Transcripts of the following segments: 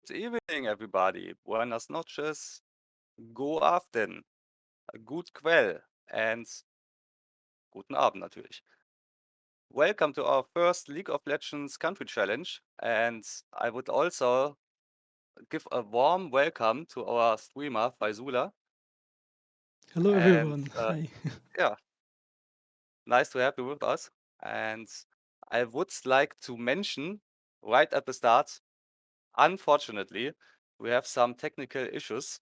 Good evening, everybody. Buenas noches. Go aften. Gut quell. And guten Abend natürlich. Welcome to our first League of Legends Country Challenge. And I would also give a warm welcome to our streamer, Faezula. Hello, And everyone. Hi. yeah, nice to have you with us. And I would like to mention right at the start, unfortunately, we have some technical issues.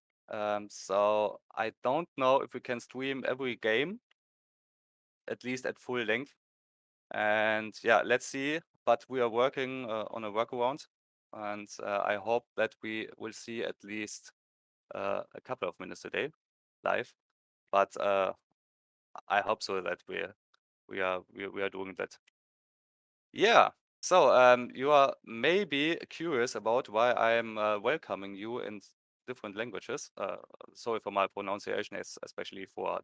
So I don't know if we can stream every game, at least at full length. And yeah, let's see. But we are working on a workaround. And I hope that we will see at least a couple of minutes a day live. But I hope so that we are doing that. Yeah. So you are maybe curious about why I'm welcoming you in different languages. Sorry for my pronunciation, especially for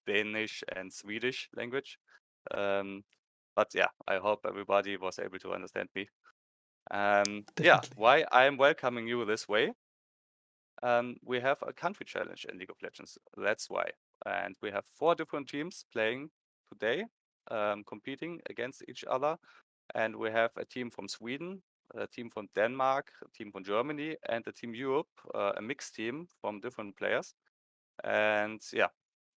Danish and Swedish language. Um, but yeah, I hope everybody was able to understand me. Yeah, Definitely. why I'm welcoming you this way. We have a country challenge in League of Legends. That's why. And we have 4 different teams playing today, competing against each other. And we have a team from Sweden, a team from Denmark, a team from Germany, and a team Europe, a mixed team from different players. And yeah,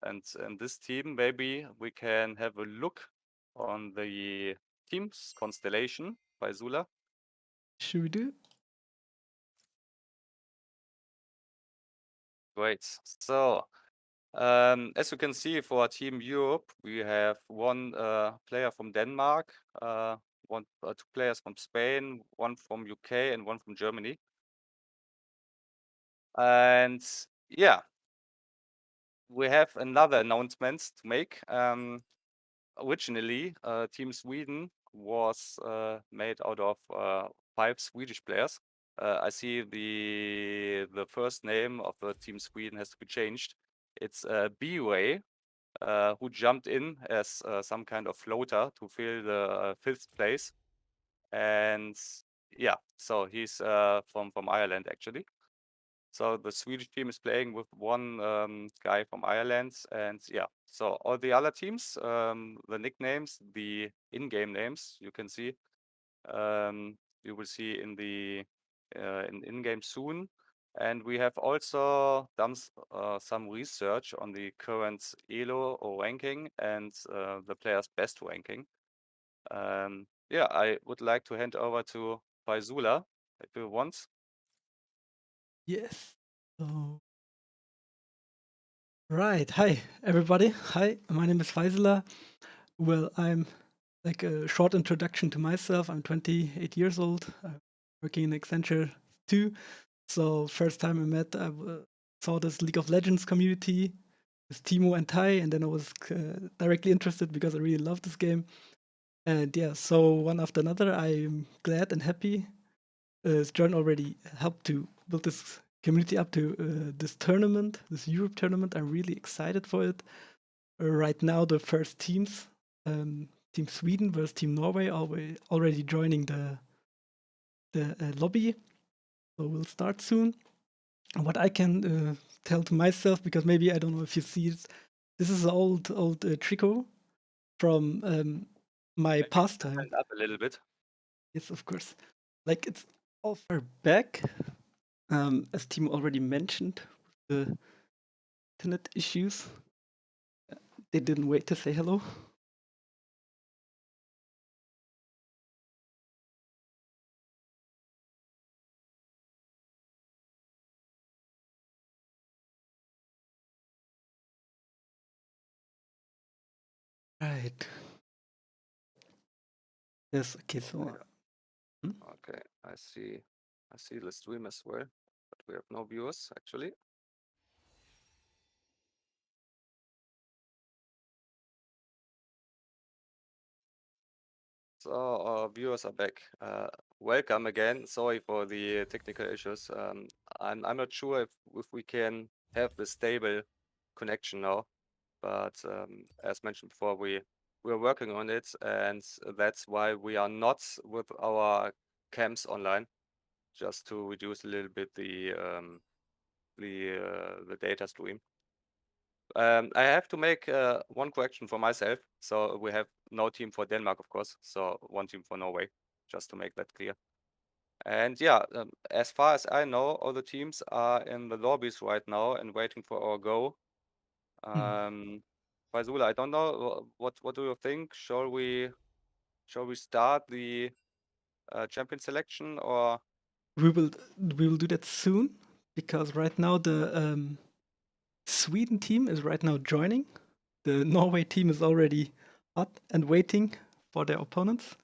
and in this team, maybe we can have a look on the team's constellation by Zula. Should we do? Great. So, as you can see, for Team Europe, we have one player from Denmark, two players from Spain, one from UK, and one from Germany. And yeah, we have another announcement to make. Originally, Team Sweden was made out of 5 Swedish players. I see the first name of the Team Sweden has to be changed. It's B-Way, who jumped in as some kind of floater to fill the 5th place. And yeah, so he's from Ireland actually. So the Swedish team is playing with one guy from Ireland, and yeah. So all the other teams, the nicknames, the in-game names, you can see. You will see in the in-game soon. And we have also done some research on the current ELO or ranking and the player's best ranking. Yeah, I would like to hand over to Faezula if you want. Yes. So, right. Hi, everybody. Hi, my name is Faezula. Well, I'm like a short introduction to myself. I'm 28 years old. I'm working in Accenture too. So, first time I met, saw this League of Legends community with Timo and Tai, and then I was directly interested because I really love this game. And yeah, so one after another, I'm glad and happy Stern already helped to build this community up to this tournament, this Europe tournament. I'm really excited for it. Right now, the first teams, Team Sweden versus Team Norway, already joining the lobby. So we'll start soon. And what I can tell to myself, because maybe I don't know if you see it, this is an old tricot from my Maybe pastime. stand up a little bit. Yes, of course. Like it's all far back, as Timo already mentioned, the internet issues. They didn't wait to say hello. Right. Yes. Okay. So. Yeah. Hmm? Okay, I see the stream as well, but we have no viewers actually. So our viewers are back. Welcome again. Sorry for the technical issues. I'm not sure if we can have the stable connection now, but as mentioned before, we're working on it, and that's why we are not with our cams online. just to reduce a little bit the data stream. I have to make one correction for myself. So we have no team for Denmark, of course. So one team for Norway, just to make that clear. And yeah, as far as I know, all the teams are in the lobbies right now and waiting for our go. Faezula, I don't know what do you think? Shall we start the champion selection or? We will do that soon because right now the Sweden team is right now joining. The Norway team is already up and waiting for their opponents,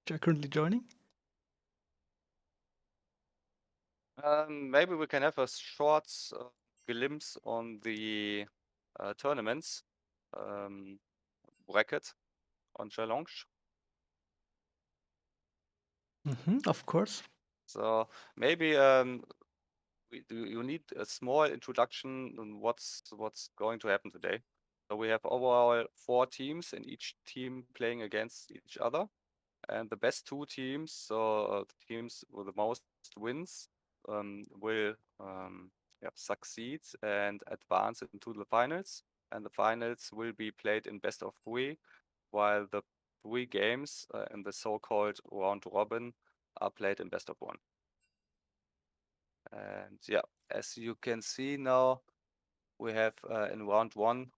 which are currently joining. Maybe we can have a short glimpse on the tournaments bracket on Challenge. Of course. So maybe you need a small introduction on what's going to happen today. So we have overall 4 teams, and each team playing against each other. And the best 2 teams, so the teams with the most wins, will succeed and advance into the finals. And the finals will be played in best of 3, while the 3 games in the so-called round robin are played in best of 1. And yeah, as you can see now, we have in round 1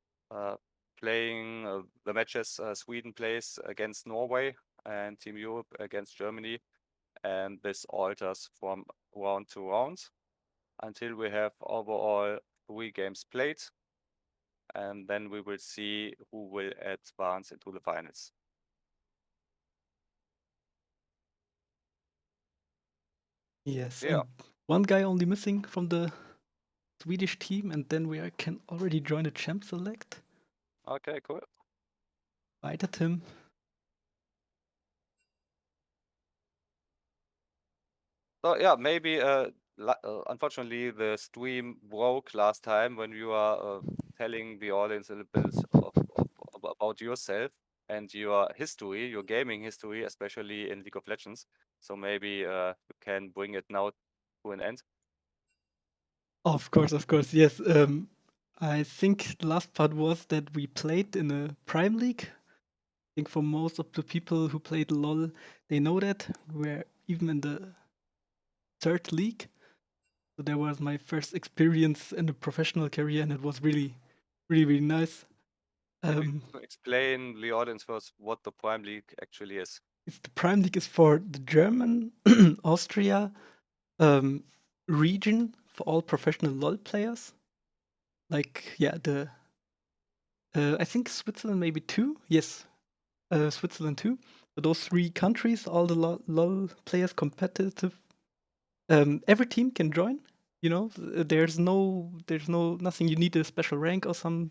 playing the matches Sweden plays against Norway and Team Europe against Germany. And this alters from round to round until we have overall 3 games played. And then we will see who will advance into the finals. Yes. Yeah. And one guy only missing from the Swedish team, and then we can already join the champ select. Okay, cool. Invited him. So yeah, maybe unfortunately the stream broke last time when you are telling the audience a little bit about yourself and your history, your gaming history, especially in League of Legends. So maybe you can bring it now to an end. Of course, yes. I think the last part was that we played in a Prime League. I think for most of the people who played LoL, they know that. We're even in the third league. So that was my first experience in a professional career, and it was really nice. Maybe to explain the audience first what the Prime League actually is. The Prime League is for the German, Austria region for all professional LoL players. Like, yeah, I think Switzerland maybe too. Yes, Switzerland too. So those 3 countries, all the LoL players competitive. Every team can join. You know, there's nothing. You need a special rank or something.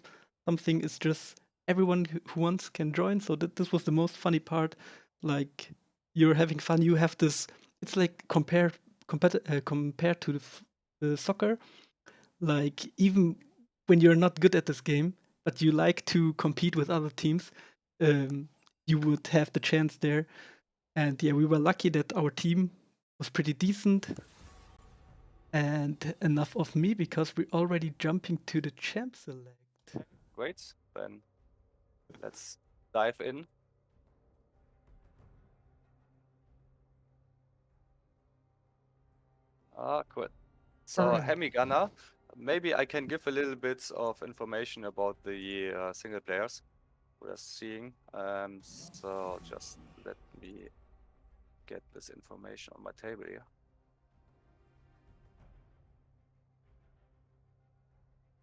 It's just everyone who wants can join. So this was the most funny part. Like you're having fun. You have this. It's like compared to the soccer. Like even when you're not good at this game, but you like to compete with other teams, you would have the chance there. And yeah, we were lucky that our team was pretty decent and enough of me because we're already jumping to the champ select. Great, then let's dive in. Cool. So Alright. Hemigunner, maybe I can give a little bit of information about the single players we are seeing. So just let me get this information on my table here.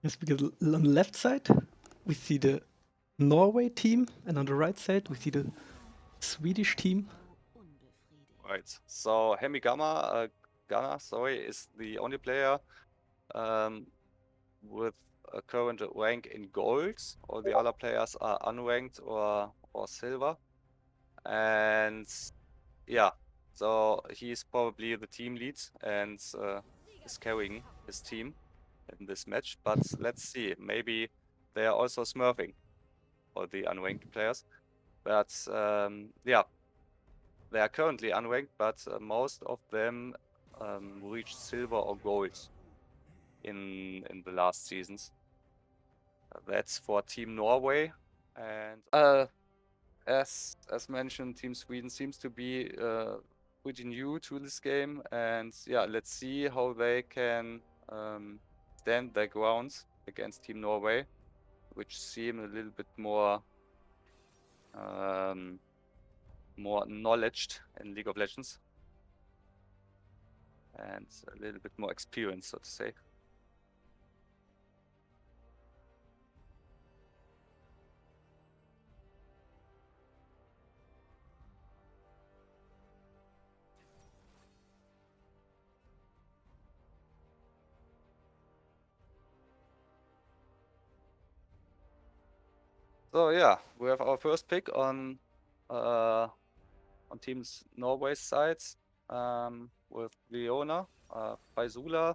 Yes, because on the left side we see the Norway team, and on the right side we see the Swedish team. Right. So Hemigunner, sorry, is the only player with a current rank in gold. All the other players are unranked or silver. And yeah, so he's probably the team lead and is carrying his team in this match. But let's see, maybe they are also smurfing, all the unranked players. But yeah, they are currently unranked, but most of them reached silver or gold in the last seasons. That's for Team Norway. And as mentioned, Team Sweden seems to be pretty new to this game, and yeah, let's see how they can stand their grounds against Team Norway, which seem a little bit more knowledged in League of Legends and a little bit more experienced, so to say. So yeah, we have our first pick on Teams Norway's sides with Leona, Faezula.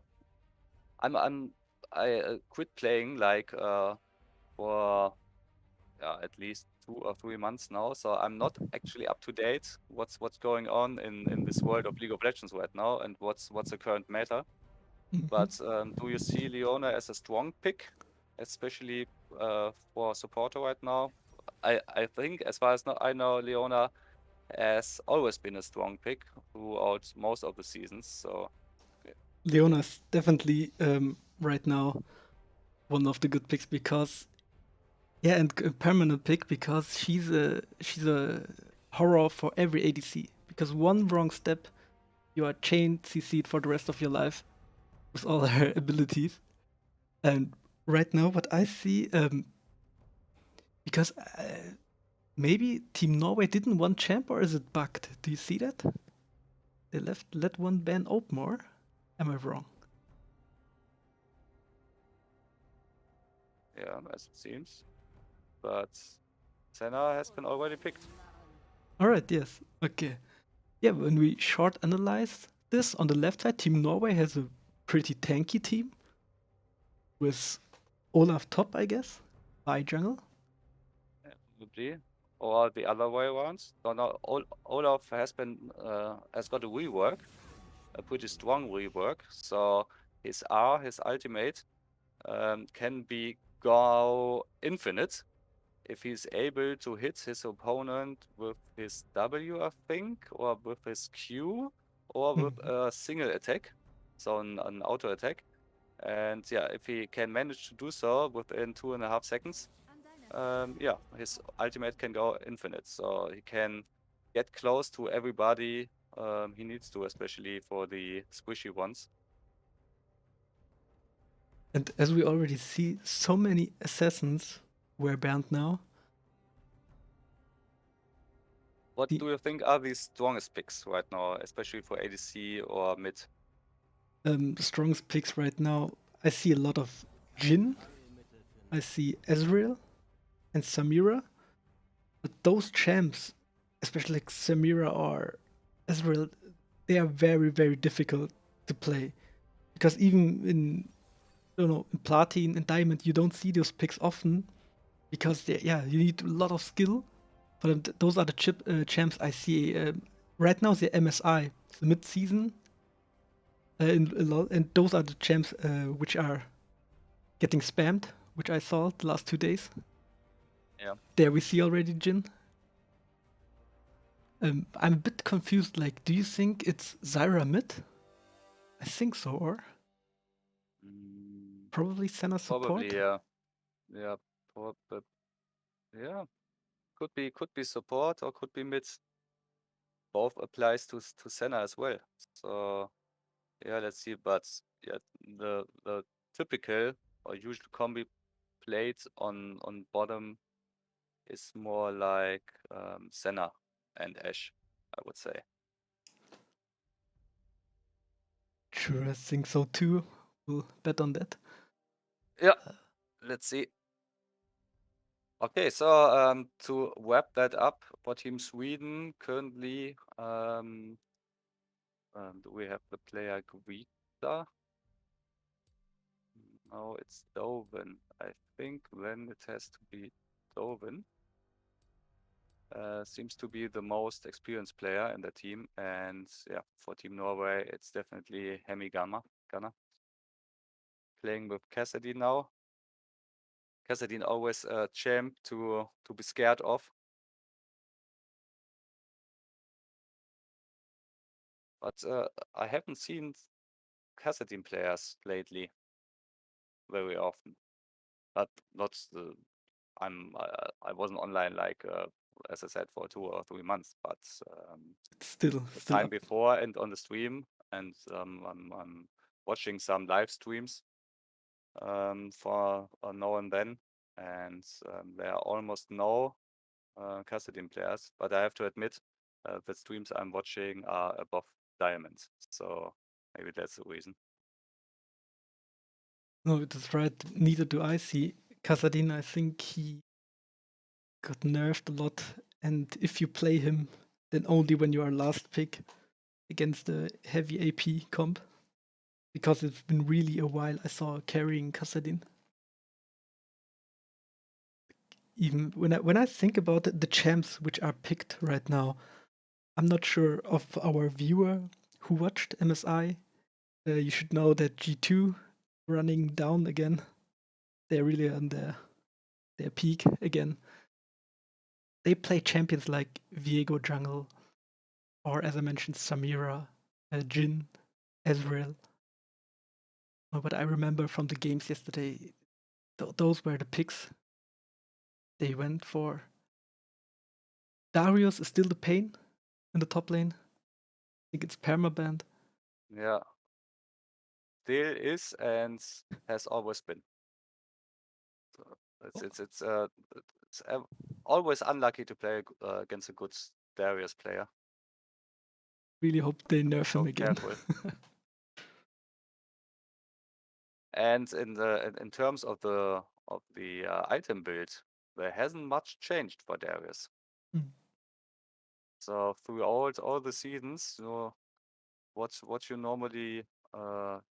I quit playing like for at least 2 or 3 months now, so I'm not actually up to date what's going on in this world of League of Legends right now and what's the current meta. Mhm. But do you see Leona as a strong pick, especially for supporter right now? I think, as far as I know, Leona has always been a strong pick throughout most of the seasons. So Leona's definitely right now one of the good picks because yeah, and a permanent pick because she's a horror for every ADC. Because one wrong step, you are chained CC'd for the rest of your life with all her abilities. And right now, what I see, because maybe Team Norway didn't want champ, or is it bugged? Do you see that? They let one ban open more. Am I wrong? yeah, as it seems. But Senna has been already picked. All right, yes, okay. Yeah, when we short analyze this on the left side, Team Norway has a pretty tanky team with Olaf top, I guess, by jungle. Yeah, probably. Or the other way around. So now Olaf has got a rework, a pretty strong rework. So his ultimate, can be go infinite if he's able to hit his opponent with his W, I think, or with his Q, or with Mhm. a single attack, so an auto attack. And yeah, if he can manage to do so within 2.5 seconds, yeah, his ultimate can go infinite. So he can get close to everybody he needs to, especially for the squishy ones. And as we already see, so many assassins were banned now. What The do you think are the strongest picks right now, especially for ADC or mid? strongest picks right now, I see a lot of Jin, I see Ezreal and Samira. But those champs, especially like Samira or Ezreal, they are very, very difficult to play. Because even in, I don't know, in Platin and Diamond, you don't see those picks often. Because, yeah, you need a lot of skill. But those are the champs I see. Right now, the MSI, the mid season. And those are the champs which are getting spammed, which I saw the last 2 days. Yeah. There we see already Jin. I'm a bit confused. Like, do you think it's Zyra mid? I think so, or Mm, probably Senna support. probably, yeah. Yeah. But yeah, could be support or could be mid. Both applies to Senna as well. So yeah, let's see. But yeah, the typical or usual combi played on bottom is more like Senna and Ash, I would say. Sure, I think so too. We'll bet on that. Yeah, let's see. Okay, so to wrap that up for Team Sweden, currently do we have the player Guita? No, it's Dovin. I think then it has to be Dovin. seems to be the most experienced player in the team, and yeah, for Team Norway, it's definitely Hemi Gunner playing with Cassidy now. Cassidy always a champ to be scared of, but I haven't seen Cassidy players lately very often. But not the I wasn't online like as I said for 2 or 3 months, but It's still the still time up. before and on the stream, and I'm watching some live streams for now and then, and there are almost no Cassidy players. But I have to admit, the streams I'm watching are above diamond, so maybe that's the reason. No, that's right. Neither do I see Casadin. I think he got nerfed a lot, and if you play him, then only when you are last pick against a heavy AP comp, because it's been really a while I saw carrying Casadin. Even when I think about the champs which are picked right now, I'm not sure of our viewer who watched MSI. You should know that G2 running down again. They're really on their peak again. They play champions like Viego Jungle, or as I mentioned, Samira, Jin, Ezreal. But I remember from the games yesterday, those were the picks they went for. Darius is still the pain in the top lane. I think it's permabanned. Yeah, still is and has always been. So it's always unlucky to play against a good Darius player. Really hope they nerf him So again. careful. And in terms of the item build, there hasn't much changed for Darius. Hmm. So throughout all the seasons, what you normally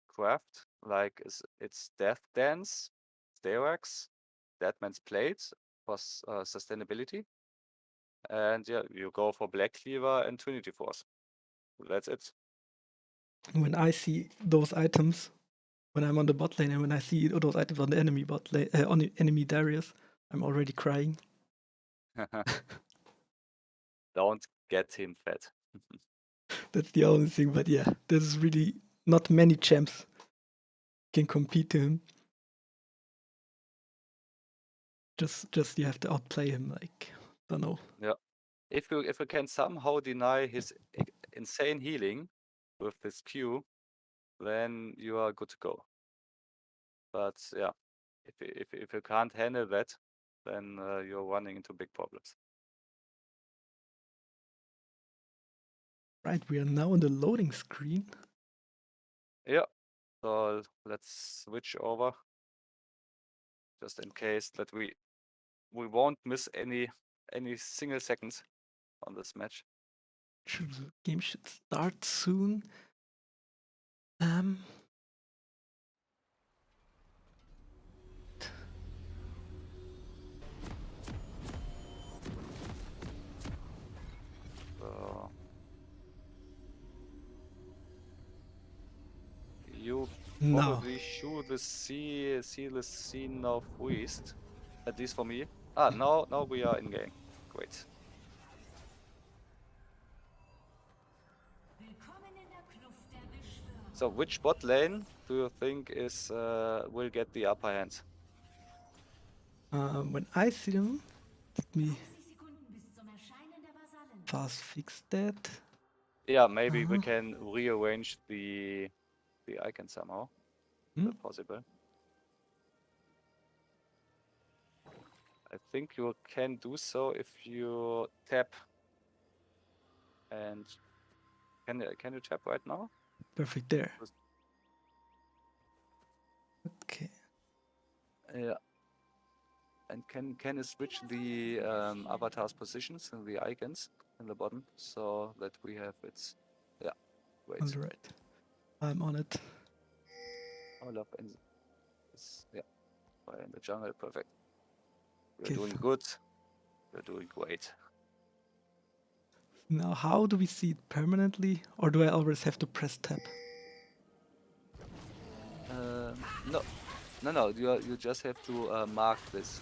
craft, like it's Death Dance, Sterax, Deadman's Plate for sustainability, and yeah, you go for Black Cleaver and Trinity Force. That's it. When I see those items, when I'm on the bot lane and when I see those items on the enemy bot lane, on the enemy Darius, I'm already crying. Don't get him fed. That's the only thing. But yeah, there's really not many champs can compete to him. Just you have to outplay him. Like, don't know. Yeah. If you can somehow deny his insane healing with this Q, then you are good to go. But yeah, if you can't handle that, then you're running into big problems. Right, we are now on the loading screen. Yeah. So let's switch over, just in case that we won't miss any single second on this match. The game should start soon. Um, So you now, probably should see the scene of West, at least for me. Now we are in game. Great. So which bot lane do you think is will get the upper hand? when I see them, let me fast fix that. Yeah, maybe we can rearrange the icon somehow. Is that possible? I think you can do so if you tap. And can you tap right now? Perfect there. Okay. Yeah. And can you switch the avatar's positions and the icons in the bottom so that we have it? Yeah, All great. right, I'm on it. I love this. Yeah, in the jungle, perfect. You're Okay, doing good. You're doing great. Now, how do we see it permanently, or do I always have to press tab? No, no. You just have to mark this.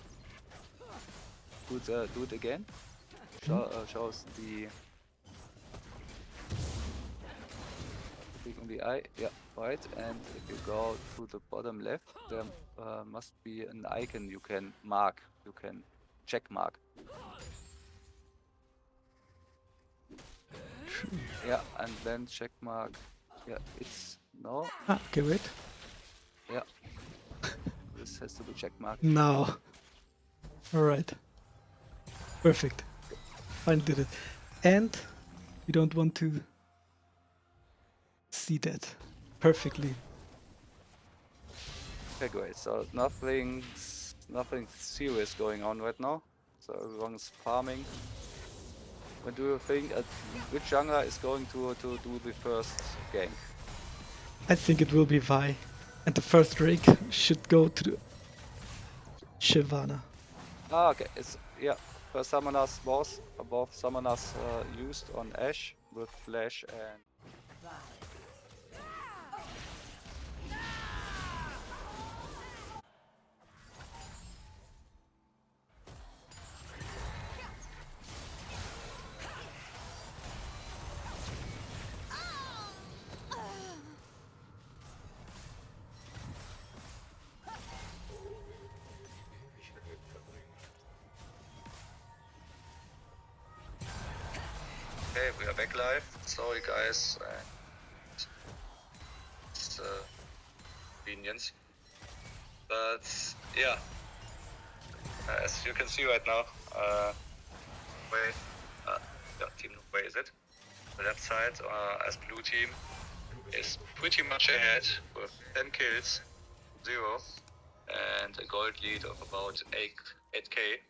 Do it again. Shows the click on the eye. Yeah, right. And if you go to the bottom left, there must be an icon you can mark. You can check mark. Yeah, and then check mark. Yeah, it's no. Ah, okay, wait. Yeah, this has to be check mark. Now. Alright. Perfect. Finally did it. And we don't want to see that perfectly. Okay, great. So nothing serious going on right now. So everyone is farming. When do you think which jungler is going to do the first gank? I think it will be Vi. And the first Drake should go to the Shyvana. Ah, okay. It's yeah. First summoners was above summoners used on Ashe with Flash and okay, we are back live. Sorry guys, it's convenience. But yeah, as you can see right now, Timo, where is it? The left side as blue team is pretty much ahead with 10 kills, 0, and a gold lead of about 8k.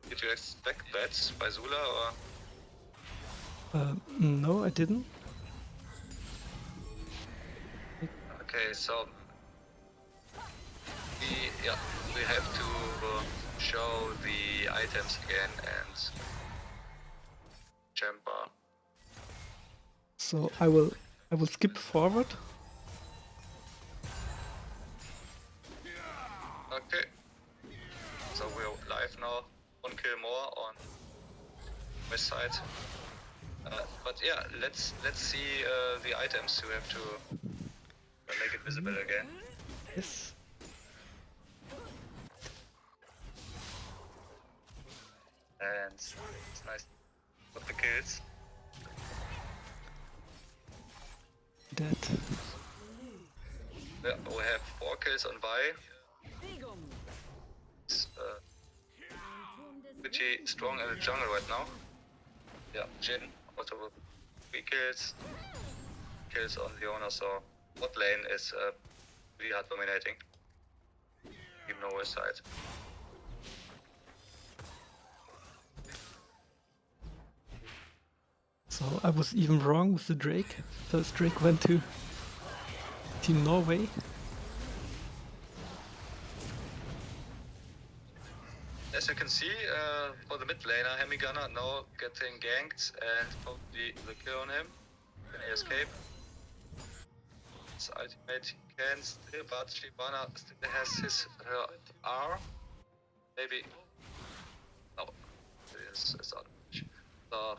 Did you expect that, Faezula, or? No, I didn't. Okay, so we have to show the items again and chamber. So I will skip forward. Okay. So we're live now. 1 kill more on west side. But yeah, let's see the items. You have to make it visible again. Yes. And it's nice with the kills. That. Yeah, we have 4 kills on Vi. It's pretty strong in the jungle right now. Yeah, Jin also with 3 kills. Kills on Leona, so bot lane is really hard dominating. Even over his side. So I was even wrong with the Drake. First Drake went to Team Norway. As you can see, for the mid laner, Hemigunner now getting ganked and probably the kill on him. Can he escape? His ultimate can still, but Shyvana still has her R. Maybe. No. It's out of reach. The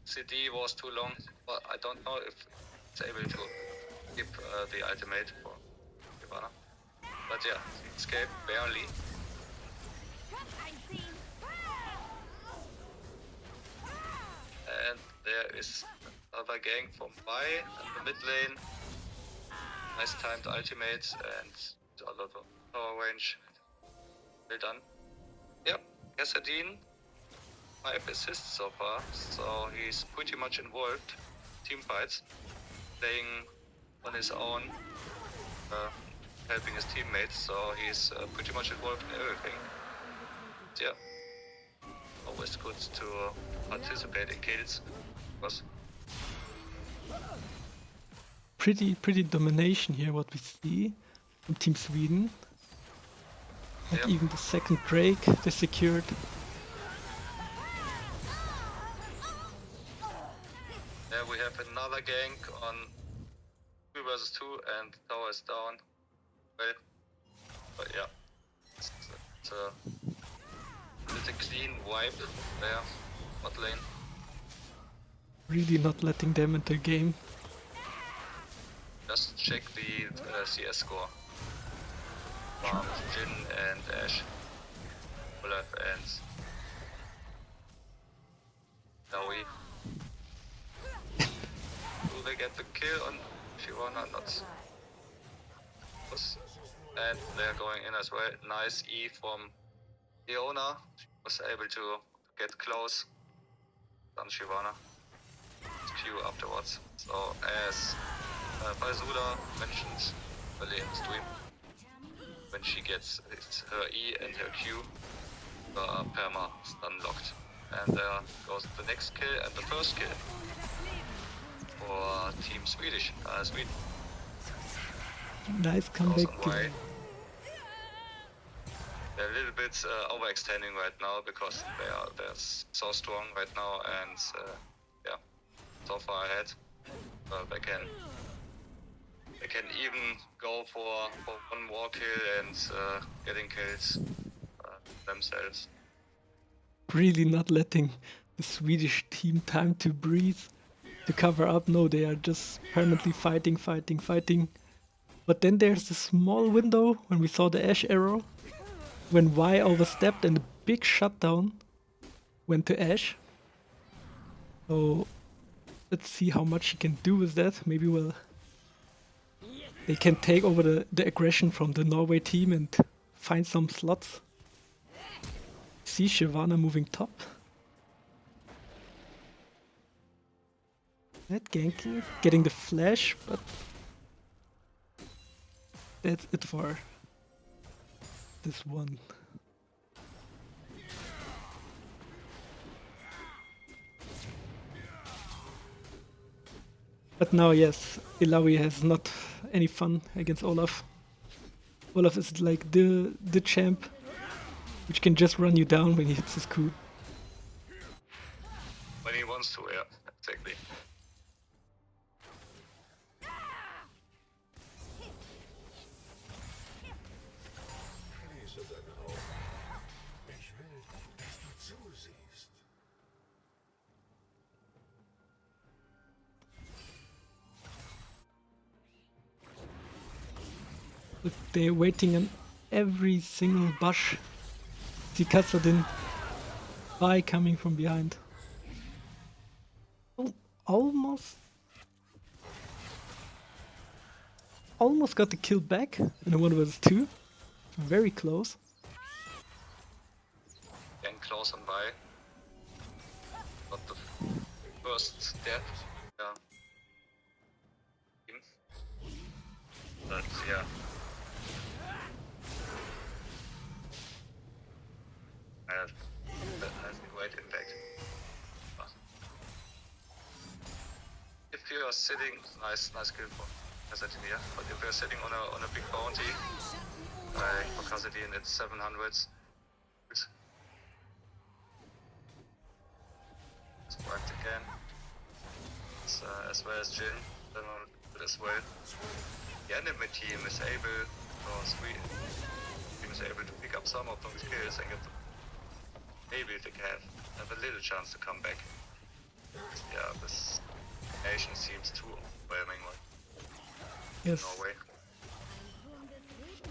CD was too long, but I don't know if it's able to keep the ultimate for Shyvana. But yeah, escape barely. And there is another gank from Vi in the mid lane. Nice timed ultimate and a lot of power range. Well done. Yep, Kassadin, 5 assists so far, so he's pretty much involved. Team fights, playing on his own, helping his teammates, so he's pretty much involved in everything. Yeah, always good to participate in kills. Was Pretty domination here, what we see from Team Sweden. And Yep. even the second Drake they secured. a gank on 2 versus 2 and tower is down. Well, but yeah, it's a clean wipe there, bot lane. Really not letting them into the game. Just check the CS score. Jin and Ashe. Olaf and Zoe. Do they get the kill on Shyvana? Not. And they're going in as well. Nice E from Leona. She was able to get close on Shyvana. Q afterwards. So as Faezula mentioned early in the stream, when she gets her E and her Q, perma is unlocked. And there goes the next kill and the first kill for Team Sweden. Nice comeback. They're a little bit overextending right now because they're so strong right now and yeah, so far ahead. They can even go for one more kill and getting kills themselves. Really not letting the Swedish team time to breathe, to cover up. No, they are just permanently fighting. But then there's a small window when we saw the Ashe arrow, when Y overstepped and the big shutdown went to Ashe. So let's see how much he can do with that. Maybe they can take over the aggression from the Norway team and find some slots. See Shyvana moving top. That ganking, getting the flash, but that's it for this one. But now, yes, Ilawi has not any fun against Olaf. Olaf is like the champ, which can just run you down when he hits his Q. When he wants to, yeah, exactly. Look, they're waiting on every single bush. See Kassadin by coming from behind. Oh, almost got the kill back in the 1 vs 2. Very close. Getting close on by. Not the first death. Yeah. But yeah. That has a great impact. If you are sitting, nice kill for Kassadin, but if you're sitting on a big bounty, for Kassadin it's 700s. It's worked again. It's, as well as Jin, then as well. The enemy team is able, or Sweden team is able to pick up some of those kills and get maybe they can have a little chance to come back. Yeah, this nation seems too overwhelming. Yes. Norway.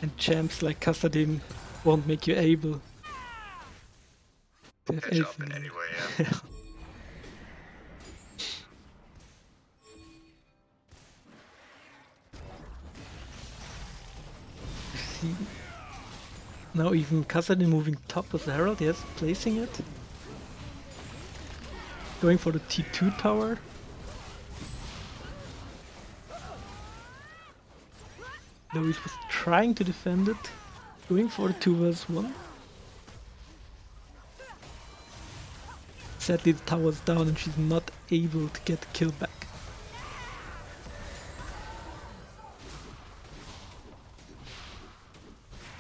And champs like Kassadin won't make you able to have Catch up anything. in any way, yeah. See, now even Kassadin moving top with the Herald, yes, placing it. Going for the T2 tower. Louis was trying to defend it, going for the 2 vs 1. Sadly the tower's down and she's not able to get the kill back.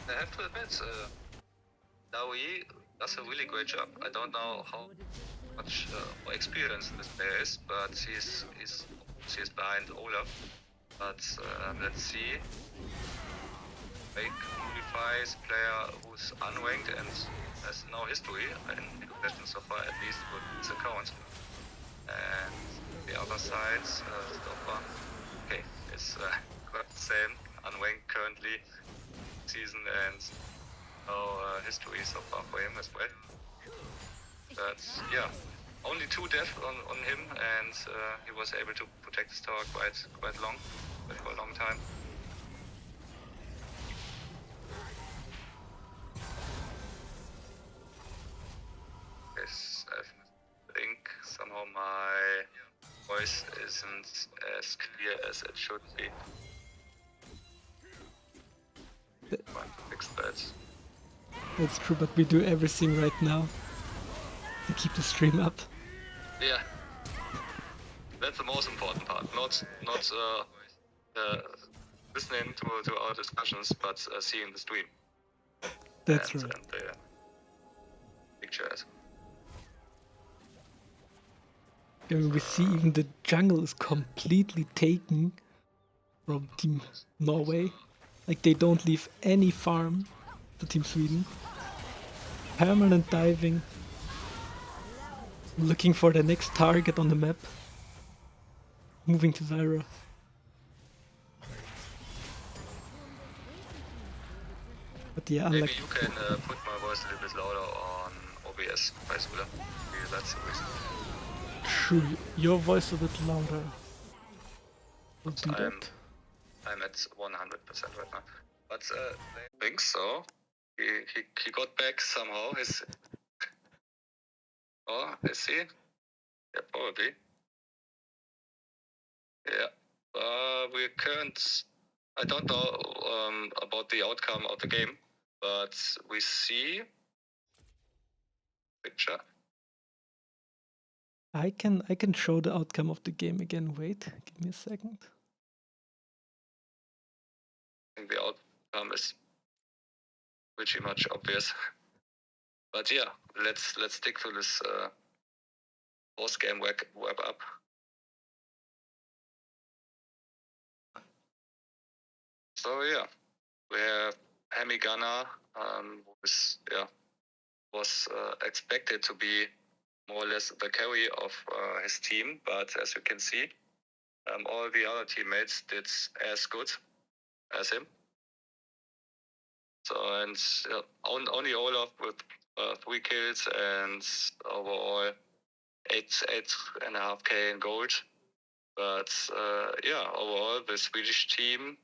I have to admit, Dawi does a really great job. I don't know how much experience this player is, but he's He is behind Olaf. But let's see. Fake modifies player who's unranked and has no history in competition so far, at least with his account. And the other side, so far, okay, it's quite the same. Unranked currently season and no history so far for him as well. But yeah, only 2 deaths on him, and he was able to protect his tower quite long, for a long time. Yes, I think somehow my voice isn't as clear as it should be. Trying to fix that. That's true, but we do everything right now to keep the stream up. Yeah, that's the most important part. Not listening to our discussions, but seeing the stream. That's and, right. And the pictures. I mean, we see even the jungle is completely taken from Team Norway. Like, they don't leave any farm to Team Sweden. Permanent diving. Looking for the next target on the map. Moving to Zyra. But yeah, Maybe unlike... you can put my voice a little bit louder on OBS, Faezula. Maybe that's the reason. True, your voice a bit louder. We'll do that. I'm at 100% right now. But I think so. He got back somehow. Oh, is he? Yeah, probably. Yeah. We can't. I don't know about the outcome of the game, but we see picture. I can show the outcome of the game again. Wait, give me a second. I think the outcome is pretty much obvious. But yeah, let's stick to this post-game wrap up. So yeah, we have Hemi Gunner, was expected to be more or less the carry of his team, but as you can see, all the other teammates did as good as him. So and only Olaf with 3 kills and overall 8.5K in gold. But yeah, overall the Swedish team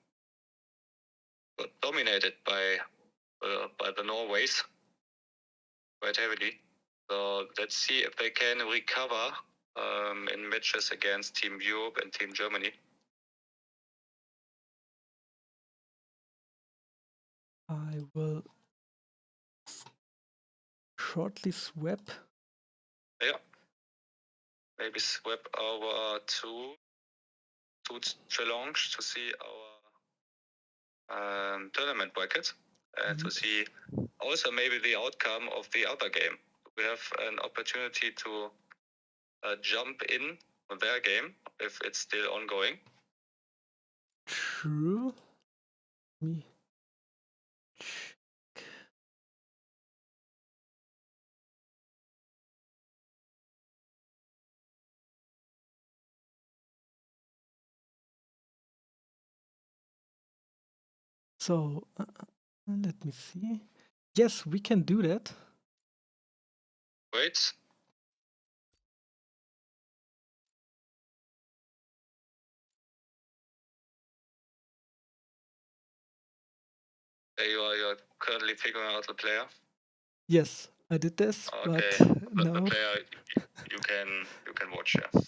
got dominated by the Norways quite heavily. So let's see if they can recover in matches against Team Europe and Team Germany. I will shortly swap. Yeah. Maybe swap over to challenge to see our tournament bracket and to see also maybe the outcome of the other game. We have an opportunity to jump in on their game if it's still ongoing. True. Me. So, let me see. Yes, we can do that. Wait. You are currently figuring out the player. Yes, I did this, okay. but The no. player you can watch, yeah.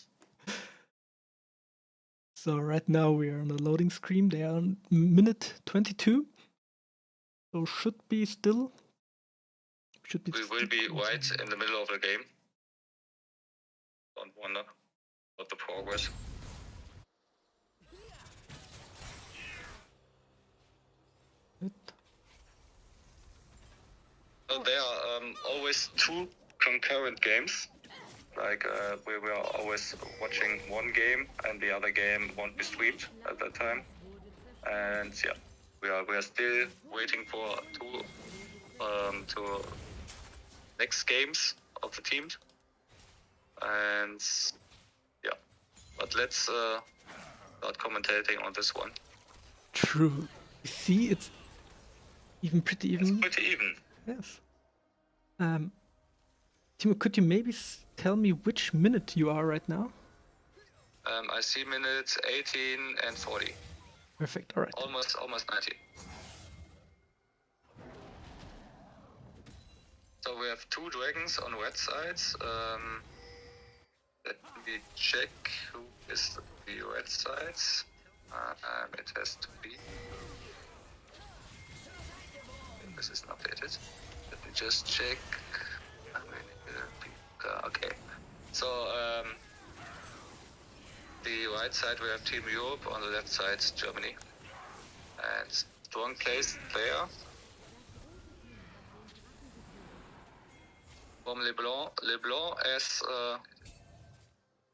So right now we are on the loading screen. They are on minute 22. So should be still. We will be right in the middle of the game. Don't wonder about the progress. So there are always 2 concurrent games Like we were always watching one game, and the other game won't be streamed at that time. And yeah, we are still waiting for two next games of the team. And yeah, but let's start commentating on this one. True. You see, it's even pretty even. It's pretty even. Yes. Timo, could you maybe tell me which minute you are right now? I see minutes 18 and 40. Perfect. All right. Almost 90. So we have two dragons on red sides. Let me check who is the red sides. It has to be. This is not dated. Let me just check. Okay. So the right side we have Team Europe, on the left side Germany. And strong place there. From LeBlanc as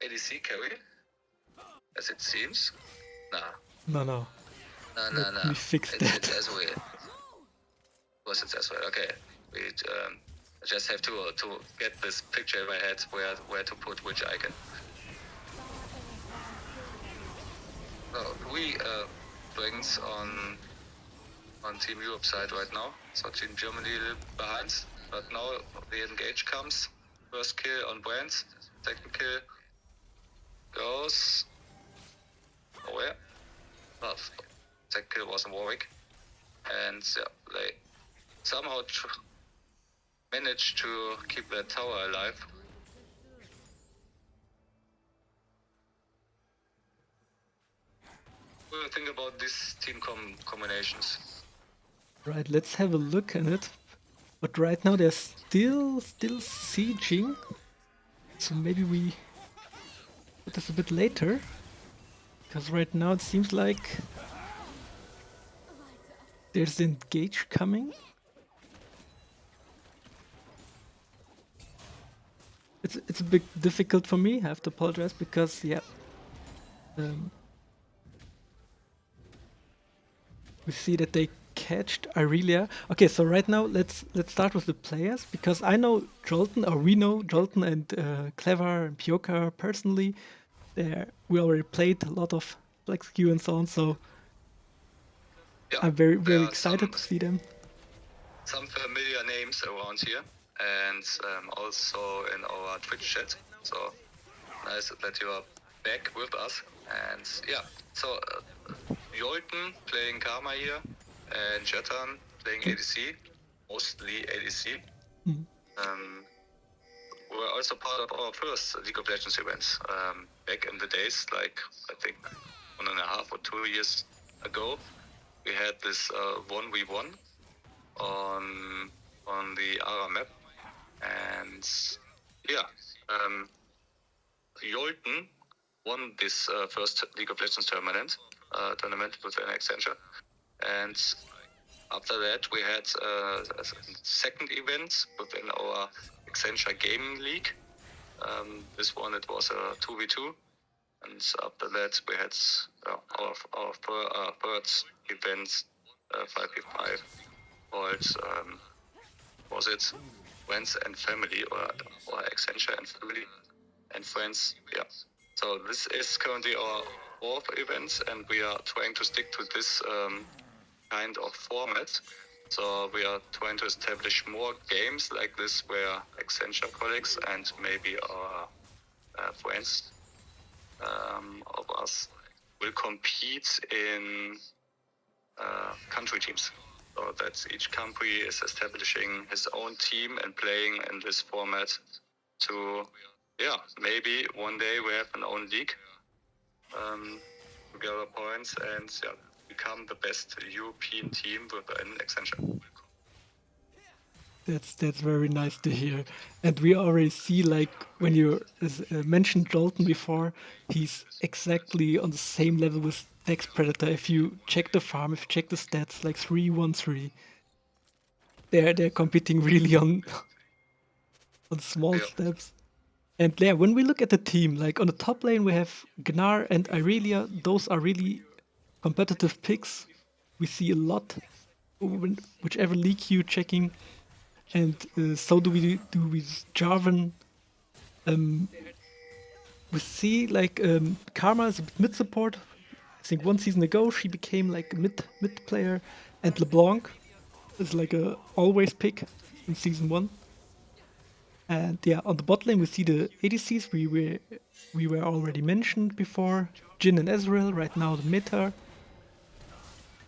ADC carry, as it seems. No. Let me fix that. It's as well. Was it as well? Okay. We just have to get this picture in my head where to put which icon. We dragons on Team Europe side right now. So Team Germany behind. But now the engage comes. First kill on Brands. Second kill goes. Oh yeah. Second kill was on Warwick. And yeah, they somehow managed to keep their tower alive. What do you think about these team combinations? Right, let's have a look at it. But right now they're still sieging. So maybe we put this a bit later. Because right now it seems like there's engage coming. It's a bit difficult for me, I have to apologize, because yeah. We see that they catched Irelia. Okay, so right now let's start with the players, because I know Jolton, or we know Jolton and Clever and Pioka personally. We already played a lot of Flex Q and so on, so yeah, I'm very excited to see them. Some familiar names around here, and also in our Twitch chat. So nice that you are back with us. And yeah, so Jolton playing Karma here, and Jetan playing ADC, mostly ADC. We're also part of our first League of Legends events back in the days, like I think 1.5 or 2 years ago. We had this 1v1 on the ARA map, and yeah, Jolton won this first League of Legends tournament within Accenture, and after that we had a second event within our Accenture Gaming League. This one, it was a 2v2, and after that we had our third event, 5v5, called was it Friends and Family, or Accenture and Family and Friends? Yeah. So this is currently our fourth event, and we are trying to stick to this kind of format. So we are trying to establish more games like this, where Accenture colleagues and maybe our friends of us will compete in country teams. So that each country is establishing his own team and playing in this format to, yeah, maybe one day we have an own league, gather points, and yeah, become the best European team within Accenture. That's very nice to hear. And we already see, like, when you mentioned Jolton before, he's exactly on the same level with Dex Predator. If you check the farm, if you check the stats, like 3-1-3, they're competing really on small steps. And yeah, when we look at the team, like on the top lane, we have Gnar and Irelia. Those are really competitive picks. We see a lot, whichever league you're checking. And so do we with Jarvan. We see like Karma is a bit mid support. I think one season ago she became like a mid player, and LeBlanc is like a always pick in season 1. And yeah, on the bot lane we see the ADCs we were already mentioned before. Jhin and Ezreal, right now the meta.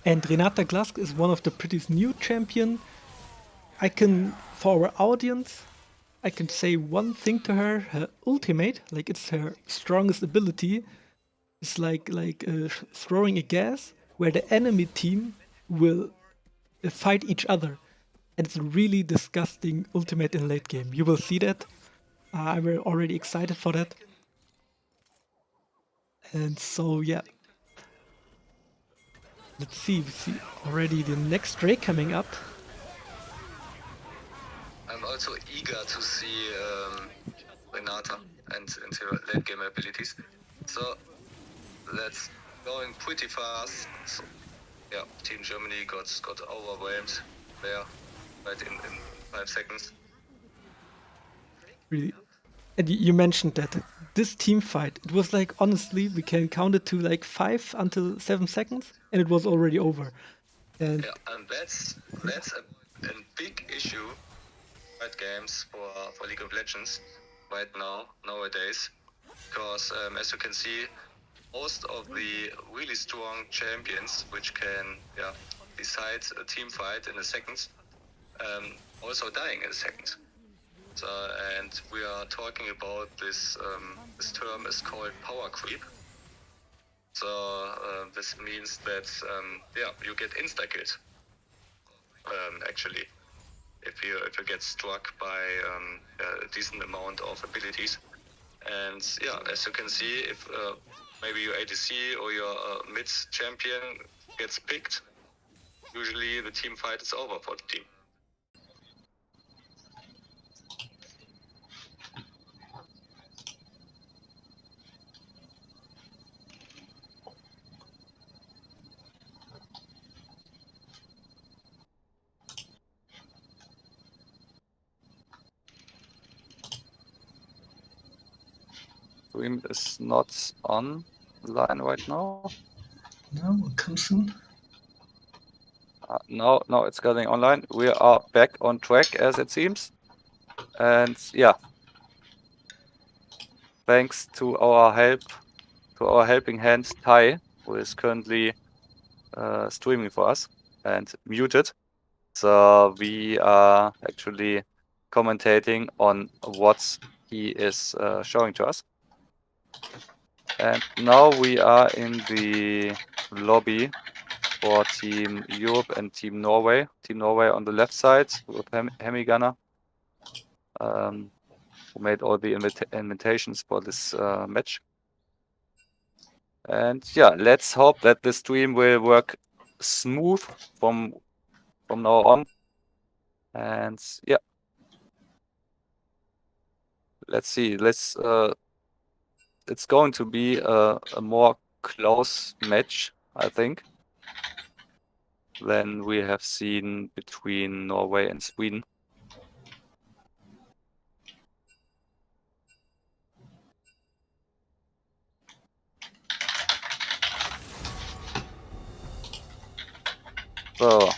And Renata Glask is one of the prettiest new champion. For our audience, I can say one thing to her. Her ultimate, like it's her strongest ability, is like throwing a gas where the enemy team will fight each other. And it's a really disgusting ultimate in late game. You will see that. I'm already excited for that. And so, yeah. Let's see. We see already the next Drake coming up. I'm also eager to see Renata and her late game abilities. So that's going pretty fast. So, yeah, Team Germany got overwhelmed there right in 5 seconds. Really. And you mentioned that this team fight, it was like, honestly, we can count it to like 5 until 7 seconds, and it was already over. And yeah, and that's a big issue right games for League of Legends right now nowadays, because as you can see, most of the really strong champions which can decide a team fight in a second, also dying in a second. So, and we are talking about this. This term is called power creep. So this means that you get insta killed. Actually, if you get struck by a decent amount of abilities, and yeah, as you can see, if maybe your ADC or your mid champion gets picked, usually the team fight is over for the team. Stream is not online right now. no, will come soon. Now it's getting online. We are back on track, as it seems. And yeah, thanks to our helping hand Tai, who is currently streaming for us and muted. So we are actually commentating on what he is showing to us. And now we are in the lobby for Team Europe and Team Norway. Team Norway on the left side with Hemigunner, who made all the invitations for this match. And yeah, let's hope that the stream will work smooth from now on. And yeah, let's see. It's going to be a more close match, I think, than we have seen between Norway and Sweden. So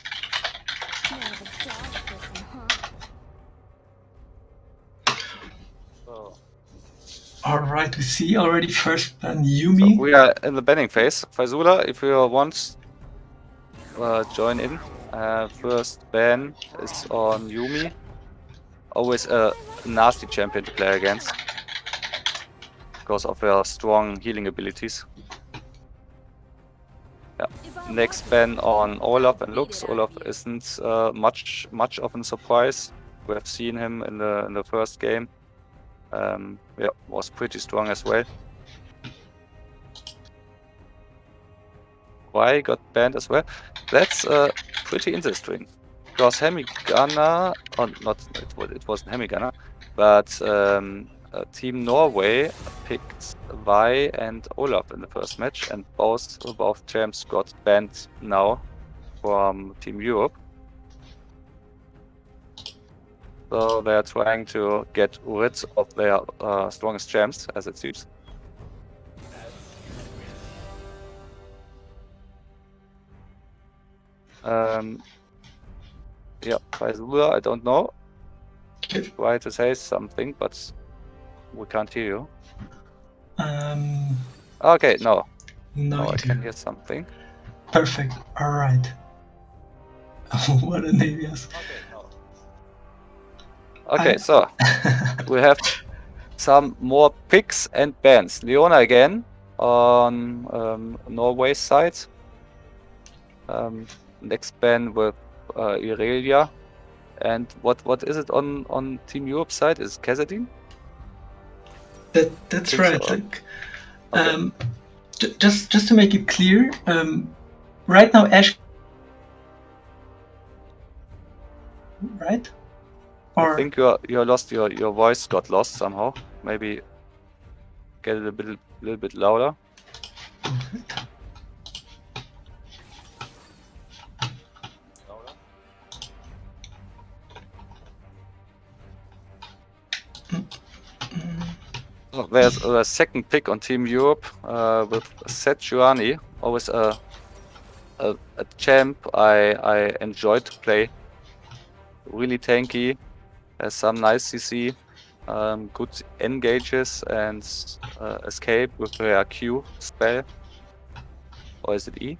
All right, we see already first ban Yumi. So we are in the banning phase. Faezula, if you want, join in. First ban is on Yumi. Always a nasty champion to play against because of her strong healing abilities. Yeah. Next ban on Olaf and Lux. Olaf isn't much of a surprise. We have seen him in the first game. Yeah, was pretty strong as well. Why got banned as well? That's pretty interesting because Hemigunner, or not, it wasn't Hemigunner, but Team Norway picked Vi and Olaf in the first match, and both champs got banned now from Team Europe. So they're trying to get rid of their strongest champs, as it seems. Yeah, Faezula, I don't know. Try to say something, but we can't hear you. Okay, no. No, I can hear something. Perfect. All right. What a name, yes. Okay, no. Okay, so we have some more picks and bans. Leona again on Norway's side. Next ban with Irelia. And what is it on Team Europe side? Is Cassidy? That's Think right. so. Like, Okay. just to make it clear, right now Ash, right? I think you lost your voice got lost somehow. Maybe get it a little bit louder. Oh, there's a second pick on Team Europe with Sejuani, always a champ I enjoyed to play. Really tanky, has some nice CC, good engages and escape with her Q spell. Or is it E?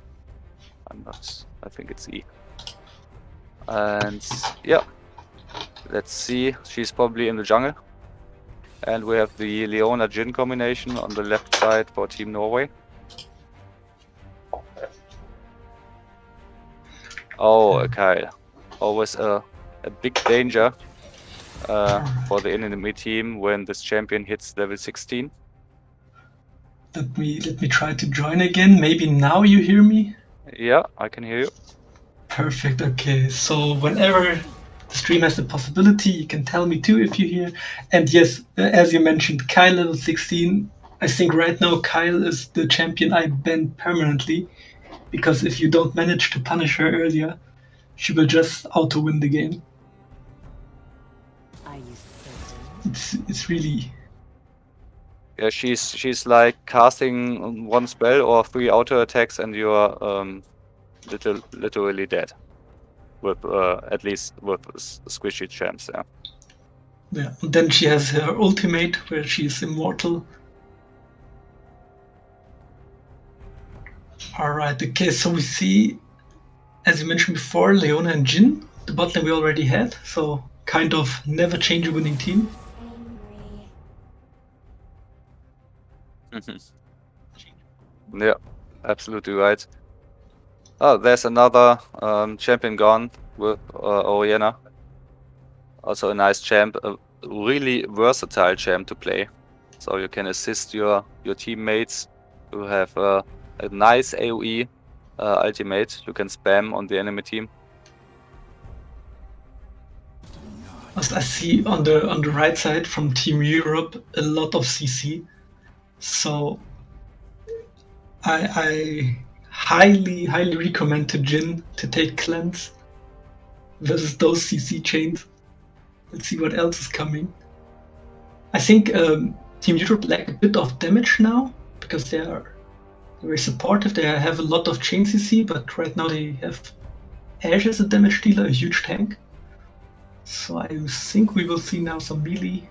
I'm not. I think it's E. And yeah, let's see. She's probably in the jungle. And we have the Leona Jhin combination on the left side for Team Norway. Oh, Kyle. Always a big danger for the enemy team when this champion hits level 16. Let me try to join again. Maybe now you hear me? Yeah, I can hear you. Perfect. Okay. So whenever the stream has the possibility, you can tell me too if you hear. And yes, as you mentioned, Kyle level 16. I think right now Kyle is the champion I banned permanently, because if you don't manage to punish her earlier, she will just auto win the game. Are you certain? It's really. Yeah, she's like casting one spell or 3 auto attacks, and you're literally dead. With at least with squishy champs, yeah. Yeah. And then she has her ultimate where she is immortal. Alright, okay, so we see, as you mentioned before, Leona and Jhin, the bot lane we already had, so kind of never change a winning team. Yeah, absolutely right. Oh, there's another champion gone with Oriana. Also a nice champ, a really versatile champ to play. So you can assist your teammates who have a nice AoE ultimate you can spam on the enemy team. As I see on the right side from Team Europe a lot of CC, so I highly recommend to Jhin to take cleanse versus those CC chains. Let's see what else is coming. I think Team Europe lack a bit of damage now because they are very supportive. They have a lot of chain CC, but right now they have Ashe as a damage dealer, a huge tank. So I think we will see now some melee.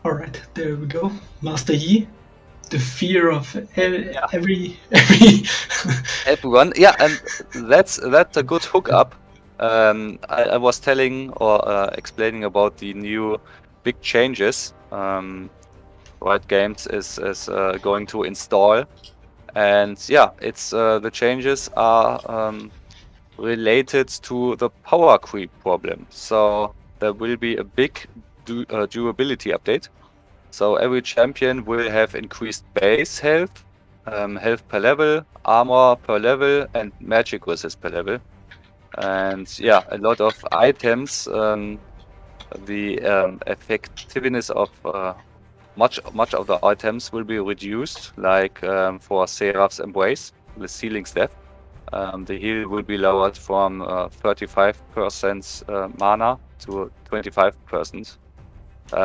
Alright, there we go. Master Yi. The fear of every everyone. Yeah, and that's a good hookup. I was telling or explaining about the new big changes Riot Games is going to install, and yeah, it's the changes are related to the power creep problem. So there will be a big durability update. So every champion will have increased base health, health per level, armor per level, and magic resist per level. And yeah, a lot of items the effectiveness of much of the items will be reduced, like for Seraph's Embrace, the Sealing Staff. The heal will be lowered from 35% mana to 25%,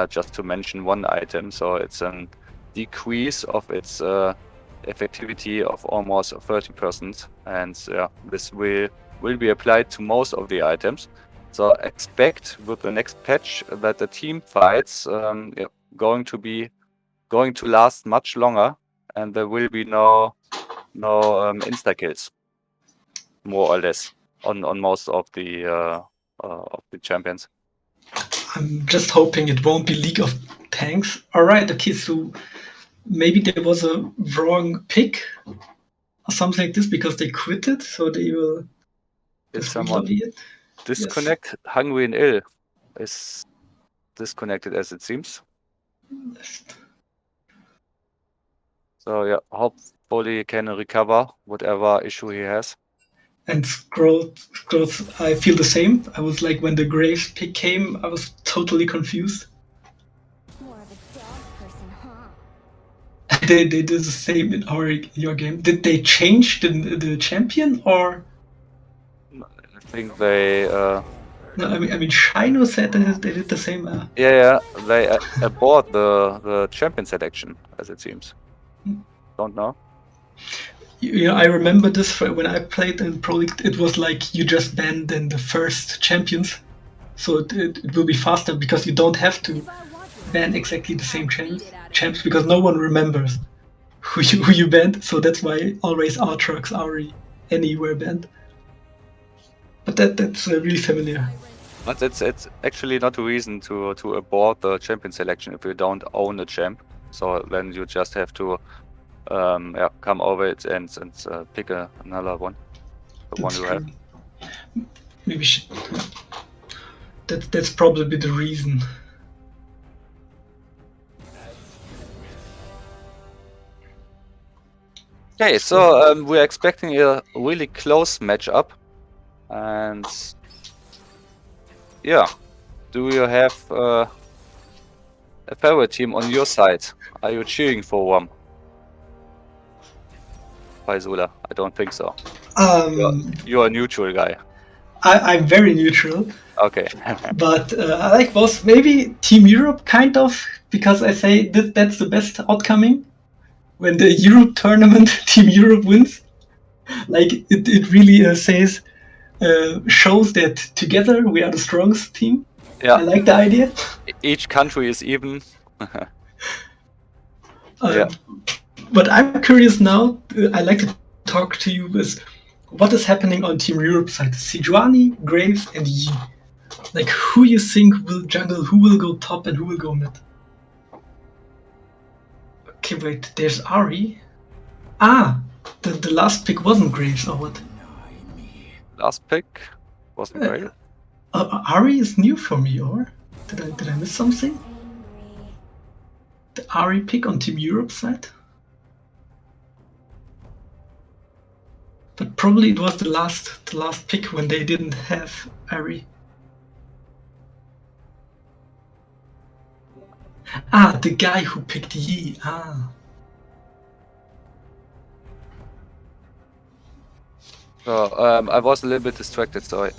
just to mention one item. So it's a decrease of its effectivity of almost 30%, and this will be applied to most of the items. So expect with the next patch that the team fights going to last much longer, and there will be no insta kills, more or less, on most of the champions. I'm just hoping it won't be League of Tanks. All right, okay, so maybe there was a wrong pick or something like this because they quit it, so they will Did just someone re-lobby it. disconnect? Yes. Hungry and Ill is disconnected, as it seems. So yeah, hopefully he can recover whatever issue he has. And Scrolls, I feel the same. I was like, when the Graves pick came, I was totally confused. More of a dog person, huh? They did the same in your game. Did they change the champion, or? I think they. No, I mean, Shino said that they did the same. Yeah, they abort the champion selection, as it seems. Don't know. You know, I remember this when I played in Pro League. It was like you just banned in the first champions, so it will be faster because you don't have to ban exactly the same champs because no one remembers who you banned. So that's why always Aatrox, Ahri, Annie were banned. But that's really familiar. But it's actually not a reason to abort the champion selection if you don't own a champ. So then you just have to come over it and pick another one. The That's one you have. Maybe that's probably the reason. Okay, so we're expecting a really close matchup, and yeah, do you have a favorite team on your side? Are you cheering for one? Faezula? I don't think so. You're a neutral guy. I'm very neutral. Okay. But I like both. Maybe Team Europe, kind of, because I say that's the best outcoming. When the Europe tournament, Team Europe wins. Like, it really shows that together we are the strongest team. Yeah. I like the idea. Each country is even. Yeah. But I'm curious now. I like to talk to you with what is happening on Team Europe side. Sejuani, Graves, and Yi. Like, who you think will jungle, who will go top, and who will go mid? Okay, wait, there's Ahri. The last pick wasn't Graves, or what? Last pick wasn't Graves. Ahri is new for me, or did I miss something? The Ahri pick on Team Europe side? But probably it was the last pick when they didn't have Ahri. The guy who picked Yi. So I was a little bit distracted, so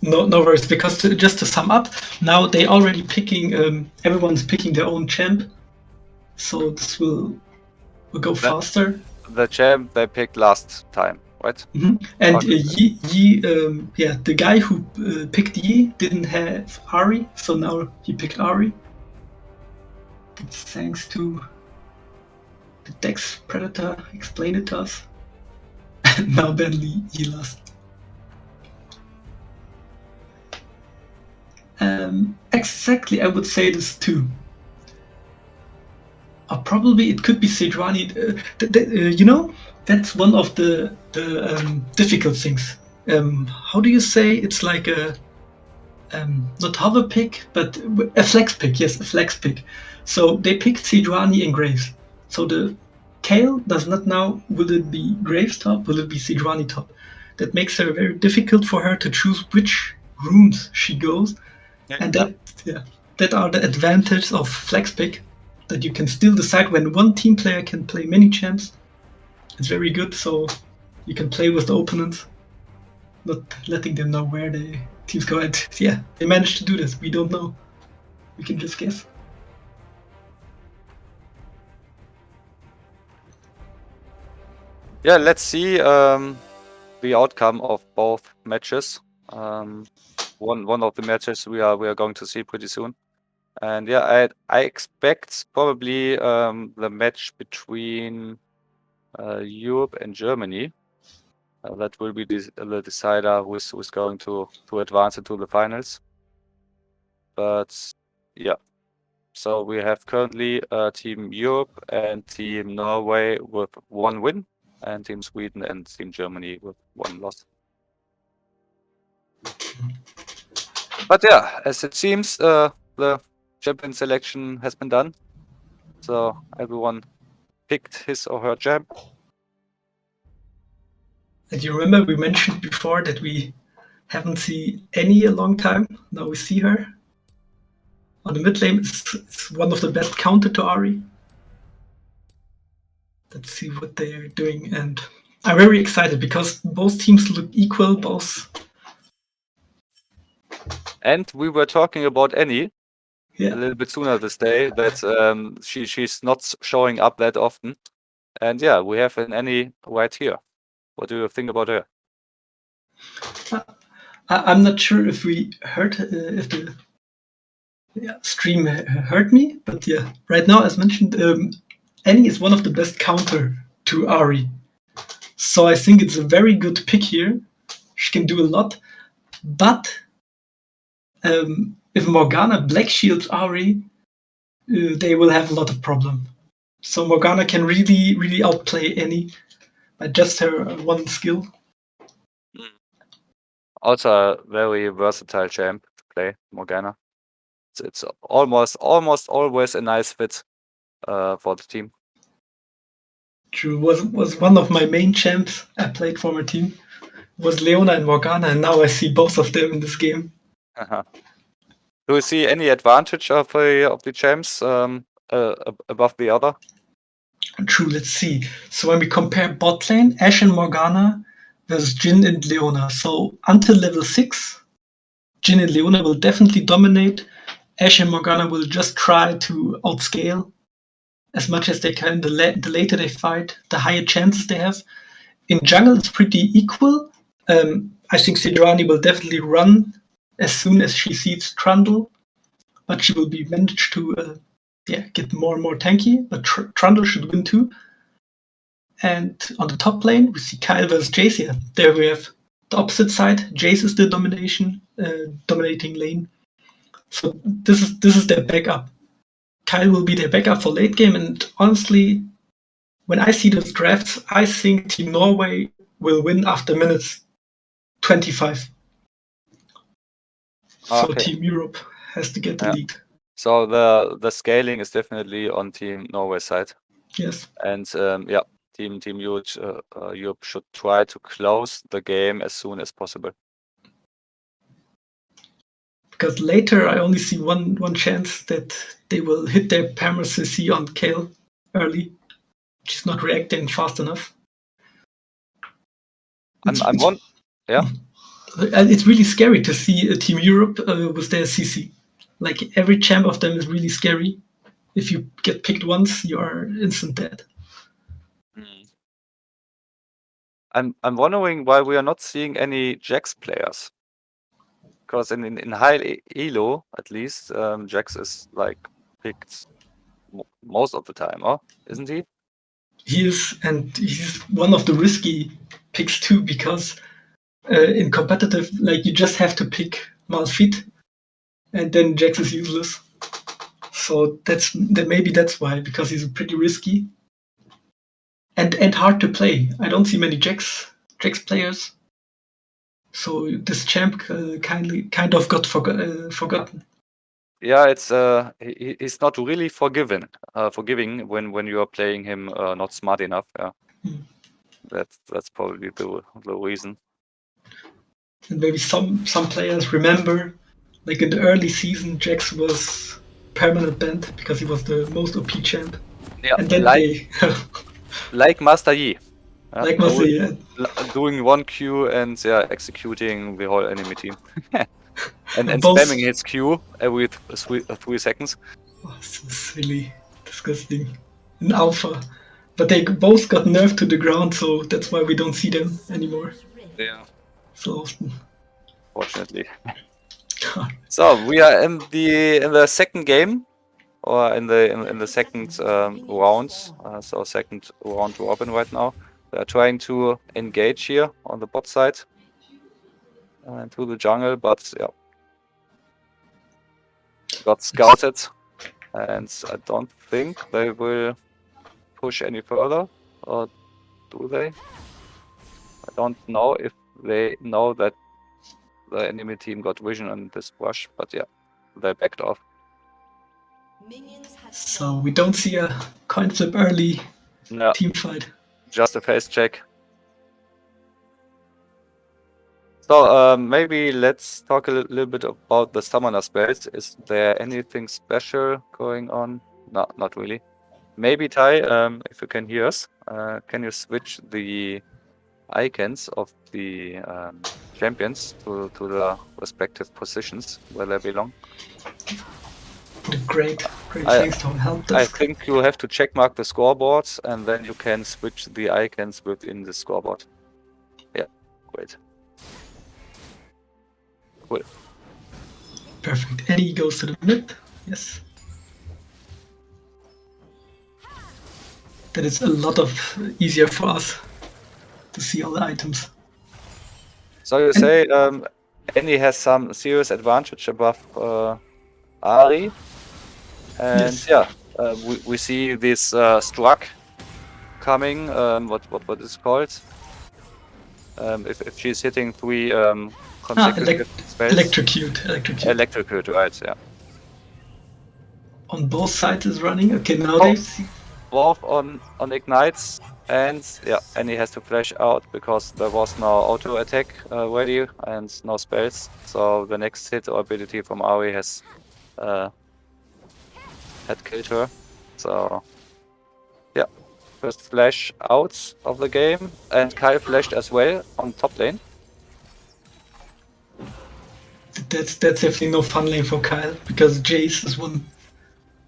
No worries, because just to sum up, now they already picking, everyone's picking their own champ, so this will go faster. The champ they picked last time, right? Mm-hmm. And Yi, the guy who picked Yi didn't have Ahri, so now he picked Ahri. It's thanks to the Dex Predator explained it to us. Now Ben Yi lost. Exactly, I would say this too. Probably it could be Sejuani. You know, that's one of the difficult things. How do you say it's like a not hover pick, but a flex pick? Yes, a flex pick. So they picked Sejuani and Graves. So the Kale does not know will it be Graves top, will it be Sejuani top. That makes it very difficult for her to choose which runes she goes. And Yeah, that are the advantages of flex pick, that you can still decide when one team player can play many champs. It's very good, so you can play with the opponents, not letting them know where the teams go. And yeah, they managed to do this. We don't know. We can just guess. Yeah, let's see the outcome of both matches. One of the matches we are going to see pretty soon. And yeah, I expect probably the match between Europe and Germany. That will be the decider who's going to advance into the finals. But yeah, so we have currently Team Europe and Team Norway with 1 win, and Team Sweden and Team Germany with 1 loss. But yeah, as it seems, the champion selection has been done. So everyone picked his or her champ. And you remember we mentioned before that we haven't seen any a long time. Now we see her. On the mid lane, it's one of the best counter to Ari. Let's see what they are doing. And I'm very excited because both teams look equal. Both. And we were talking about Annie Yeah. a little bit sooner this day, that she's not showing up that often. And yeah, we have an Annie right here. What do you think about her? I'm not sure if we heard if the stream heard me, but yeah, right now, as mentioned, Annie is one of the best counter to Ari. So I think it's a very good pick here. She can do a lot, but if Morgana black shields Ari, they will have a lot of problem. So Morgana can really outplay Annie by just her one skill. Also a very versatile champ to play, Morgana. It's almost always a nice fit for the team. True, was one of my main champs I played for my team. Was Leona and Morgana, and now I see both of them in this game. Do you see any advantage of the champs above the other? True, let's see. So when we compare bot lane, Ashe and Morgana versus Jhin and Leona. So until level 6, Jhin and Leona will definitely dominate. Ashe and Morgana will just try to outscale as much as they can. The later they fight, the higher chances they have. In jungle, it's pretty equal. I think Sejuani will definitely run as soon as she sees Trundle, but she will be managed to get more and more tanky. But Trundle should win too. And on the top lane, we see Kyle versus Jace here. There we have the opposite side. Jace is the dominating lane. So this is their backup. Kyle will be their backup for late game. And honestly, when I see those drafts, I think Team Norway will win after minutes 25. So Okay. Team Europe has to get the lead. So the scaling is definitely on Team Norway side. Yes. And yeah, Team Europe should try to close the game as soon as possible. Because later I only see one chance that they will hit their Parma CC on Kale early. She's not reacting fast enough. It's really scary to see a Team Europe with their CC. Like every champ of them is really scary. If you get picked once, you are instant dead. I'm wondering why we are not seeing any Jax players. Because in high elo, at least, Jax is like picked most of the time, isn't he? He is, and he's one of the risky picks too, because in competitive, like you just have to pick Malphite, and then Jax is useless. So maybe that's why, because he's pretty risky and hard to play. I don't see many Jax players. So this champ kind of got forgotten. Yeah, it's he's not really forgiving when you are playing him not smart enough. Yeah, that's probably the reason. And maybe some players remember Like in the early season, Jax was permanent banned because he was the most OP champ. Yeah, And then like Master Yi. like Master Yi, Doing one Q and executing the whole enemy team. and both. spamming his Q every 3 seconds. Oh, so silly, disgusting. In Alpha. But they both got nerfed to the ground, so that's why we don't see them anymore Yeah, so often. fortunately. So we are in the second game, or in the second round. So second round robin right now. We are trying to engage here on the bot side to the jungle, but yeah, got scouted, and I don't think they will push any further, or do they? I don't know if they know that the enemy team got vision on this brush, but yeah, they backed off. So we don't see a coin flip early No, team fight. just a face check. So maybe let's talk a little bit about the summoner spells. Is there anything special going on? No, not really. Maybe Ty, if you can hear us, can you switch the icons of the champions to the respective positions where they belong? Great thanks to help I desk. think you have to checkmark the scoreboards, and then you can switch the icons within the scoreboard. Yeah, great. Cool. Perfect. Eddie goes to the mid. Yes. That is a lot of easier for us to see all the items. So you say Annie has some serious advantage above Ari, and Yes. yeah, we see this struck coming. What is it called? If she's hitting 3 consecutive spells. Electrocute, right? Yeah. On both sides is running. Okay, now they see. Both on ignites, and yeah, Annie has to flash out because there was no auto attack ready and no spells. So the next hit or ability from Ari has had killed her. So yeah, first flash out of the game, and Kyle flashed as well on top lane. That's definitely no fun lane for Kyle because Jace is one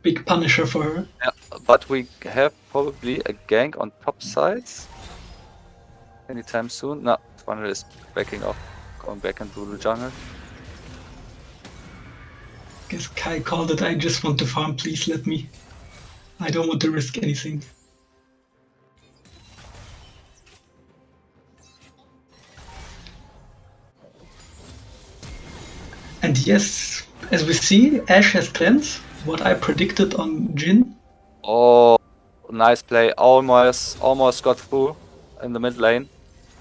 big punisher for her. Yeah, but we have probably a gank on top sides anytime soon. No, Funnel is backing off, going back into the jungle. Guess Kai called it. I just want to farm. Please let me. I don't want to risk anything. And yes, as we see, Ashe has cleanse. What I predicted on Jhin. Oh, nice play. Almost got through in the mid lane.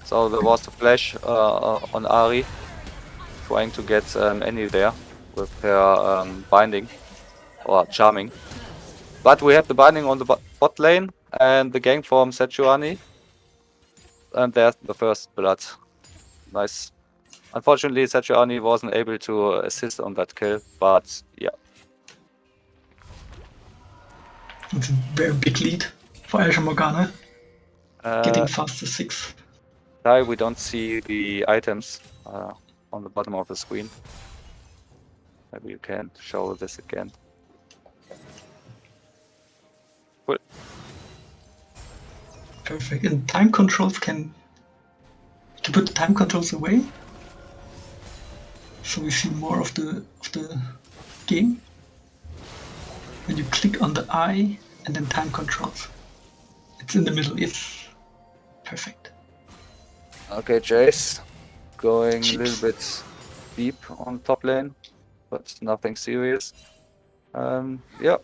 So there was a flash on Ari, trying to get Annie there with her binding or charming. But we have the binding on the bot lane and the gank from Sejuani. And there's the first blood. Nice. Unfortunately, Sejuani wasn't able to assist on that kill, but yeah. It's a very big lead for Ashe Morgana. Getting fast to 6. We don't see the items on the bottom of the screen. Maybe you can show this again. Cool. Perfect. And time controls can put the time controls away, so we see more of the game. When you click on the eye and then time controls, it's in the middle. Yes, perfect. Okay, Jace going a little bit deep on top lane, but nothing serious. Yeah,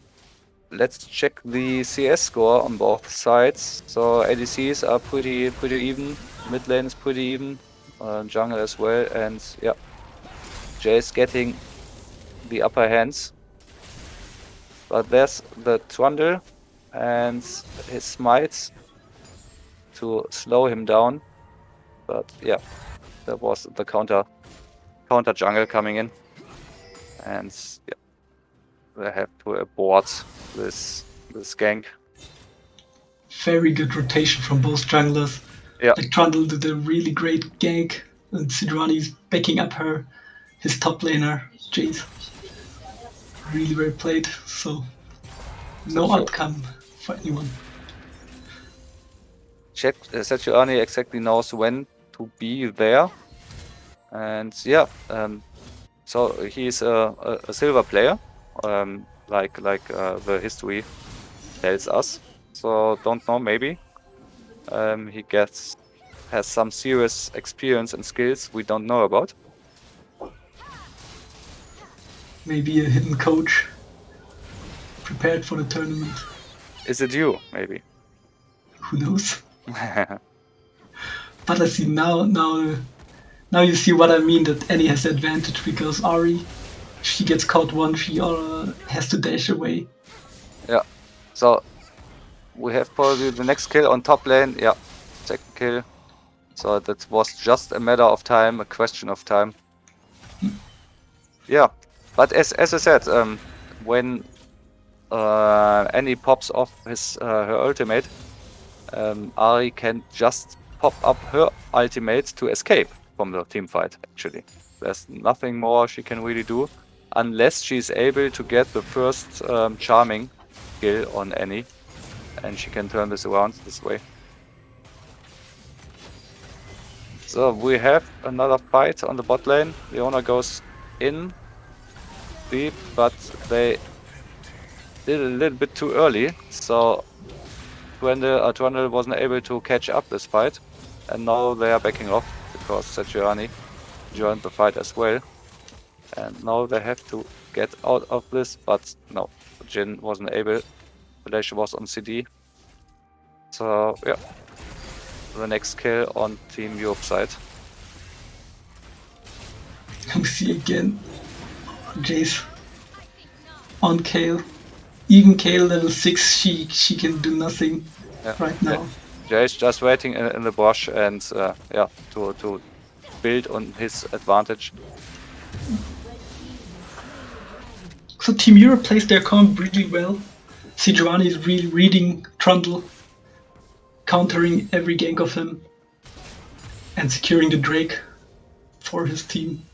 let's check the CS score on both sides. So ADCs are pretty even. Mid lane is pretty even. Jungle as well, and yeah, Jace getting the upper hands. But there's the Trundle and his smites to slow him down. But yeah, there was the counter jungle coming in. and yeah, they have to abort this gank. Very good rotation from both junglers. Yeah. Like Trundle did a really great gank, and Sidrani's backing up his top laner, Jace. Really well played, so no True. outcome for anyone. Satriani exactly knows when to be there, and yeah, so he's a silver player, like the history tells us. So don't know, maybe he has some serious experience and skills we don't know about. Maybe a hidden coach prepared for the tournament. Is it you? Maybe. Who knows? But I see now you see what I mean, that Annie has the advantage because Ari, if she gets caught one, she has to dash away. Yeah. So we have probably the next kill on top lane. Yeah, second kill. So that was just a matter of time, a question of time. Yeah, but as I said, when Annie pops off her ultimate, Ari can just pop up her ultimate to escape from the team fight. Actually, there's nothing more she can really do, unless she's able to get the first charming kill on Annie, and she can turn this around this way. So we have another fight on the bot lane. Leona goes in deep, but they did a little bit too early, so Trundle wasn't able to catch up this fight, and now they are backing off because Satriani joined the fight as well, and now they have to get out of this, but no, Jin wasn't able. Flash was on CD, so yeah, the next kill on Team Europe side. We see again Jace on Kale. Even Kale level 6, she can do nothing right now. Jace just waiting in the bush and yeah, to build on his advantage. So Team Europe plays their comp really well. Sejuani is really reading Trundle, countering every gank of him, and securing the Drake for his team.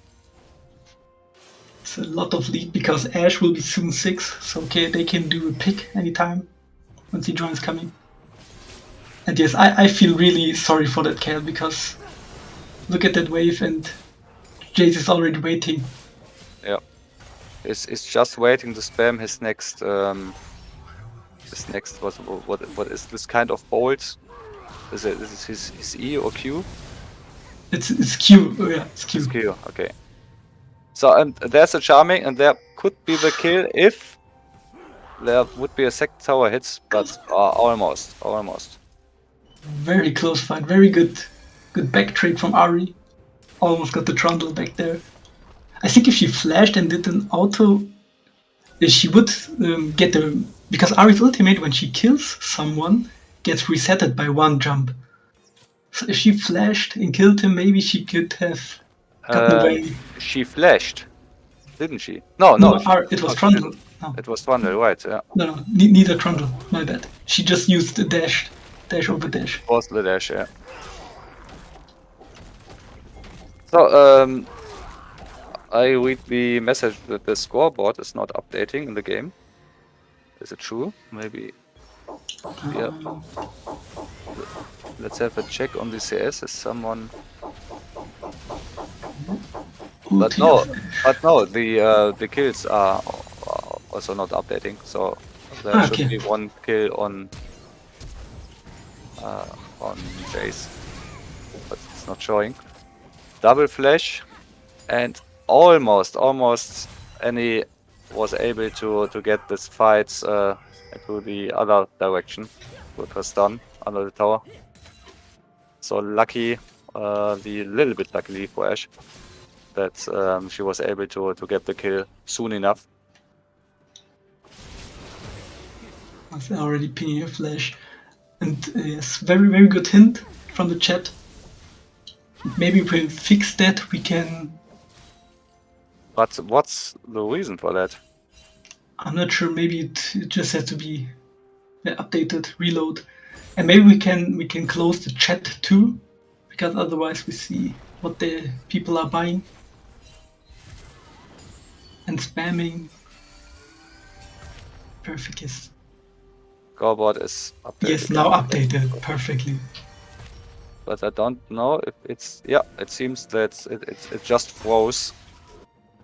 It's a lot of lead because Ashe will be soon 6, so okay, they can do a pick anytime when Sejuani's coming. And yes, I feel really sorry for that Kale because look at that wave and Jace is already waiting. Yeah, is just waiting to spam his next what is this kind of bolt? Is it his E or Q? It's Q. Oh, yeah, it's Q. It's Q. Okay. So there's a charming, and there could be the kill if there would be a second tower hit, but almost. Very close fight. Very good back trade from Ari. Almost got the Trundle back there. I think if she flashed and did an auto, she would get the... Because Ari's ultimate, when she kills someone, gets resetted by one jump. So if she flashed and killed him, maybe she could have gotten away. She flashed, didn't she? It was Trundle. No. It was Trundle, right? Yeah. No, neither Trundle. My bad. She just used the dash over dash. It was the dash, yeah. So I read the message that the scoreboard is not updating in the game. Is it true? Maybe. Yeah. Let's have a check on the CS. Is someone? But no, the kills are also not updating. So there should be one kill on Jace, but it's not showing. Double flash, and almost Annie was able to get this fight to the other direction with her stun under the tower. So lucky, the little bit luckily for Ashe, that she was able to get the kill soon enough. I was already pinging a flash, and yes, very good hint from the chat. Maybe if we fix that, we can But what's the reason for that? I'm not sure. Maybe it just has to be updated, reload, and maybe we can close the chat too, because otherwise we see what the people are buying and spamming. Perfect. Yes. Scoreboard is updated. Yes. Now updated perfectly. But I don't know if it's, yeah, it seems that it just froze,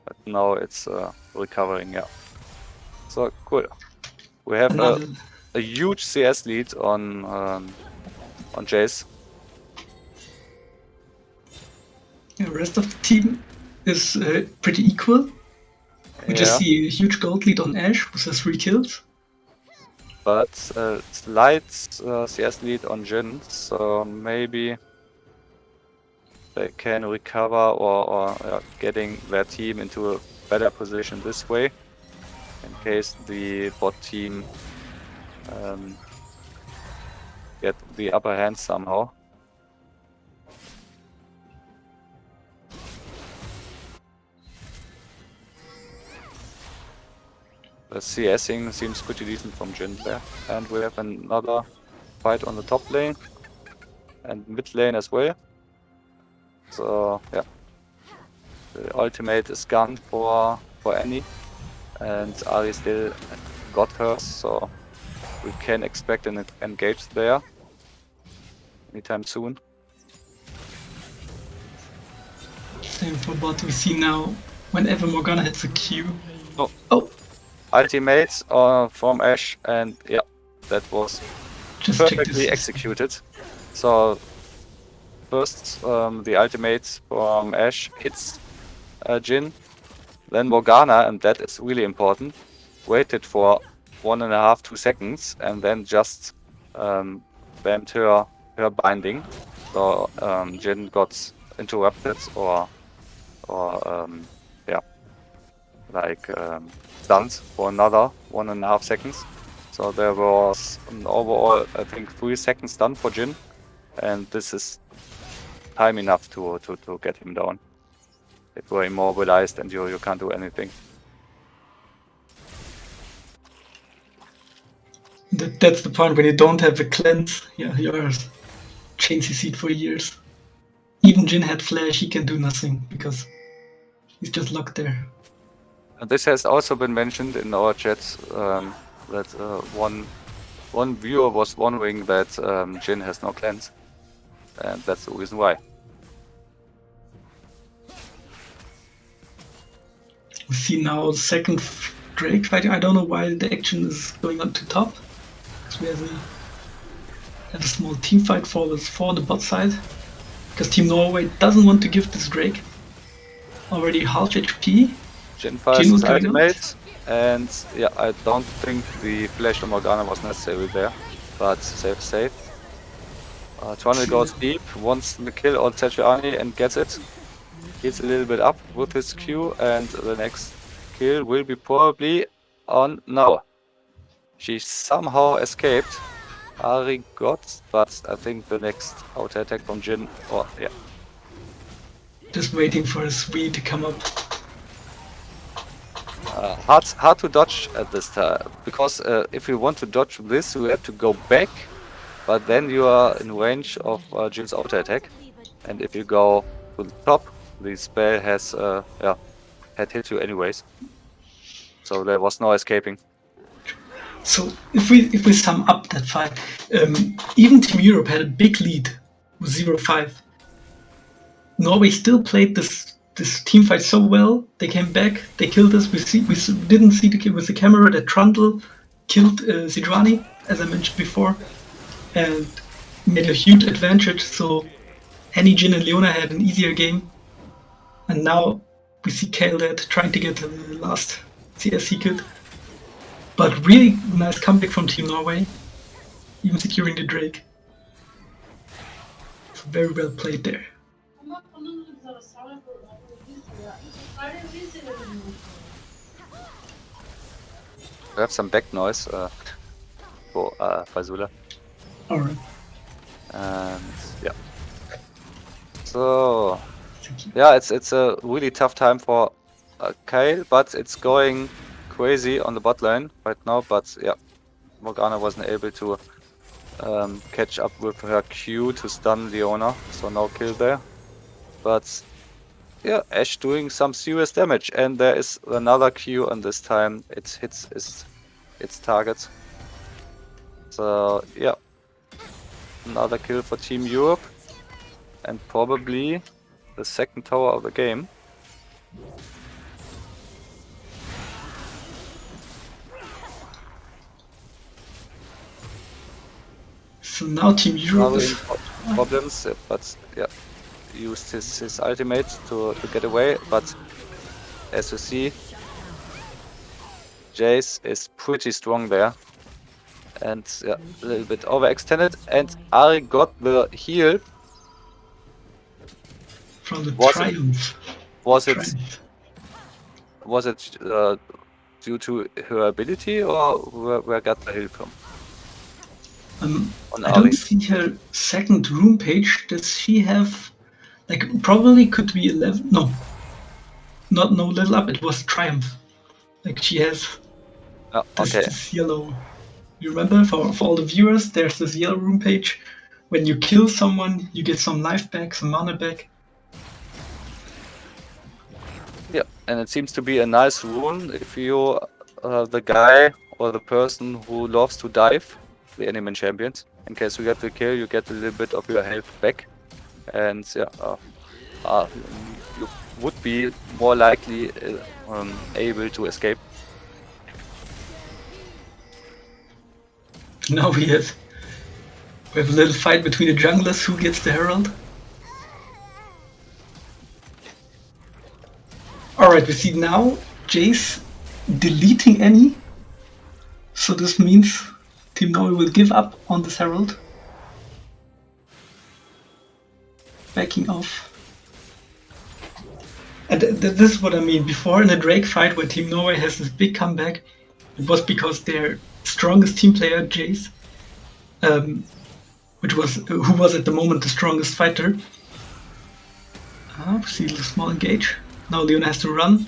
but now it's recovering. Yeah. So cool. We have Another. a huge CS lead on Jace. The rest of the team is pretty equal. We just Yeah, see a huge gold lead on Ash, who has 3 kills. but slight CS lead on Jin, so maybe they can recover or getting their team into a better position this way, in case the bot team get the upper hand somehow. The CSing seems pretty decent from Jin there. And we have another fight on the top lane and mid lane as well. So yeah, the ultimate is gone for Annie, and Ari still got hers, so we can expect an engage there anytime soon. Same for bot. We see now whenever Morgana hits a Q. Oh, ultimate from Ash, and yeah, that was Just check perfectly this. executed. So first the ultimate from Ash hits Jin, then Morgana, and that is really important. Waited for 1.5–2 seconds and then just banned her binding. So Jin got interrupted or yeah, like stunned for another 1.5 seconds. So there was an overall, I think, 3 seconds stun for Jin, and this is time enough to get him down. If we're immobilized and you can't do anything. That's the point when you don't have a cleanse. Yeah, you're chain CC'd for years. Even Jin had flash, he can do nothing because he's just locked there. And this has also been mentioned in our chat that one viewer was wondering that Jin has no cleanse, and that's the reason why. We see now second Drake fighting. I don't know why the action is going on to top. Because we have a small team fight for the bot side. Because Team Norway doesn't want to give this Drake. Already half HP. Jin fires his ultimate, and yeah, I don't think the flash on Morgana was necessary there, but safe. Tunnel goes deep, wants the kill on Sejuani and gets it. He's a little bit up with his Q, and the next kill will be probably on now. She somehow escaped. Ari got, but I think the next auto attack from Jin, yeah. Just waiting for a sweep to come up. Hard to dodge at this time, because if you want to dodge this, you have to go back, but then you are in range of Jin's auto attack, and if you go to the top, the spell has had hit you anyways, so there was no escaping. So if we sum up that fight, even Team Europe had a big lead with 0-5. Norway still played this team fight so well. They came back, they killed us. We didn't see the kill with the camera that Trundle killed Sejuani, as I mentioned before, and made a huge advantage. So Annie, Jin, and Leona had an easier game, and now we see Kael'Thad trying to get the last CS he could. But really nice comeback from Team Norway, even securing the Drake. So very well played there. We have some back noise for Faezula. Alright. And yeah. So yeah, it's a really tough time for Kyle, but it's going crazy on the bot lane right now. But yeah, Morgana wasn't able to catch up with her Q to stun Leona, so no kill there. But yeah, Ashe doing some serious damage, and there is another Q, and this time it hits its target. So yeah, another kill for Team Europe, and probably the second tower of the game. So now Team Europe Another is... problems, but yeah, used his ultimate to get away. But as you see, Jace is pretty strong there, and yeah, a little bit overextended. And Ari got the heal. From the Was it- Triumph. Was it Triumph. due to her ability, or where got the heal from? On I Ari. don't see her second room page. Does she have... Like, probably could be 11... No. No level up. It was Triumph. Like, she has Oh, this, okay. this yellow... You remember? For all the viewers, there's this yellow room page. When you kill someone, you get some life back, some mana back. Yeah, and it seems to be a nice rune if you the guy or the person who loves to dive, the enemy champions. In case you get the kill, you get a little bit of your health back, and yeah, you would be more likely able to escape. Now we have a little fight between the junglers. Who gets the Herald? Alright, we see now Jace deleting Annie. So this means Team Norway will give up on this Herald. Backing off. And this is what I mean. Before in the Drake fight where Team Norway has this big comeback, it was because their strongest team player, Jace, who was at the moment the strongest fighter. We see a little small engage. Now Leon has to run.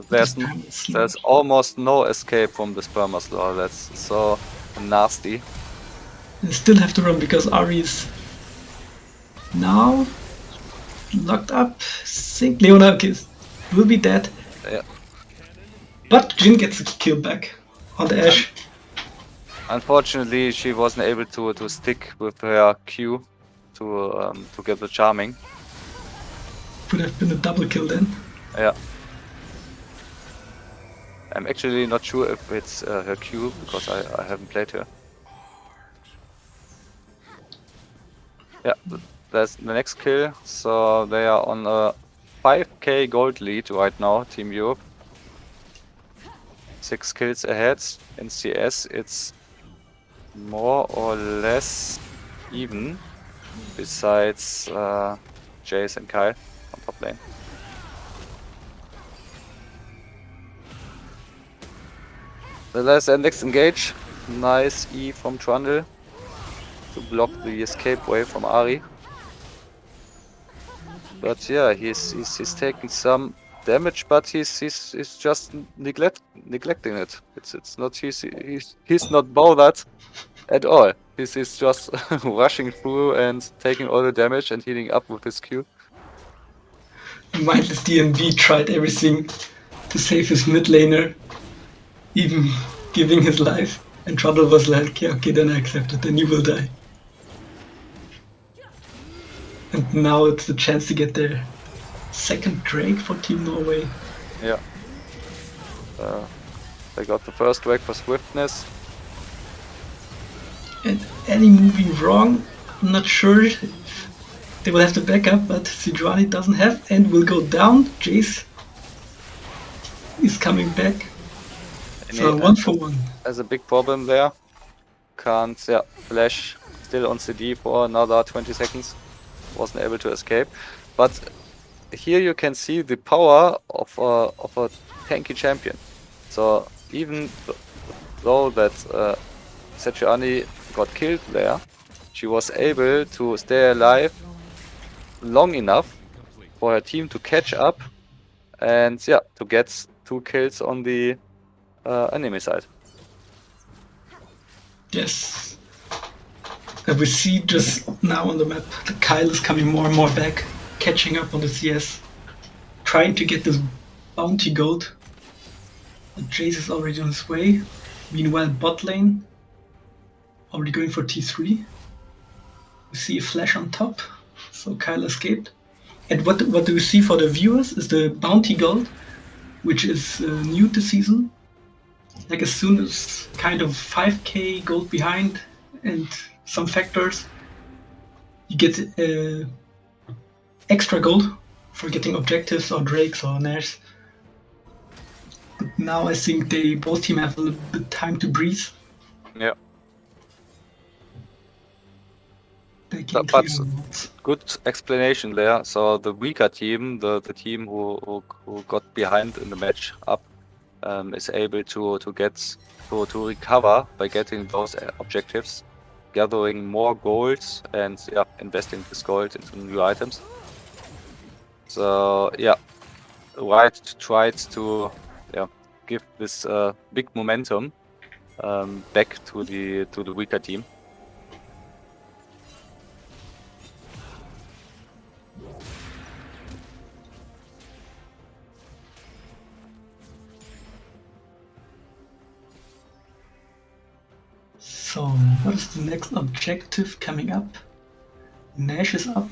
There's almost no escape from this permaslaw. That's so nasty. They still have to run because Ari is now locked up. Think Leona will be dead. Yeah. But Jin gets a kill back on the Ashe. Unfortunately, she wasn't able to stick with her Q to get the charming. Would have been a double kill then. Yeah. I'm actually not sure if it's her Q because I haven't played her. Yeah, that's the next kill. So they are on a 5k gold lead right now, Team Europe. 6 kills ahead. In CS, it's more or less even, besides Jace and Kyle on top lane. Let's next engage. Nice E from Trundle to block the escape wave from Ari. But yeah, he's taking some damage, but he's just neglecting it. It's not he's not bothered at all. He's just rushing through and taking all the damage and healing up with his Q. Mindless DMV tried everything to save his mid laner, even giving his life. And Trouble was like, yeah, okay, then I accept it, then you will die. And now it's the chance to get their second Drake for Team Norway. Yeah. They got the first Drake for swiftness. And any moving wrong, I'm not sure if they will have the backup, but Sejuani doesn't have and will go down. Jace is coming back. So 1 for 1. Has a big problem there. Can't flash still on CD for another 20 seconds. Wasn't able to escape. But here you can see the power of a tanky champion. So even though that Sejuani got killed there, she was able to stay alive long enough for her team to catch up and yeah, to get 2 kills on the enemy side. Yes. And we see just now on the map, the Kyle is coming more and more back, catching up on the CS, trying to get this bounty gold. The Jace is already on his way. Meanwhile, bot lane, already going for T3. We see a flash on top, so Kyle escaped. And what do we see for the viewers is the bounty gold, which is new this season. Like as soon as kind of 5k gold behind and some factors, you get extra gold for getting objectives or drakes or nairs. But now I think they both team have a little bit time to breathe. Yeah. They can But clear the mods. good explanation there. So the weaker team, the team who got behind in the match up, is able to recover by getting those objectives, gathering more gold, and yeah, investing this gold into new items. So yeah, White tried to give this big momentum back to the weaker team. So, what is the next objective coming up? Nash is up.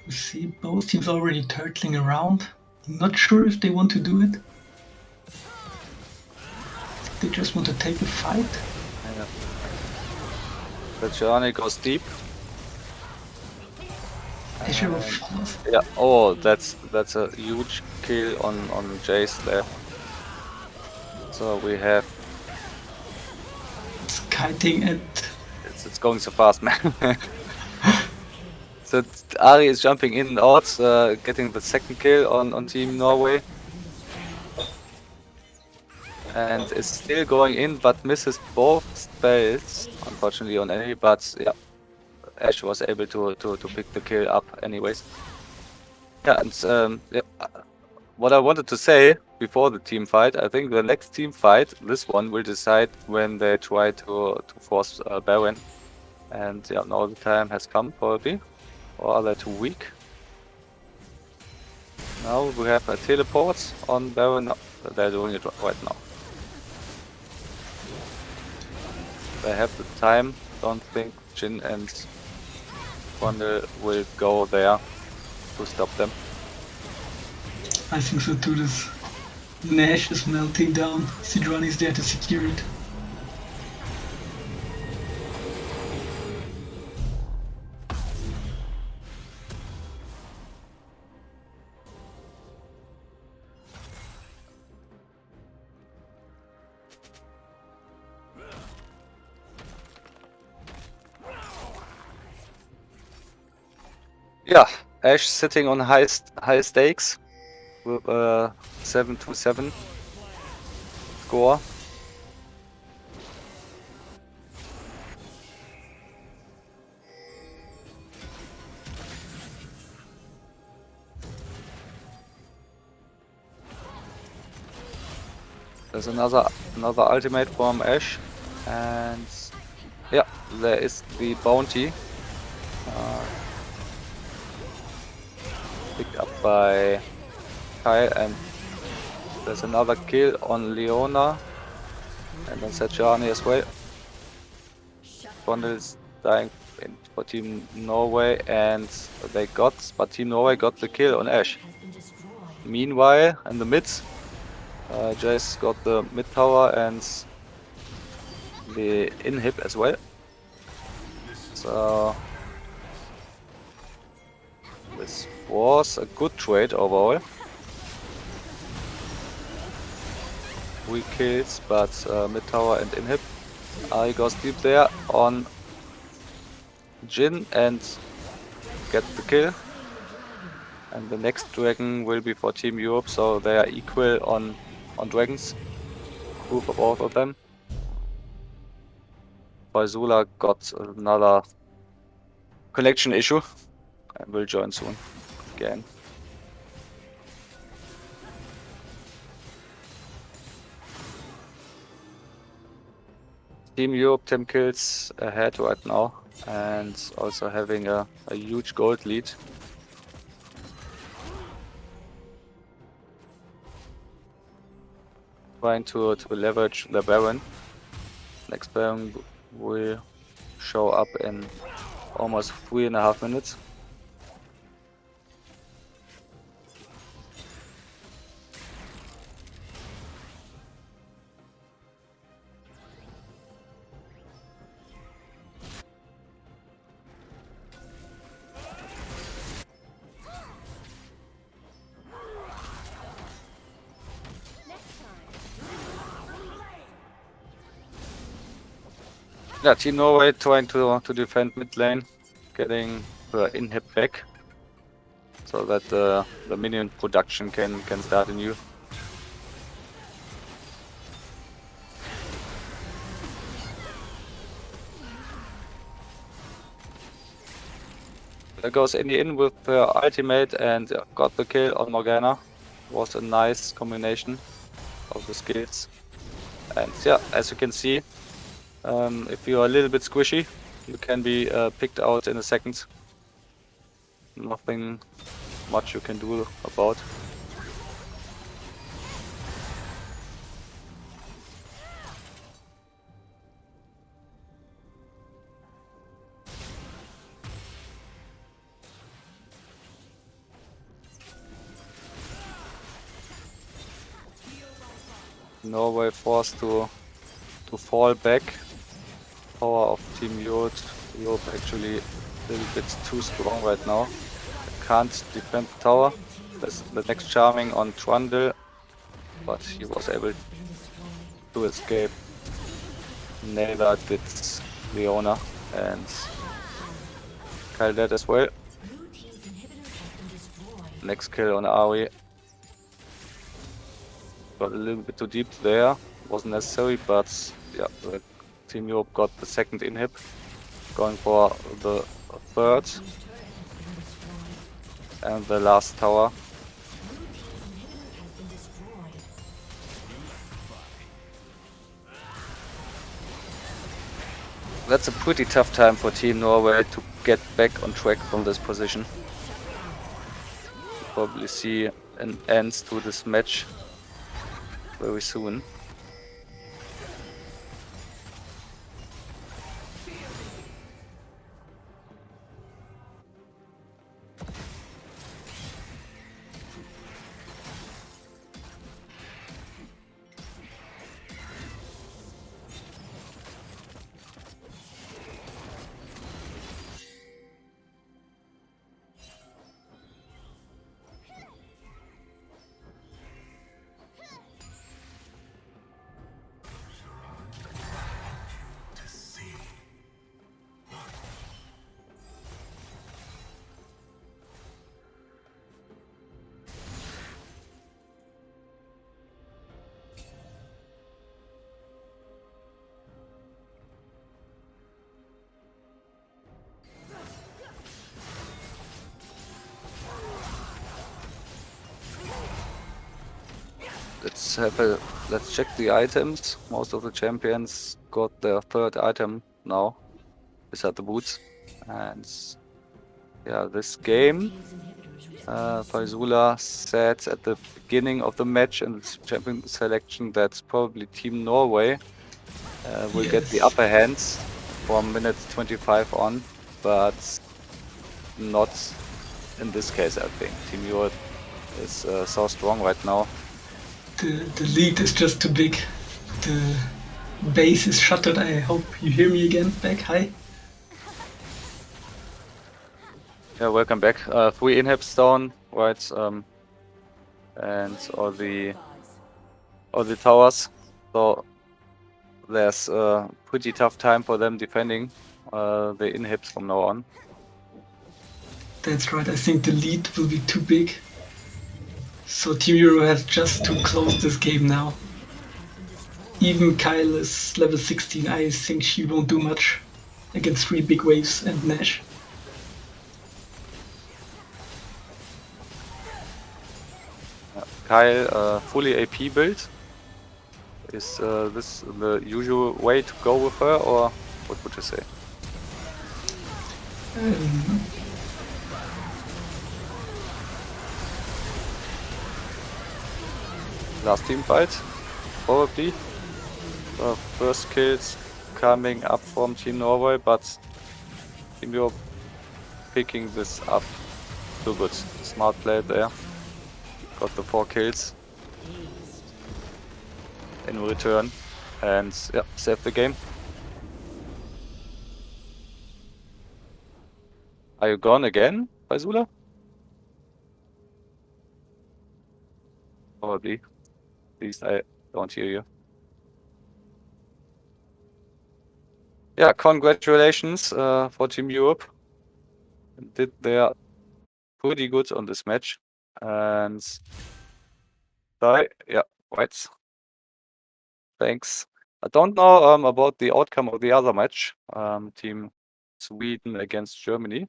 You see both teams already turtling around. Not sure if they want to do it. They just want to take a fight. Yeah. The journey goes deep. Asher will fast. Yeah. Oh, that's a huge kill on Jace there. So we have. It's kiting and It's going so fast, man. So Ari is jumping in and out, getting the second kill on Team Norway. And is still going in, but misses both spells, unfortunately, on enemy. But yeah, Ash was able to pick the kill up anyways. Yeah, and yeah, what I wanted to say before the team fight, I think the next team fight, this one, will decide when they try to force Baron. And yeah, now the time has come, probably. Or are they too weak? Now we have a teleport on Baron. No, they're doing it right now. They have the time. Don't think Jin and Wonder will go there to stop them. I think so too. This Nash is melting down. Sidran is there to secure it. Yeah, Ash sitting on high stakes with a 7-7 score. There's another ultimate from Ash, and yeah, there is the bounty. Picked up by Kyle, and there's another kill on Leona and on Sejani as well. Bondel is dying for Team Norway, and but Team Norway got the kill on Ash. Meanwhile, in the mid, Jace got the mid tower and the inhib as well. So this was a good trade overall. 3 kills, but mid tower and inhib. Ari goes deep there on Jin and get the kill. And the next dragon will be for Team Europe, so they are equal on dragons. Group of both of them. Faezula got another connection issue and will join soon again. Team Europe 10 kills ahead right now, and also having a huge gold lead. Trying to leverage the Baron. Next Baron will show up in almost 3.5 minutes. Yeah, Team Norway trying to defend mid lane, getting the inhib back, so that the minion production can start anew. There goes Annie in with her ultimate and got the kill on Morgana. Was a nice combination of the skills. And yeah, as you can see, if you are a little bit squishy, you can be picked out in a second. Nothing much you can do about. Norway forced to fall back. Power of Team Europe actually a little bit too strong right now. Can't defend the tower. There's the next charming on Trundle, but he was able to escape. Naylor did Leona and Kyle dead as well. Next kill on Ari. Got a little bit too deep there. Wasn't necessary, but yeah, the Team Europe got the second inhib. Going for the third and the last tower. That's a pretty tough time for Team Norway to get back on track from this position. We'll probably see an end to this match very soon. Let's check the items. Most of the champions got their third item now. These are the boots. And yeah, this game, Faezula said at the beginning of the match and champion selection that probably Team Norway will get the upper hands from minute 25 on, but not in this case, I think. Team Europe is so strong right now. The lead is just too big. The base is shuttered. I hope you hear me again back. Hi. Yeah, welcome back. 3 inhibs down, right? And all the towers. So there's a pretty tough time for them defending the inhibs from now on. That's right. I think the lead will be too big. So Team Euro has just to close this game now. Even Kyle is level 16. I think she won't do much against 3 big waves and Nash. Kyle fully AP build. Is this the usual way to go with her, or what would you say? Last team fight, probably. The first kills coming up from Team Norway, but Team Europe picking this up. So good. Smart play there. Got the 4 kills in return. And yeah, saved the game. Are you gone again, Faezula? Probably. At least I don't hear you. Yeah, congratulations for Team Europe. They are pretty good on this match. And yeah, right. Thanks. I don't know about the outcome of the other match. Team Sweden against Germany.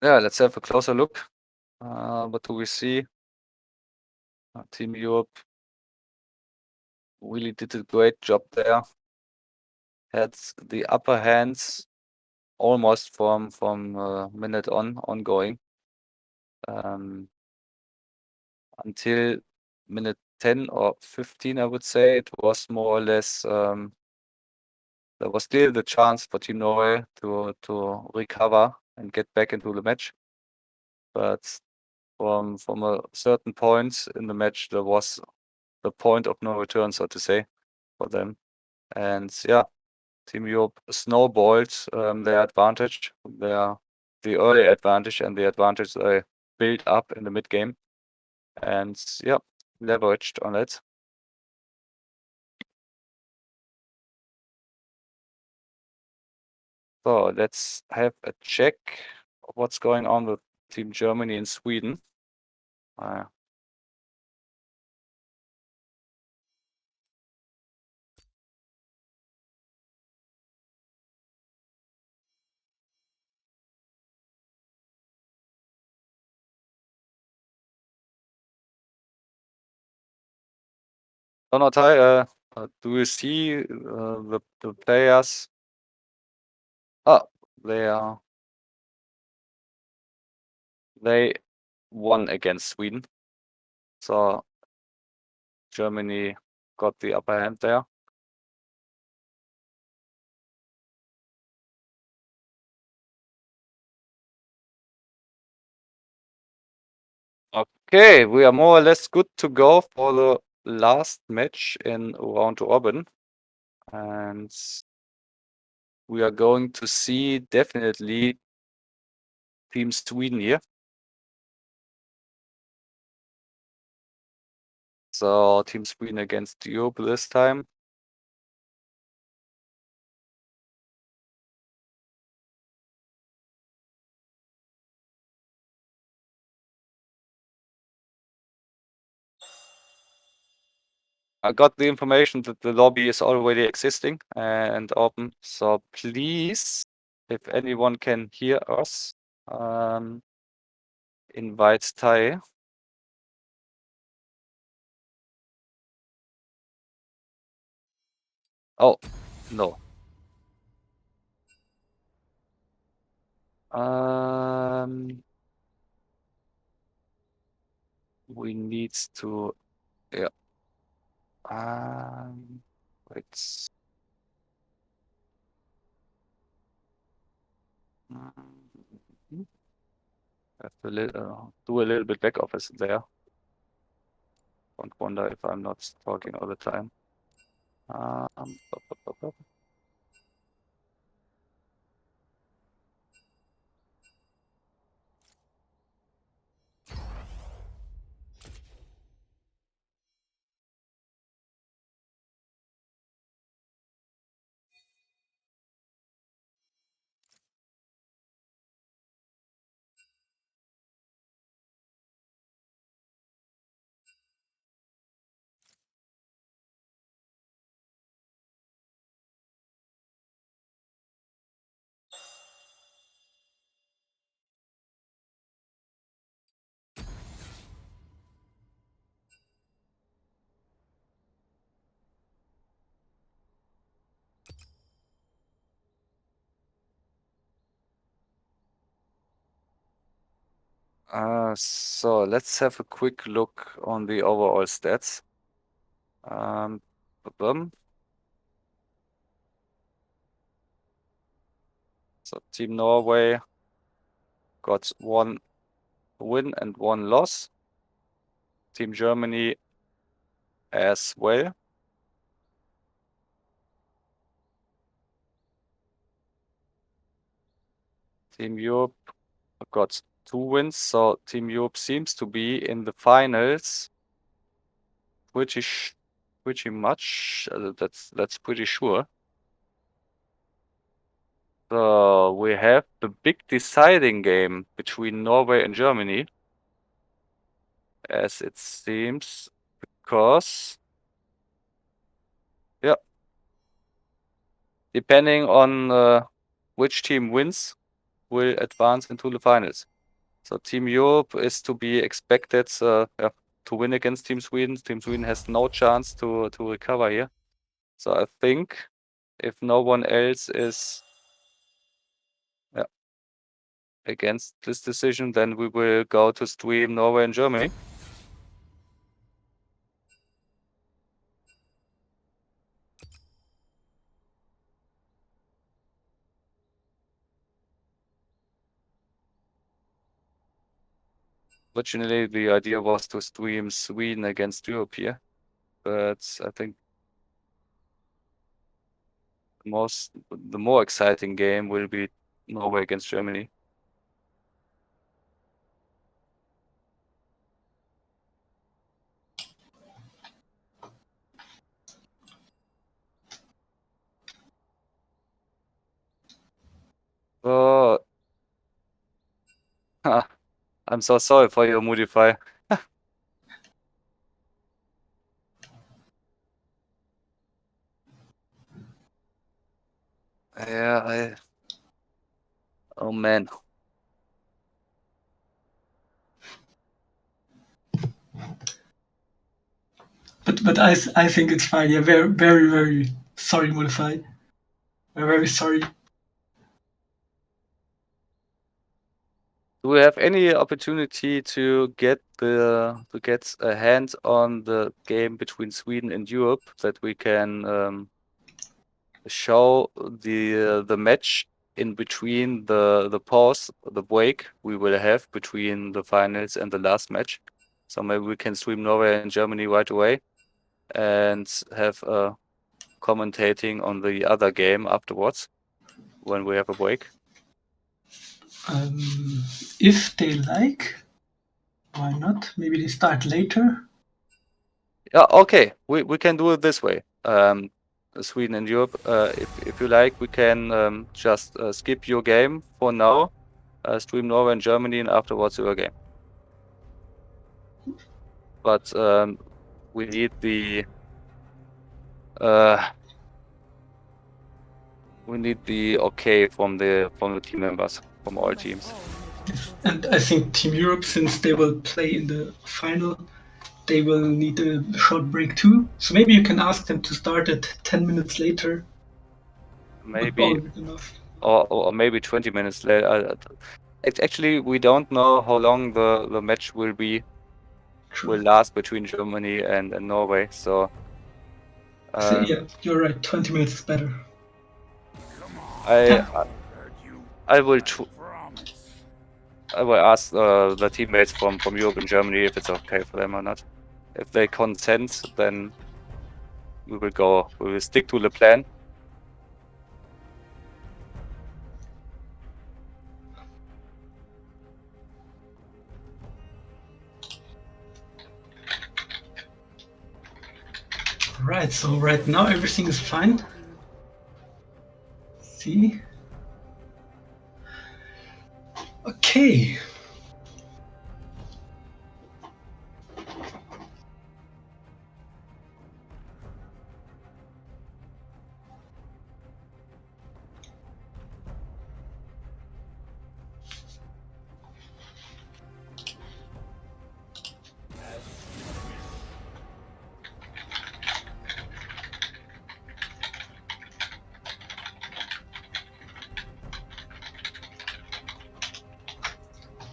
Yeah, let's have a closer look. What do we see? Team Europe really did a great job there. Had the upper hands almost from minute ongoing until minute 10 or 15, I would say. It was more or less there was still the chance for Team Norway to recover and get back into the match. But from a certain point in the match, there was the point of no return, so to say, for them. And yeah, Team Europe snowballed their advantage, the early advantage and the advantage they built up in the mid game, and yeah, leveraged on it. So let's have a check of what's going on with Team Germany and Sweden. Donatai, do you see the players? Oh, they won against Sweden. So Germany got the upper hand there. Okay, we are more or less good to go for the last match in round robin. And we are going to see definitely Team Sweden here. So Team Sweden against Europe this time. I got the information that the lobby is already existing and open. So please, if anyone can hear us, invite Tai. Oh, no. We need to, yeah. Wait. Have to do a little bit back office there. Don't wonder if I'm not talking all the time. Pop, pop, pop, pop. So let's have a quick look on the overall stats. Boom. So Team Norway got 1 win and 1 loss. Team Germany as well. Team Europe got 2 wins, so Team Europe seems to be in the finals pretty much. That's pretty sure. So we have the big deciding game between Norway and Germany, as it seems, because yeah, depending on which team wins, will advance into the finals. So Team Europe is to be expected to win against Team Sweden. Team Sweden has no chance to recover here. So I think if no one else is against this decision, then we will go to stream Norway and Germany. Originally, the idea was to stream Sweden against Europe here, but I think the more exciting game will be Norway against Germany. Oh, I'm so sorry for your Modify. Yeah, oh man. But I think it's fine. Yeah, very very very sorry, Modify. I'm very sorry. Do we have any opportunity to get a hand on the game between Sweden and Europe that we can show the match in between the pause, the break we will have between the finals and the last match? So maybe we can stream Norway and Germany right away and have commentating on the other game afterwards when we have a break. If they like, why not? Maybe they start later. Yeah, okay. We can do it this way. Sweden and Europe. If you like, we can just skip your game for now, stream Norway and Germany, and afterwards your game. But we need the okay from the team members from all teams. And I think Team Europe, since they will play in the final, they will need a short break too. So maybe you can ask them to start at 10 minutes later. Maybe Would be enough. or maybe 20 minutes later. Actually, we don't know how long the match will True. last between Germany and Norway. So So, yeah, you're right. 20 minutes is better. I will ask the teammates from Europe and Germany if it's okay for them or not. If they consent, then we will go. We will stick to the plan. Right, so right now everything is fine. See? Okay.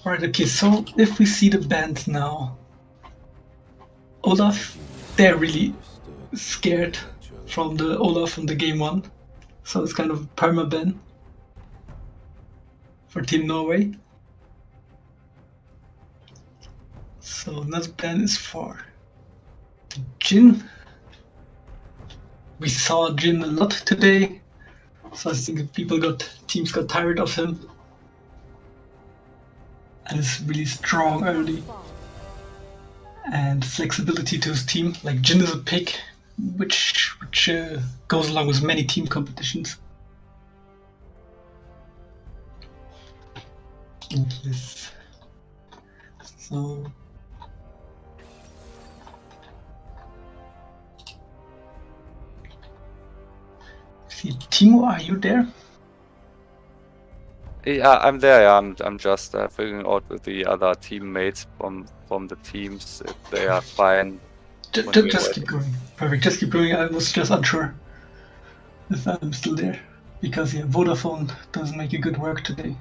Alright, okay, so if we see the band now, Olaf, they're really scared from the Olaf from the game 1. So it's kind of perma-ban for Team Norway. So another ban is for the Jin. We saw Jin a lot today, so I think teams got tired of him. And it's really strong early. And flexibility to his team. Like Jin is a pick which goes along with many team competitions. Yes. So see, Timo, are you there? Yeah, I'm there. Yeah, I'm just figuring out with the other teammates from the teams if they are fine. Just keep going. Perfect. Just keep going. I was just unsure if I'm still there because yeah, Vodafone doesn't make a good work today.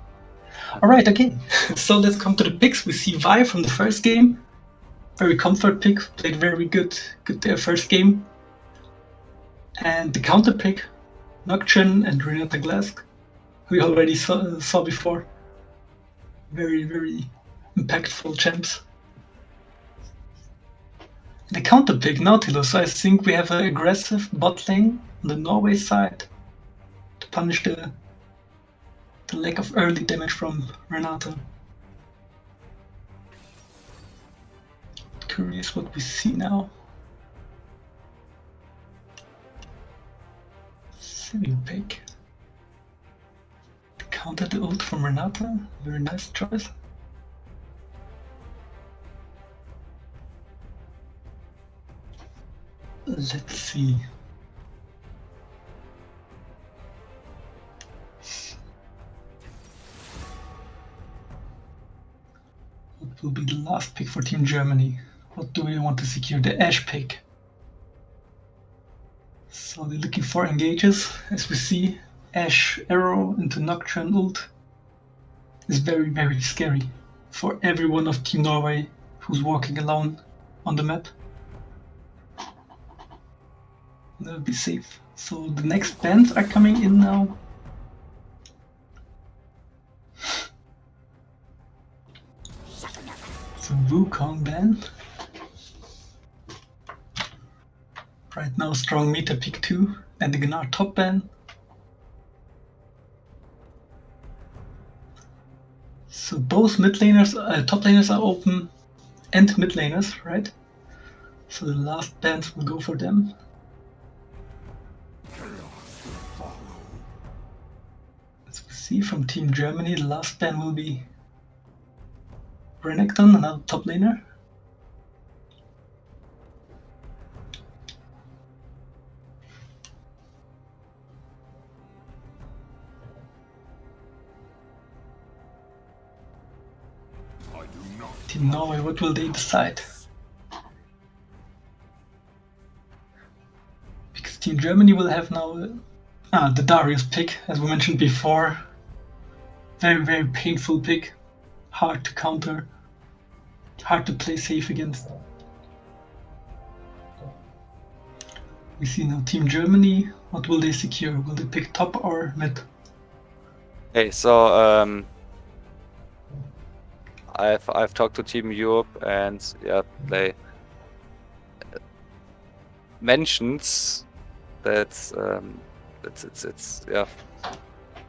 All right, okay. So let's come to the picks. We see Vi from the first game. Very comfort pick. Played very good their first game. And the counter pick, Nocturne and Renata Glask, who we already saw before. Very, very impactful champs. The counter pick, Nautilus. So I think we have an aggressive bot lane on the Norway side to punish the lack of early damage from Renata. Curious what we see now. Silly pick. Counter the ult from Renata. Very nice choice. Let's see. What will be the last pick for Team Germany? What do we want to secure? The Ashe pick. So they're looking for engages. As we see, Ashe arrow into Nocturne ult is very, very scary for everyone of Team Norway who's walking alone on the map. They'll be safe. So the next bands are coming in now. It's a Wukong band. Right now, strong meta pick 2 and the Gnar top ban. So both mid laners, top laners are open, and mid laners, right? So the last bans will go for them. As we see from Team Germany, the last ban will be Renekton, another top laner. Team Norway, what will they decide? Because Team Germany will have now the Darius pick, as we mentioned before. Very, very painful pick. Hard to counter. Hard to play safe against. We see now Team Germany. What will they secure? Will they pick top or mid? Okay, so I've talked to Team Europe, and yeah, they mentions that it's yeah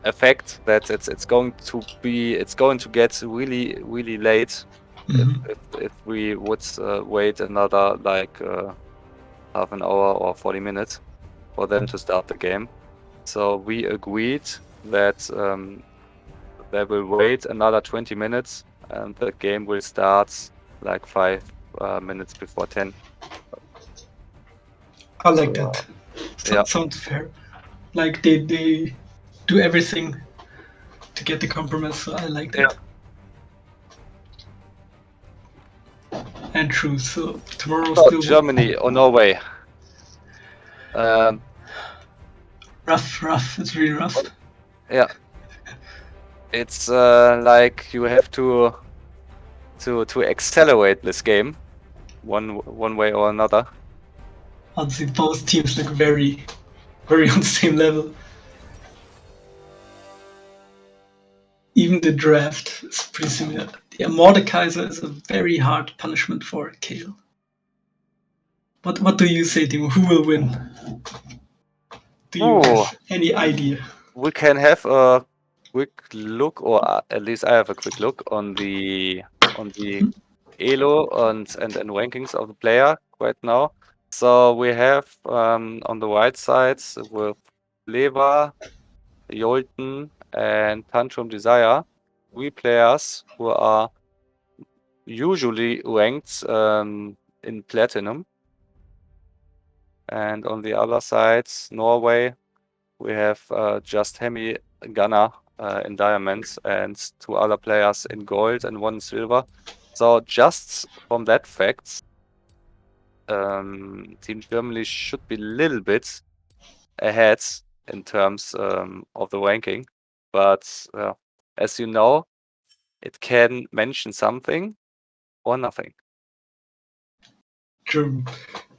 a fact that it's going to get really late if we would wait another like half an hour or 40 minutes for them to start the game. So we agreed that they will wait another 20 minutes and the game will start like 5 minutes before 10. I like that. Sounds fair. Like they do everything to get the compromise, so I like that. And true, so tomorrow still Germany or Norway. Rough. It's really rough. Yeah. It's like you have to to accelerate this game one way or another. Honestly, both teams look very, very on the same level. Even the draft is pretty similar. Yeah, Mordekaiser is a very hard punishment for Kale. What do you say, Timo? Who will win? Do you have any idea? We can have a quick look, or at least I have a quick look on the elo and rankings of the player right now. So we have on the right side with Leva, Jolten, and Tantrum Desire, 3 players who are usually ranked in Platinum. And on the other side, Norway, we have just Hemi Gunner in Diamonds and 2 other players in Gold and 1 in Silver. So just from that fact, Team Germany should be a little bit ahead in terms of the ranking. But as you know, it can mention something or nothing. True.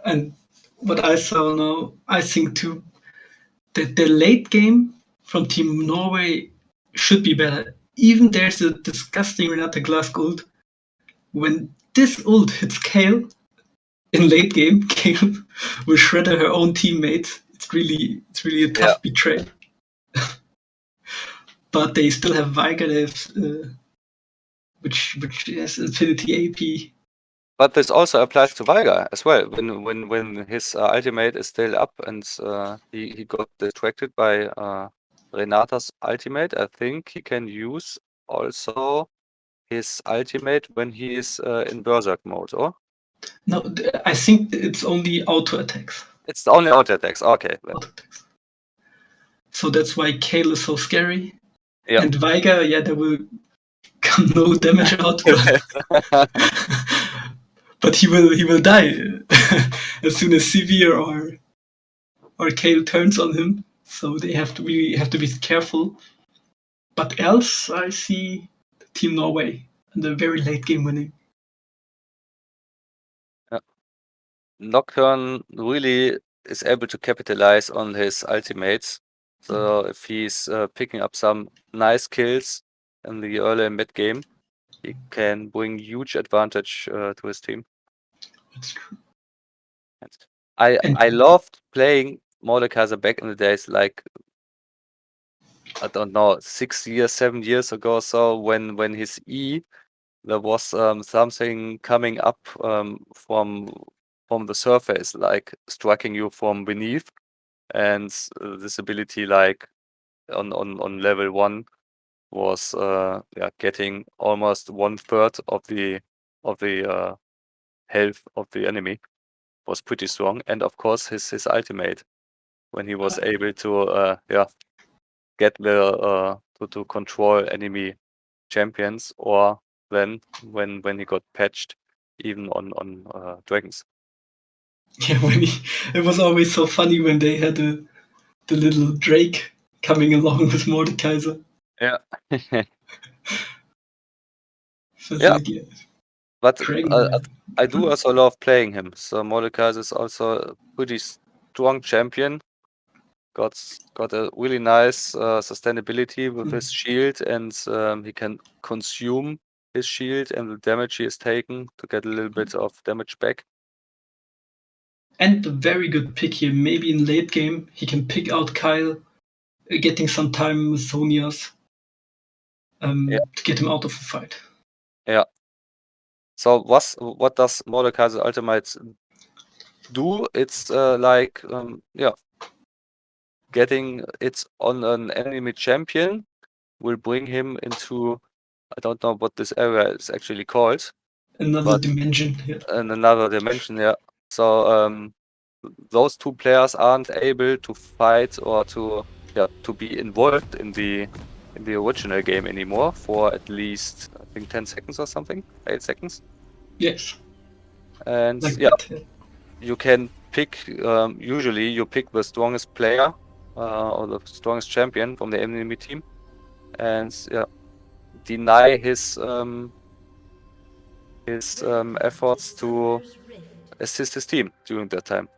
And what I saw now, I think too, that the late game from Team Norway should be better. Even there's a disgusting Renata Glass ult. When this ult hits Kale in late game, Kale will shred her own teammates. It's really a tough betrayal. But they still have Veigar, they have, which has Infinity AP. But this also applies to Veigar as well. When his ultimate is still up and he got distracted by Renata's ultimate, I think he can use also his ultimate when he is in Berserk mode, or? No, I think it's only auto attacks. It's the only auto attacks. Okay. Auto attacks. So that's why Kale is so scary. Yeah. And Veigar, yeah, there will come no damage out, but he will die as soon as Sivir or Kale turns on him. So they have to be careful. But else, I see Team Norway and the very late game winning. Nocturne really is able to capitalize on his ultimates. So if he's picking up some nice kills in the early and mid game, he can bring huge advantage to his team. That's true. I loved playing Mordekaiser back in the days, like I don't know, 6 years, 7 years ago or so, when his E, there was something coming up from the surface, like striking you from beneath, and this ability, like on level 1, was getting almost 1/3 of the health of the enemy. Was pretty strong, and of course his ultimate, when he was able to get the to control enemy champions, or then when he got patched even on dragons. Yeah, it was always so funny when they had the little Drake coming along with Mordekaiser. Yeah. So Yeah. like, But Dragon I do also love playing him. So Mordekaiser is also a pretty strong champion. Got a really nice sustainability with his shield, and he can consume his shield and the damage he is taking to get a little bit of damage back. And a very good pick here. Maybe in late game he can pick out Kyle, getting some time with Sonia's to get him out of the fight. Yeah. So what does Mordekaiser ultimate do? It's like getting it on an enemy champion will bring him into, I don't know what this area is actually called. Another dimension. Yeah. In another dimension, yeah. So those 2 players aren't able to fight or to be involved in the original game anymore for at least, I think, 10 seconds or something, 8 seconds. Yes. And like that, yeah. You can pick. Usually, you pick the strongest player or the strongest champion from the enemy team, and deny his his efforts to assist his team during that time.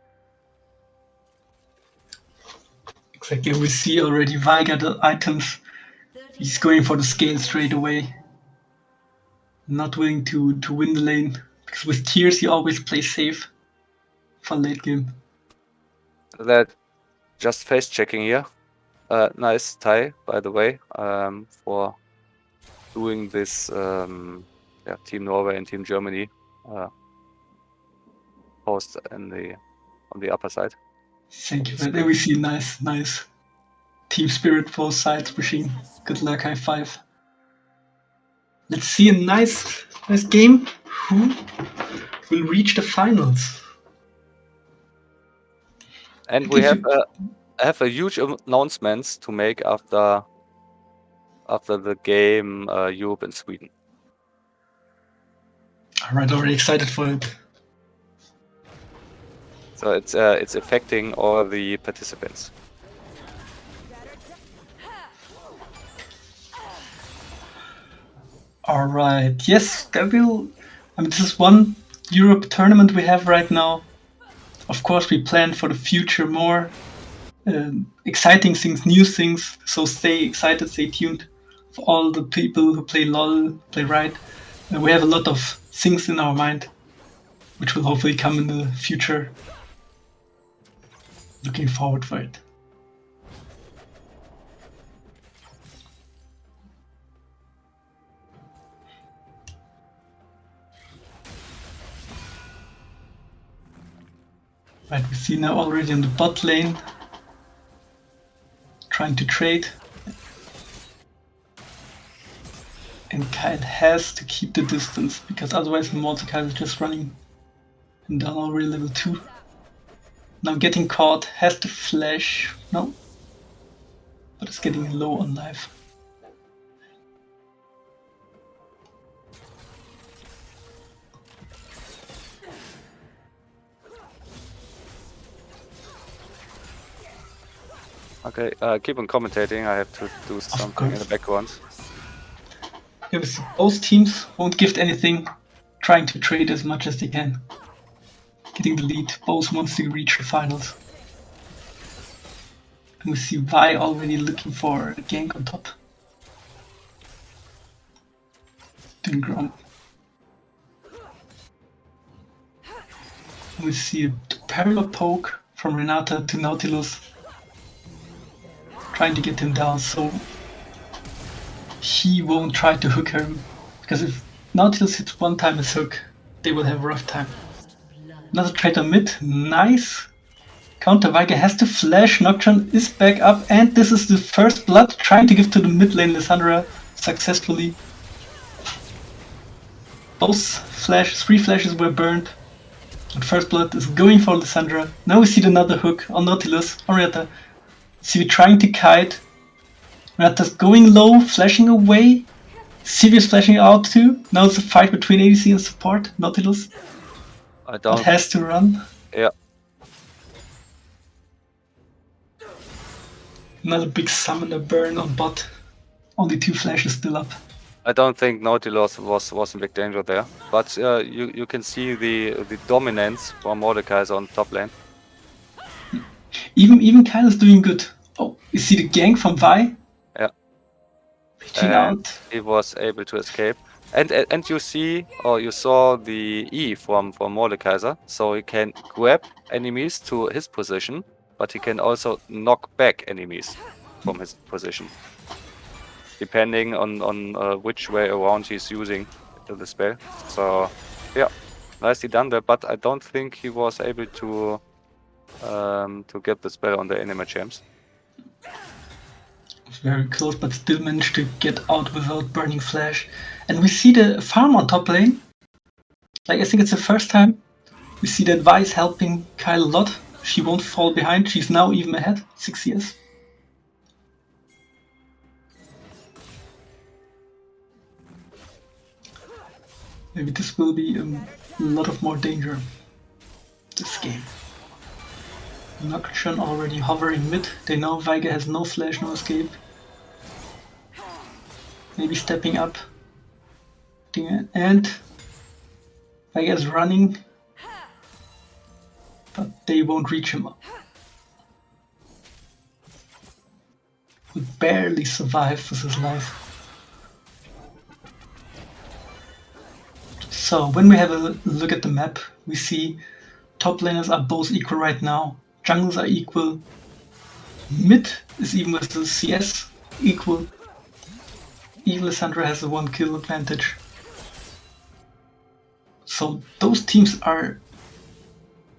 Exactly, we see already Veiga the items. He's going for the scale straight away. Not willing to win the lane. Because with Tears he always plays safe for late game. That just face checking here. Nice tie, by the way, for doing this Team Norway and Team Germany post on the upper side. Thank you. There we see nice team spirit, both sides pushing. Good luck, high five. Let's see a nice game. Who will reach the finals? And we have a huge announcement to make after the game Europe and Sweden. Alright, already excited for it. So it's affecting all the participants. Alright, yes, this is one Europe tournament we have right now. Of course, we plan for the future more exciting things, new things. So stay excited, stay tuned for all the people who play LOL, play Riot. We have a lot of things in our mind, which will hopefully come in the future. Looking forward for it. Right, we see now already in the bot lane, trying to trade. And Kyle has to keep the distance, because otherwise Mordecai is just running him down already level 2. Now getting caught, has to flash, no. But it's getting low on life. Okay, keep on commentating. I have to do something in the background. Yeah, both teams won't gift anything, trying to trade as much as they can. Getting the lead, both wants to reach the finals. And we see Vi already looking for a gank on top. Doing ground. And we see a parallel poke from Renata to Nautilus. Trying to get him down, so he won't try to hook him, because if Nautilus hits one time his hook, they will have a rough time. Another trade on mid, nice. Counter Veiga has to flash, Nocturne is back up, and this is the first blood, trying to give to the mid lane Lissandra successfully. Both flashes, 3 flashes were burned. And first blood is going for Lissandra. Now we see another hook on Nautilus, Orietta. See, trying to kite. Renata's going low, flashing away. Sirius flashing out too. Now it's a fight between ADC and support. Nautilus but has to run. Yeah. Another big summoner burn on bot. Only 2 flashes still up. I don't think Nautilus was in big danger there, but you can see the dominance from Mordecai on top lane. Even Kyle is doing good. Oh, you see the gank from Vi? Yeah. Reaching out. He was able to escape. And you see, or you saw the E from Mordekaiser, so he can grab enemies to his position, but he can also knock back enemies from his position, depending on which way around he's using the spell. So yeah, nicely done there, but I don't think he was able to get the spell on the enemy champs. Very close, but still managed to get out without burning flash. And we see the farm on top lane. Like, I think it's the first time we see that Vi is helping Kyle a lot. She won't fall behind. She's now even ahead, 6 years. Maybe this will be a lot of more danger this game. Nocturne already hovering mid. They know Veiga has no flash, no escape. Maybe stepping up. And Veiga's running, but they won't reach him. Would barely survive with his life. So when we have a look at the map, we see top laners are both equal right now. Jungles are equal. Mid is even with the CS equal. Even Lissandra has a 1 kill advantage. So those teams are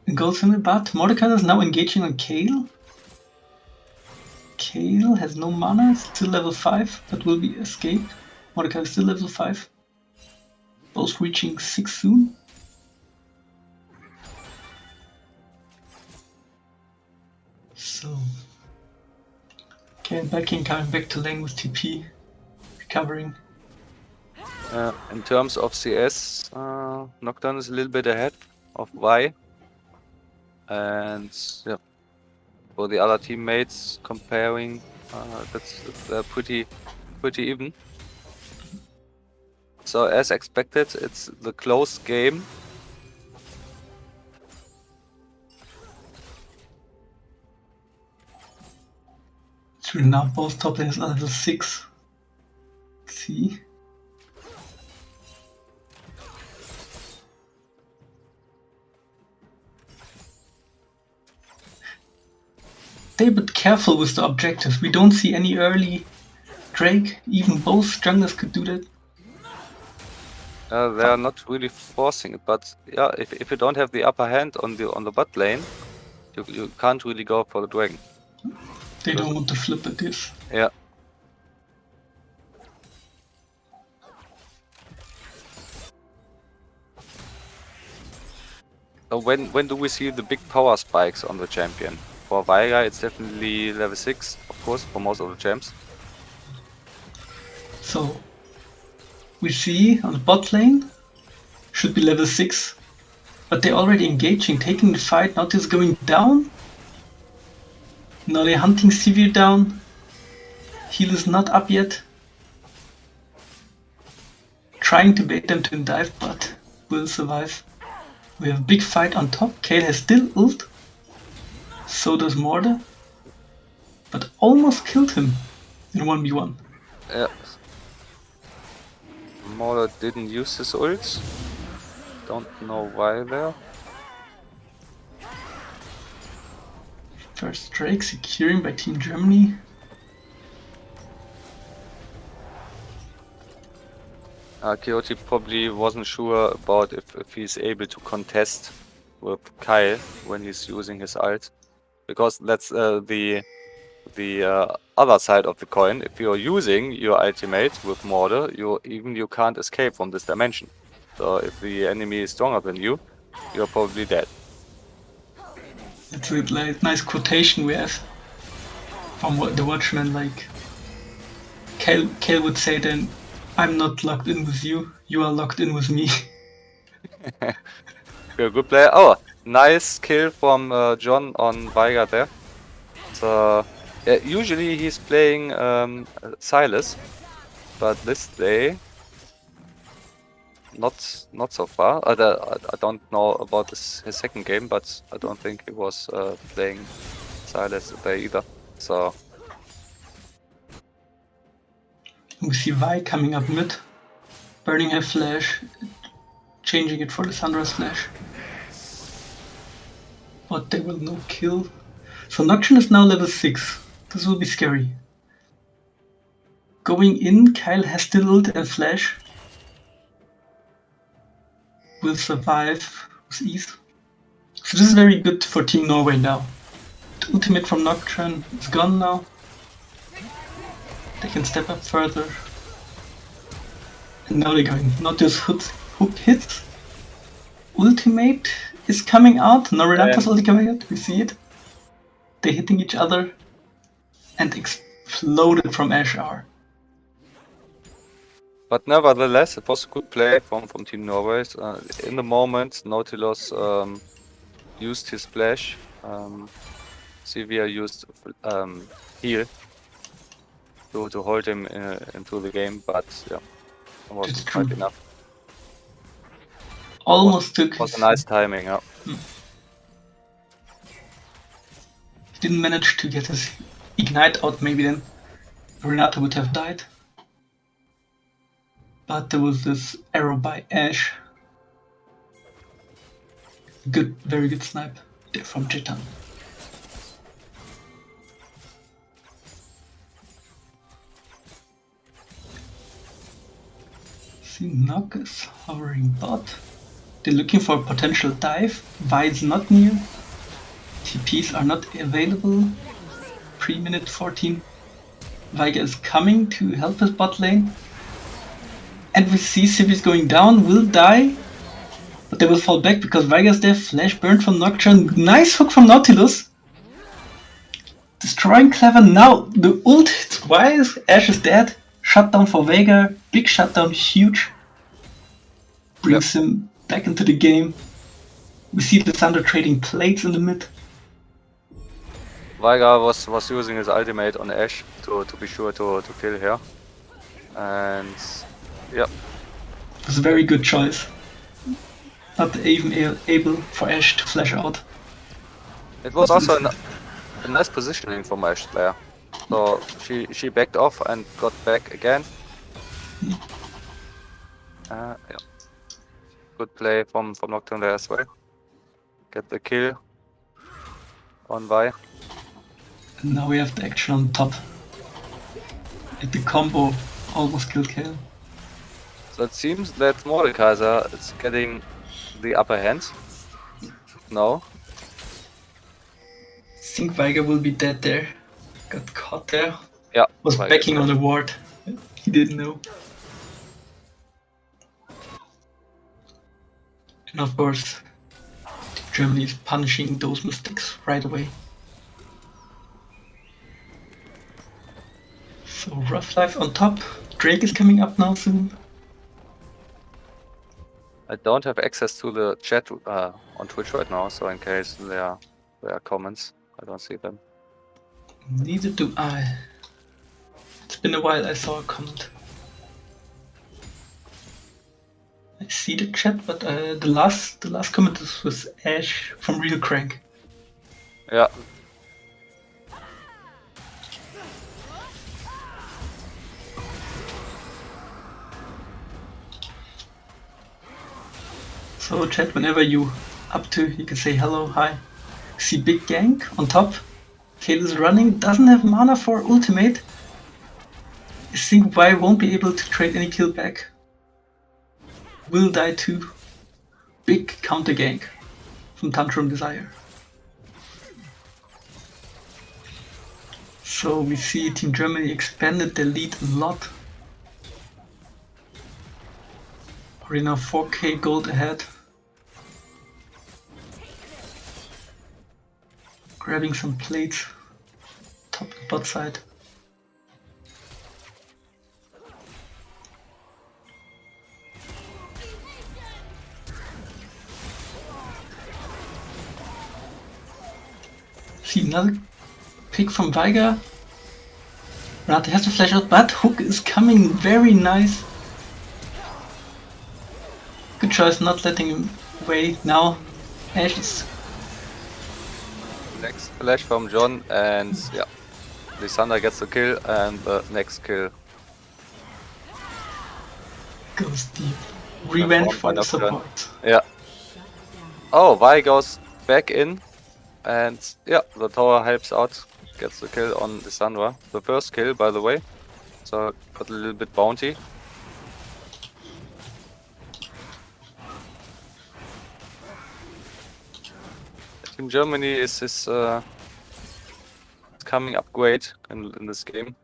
in gold standard, but Mordecai is now engaging on Kayle. Kayle has no mana, it's still level 5, but will be escaped. Mordecai is still level 5. Both reaching 6 soon. So okay, backing, coming back to lane with TP, recovering. In terms of CS, Nocturne is a little bit ahead of Vi. And yeah, for the other teammates comparing, that's pretty even. So as expected, it's the close game. True, now both top laners are level 6. Let's see. Stay a bit careful with the objectives. We don't see any early Drake. Even both junglers could do that. They are not really forcing it, but yeah, if you don't have the upper hand on the bot lane, you can't really go for the dragon. They don't want to flip at this. Yeah. So when do we see the big power spikes on the champion? For Veiga, it's definitely level 6, of course, for most of the champs. So we see on the bot lane should be level 6, but they're already engaging, taking the fight. Now this going down. Now they're hunting Sivir down. Heal is not up yet. Trying to bait them to dive, but will survive. We have a big fight on top. Kayle has still ult. So does Morda. But almost killed him in 1v1. Yeah. Morda didn't use his ult. Don't know why there. First Drake securing by Team Germany. Coyote probably wasn't sure about if he's able to contest with Kyle when he's using his ult, because that's the other side of the coin. If you're using your ultimate with Morda, you can't escape from this dimension. So if the enemy is stronger than you, you're probably dead. That's a nice quotation we have from the Watchman. Like Kayle would say then, "I'm not locked in with you. You are locked in with me." You're a good player. Oh, nice kill from John on Veiga there. So usually he's playing Silas, but this day not so far. I don't know about his second game, but I don't think he was playing Silas there either. So We see Vi coming up mid, burning her flash, changing it for Lissandra's flash. But they will no kill. So Nocturne is now level 6. This will be scary. Going in, Kayle has still ult and flash. Will survive with ease. So this is very good for Team Norway now. The ultimate from Nocturne is gone now. They can step up further. And now they're going. Not just hook hits. Ultimate is coming out. No Renatas ultimate coming out. We see it. They're hitting each other. And exploded from Ashar. but nevertheless, it was a good play from Team Norway. In the moment, Nautilus used his flash. Sivir used heal to hold him into the game, but yeah, it wasn't quite enough. almost took Was his... a nice timing, yeah. He didn't manage to get his ignite out, maybe then Renata would have died. But there was this arrow by Ash. Good, very good snipe there from Jitan. See, Nock is hovering bot. They're looking for a potential dive. Vi's not near. TPs are not available. Pre-minute 14. Veiga is coming to help his bot lane. And we see Civis going down, will die. But they will fall back because Veiga's there. Flash burn from Nocturne. Nice hook from Nautilus. Destroying Clever now. The ult hits twice. Ash is dead. Shutdown for Veiga. Big shutdown, huge. Brings him back into the game. We see the Thunder trading plates in the mid. Veiga was using his ultimate on Ashe to be sure to kill her. And yeah. It was a very good choice. Not even able for Ashe to flash out. It was also a nice positioning from Ashe there. So she backed off and got back again. Yeah. Good play from Nocturne there as well. Get the kill on Vi. And now we have the action on top. And the combo almost killed Kale. So it seems that Mordekaiser is getting the upper hand. No. I think Veiga will be dead there. Got caught there. Yeah. Was Veiga's backing dead. on the ward. He didn't know. And of course, Germany is punishing those mistakes right away. So Rough Life on top. Drake is coming up now soon. I don't have access to the chat on Twitch right now, so in case there are comments, I don't see them. Neither do I. It's been a while I saw a comment. I see the chat, but the last comment was Ash from Real Crank. Yeah. So chat, whenever you up to, you can say hello, hi. See big gank on top. Kale is running, doesn't have mana for ultimate. I think Vi won't be able to trade any kill back. Will die too. Big counter gank from Tantrum Desire. So we see Team Germany expanded their lead a lot. Already now 4k gold ahead. Grabbing some plates. Top and bot side. See another pick from Veiga. Renata has to flash out, but Hook is coming, very nice. Good choice not letting him away. Now Ash is... Next flash from John, and yeah, Lysandra gets the kill and the next kill. goes deep. Revenge for the Nocturne. support. Yeah. Oh, Vi goes back in, and yeah, the tower helps out, gets the kill on Lysandra. The first kill, by the way, so got a little bit bounty. Team Germany is coming up great in this game.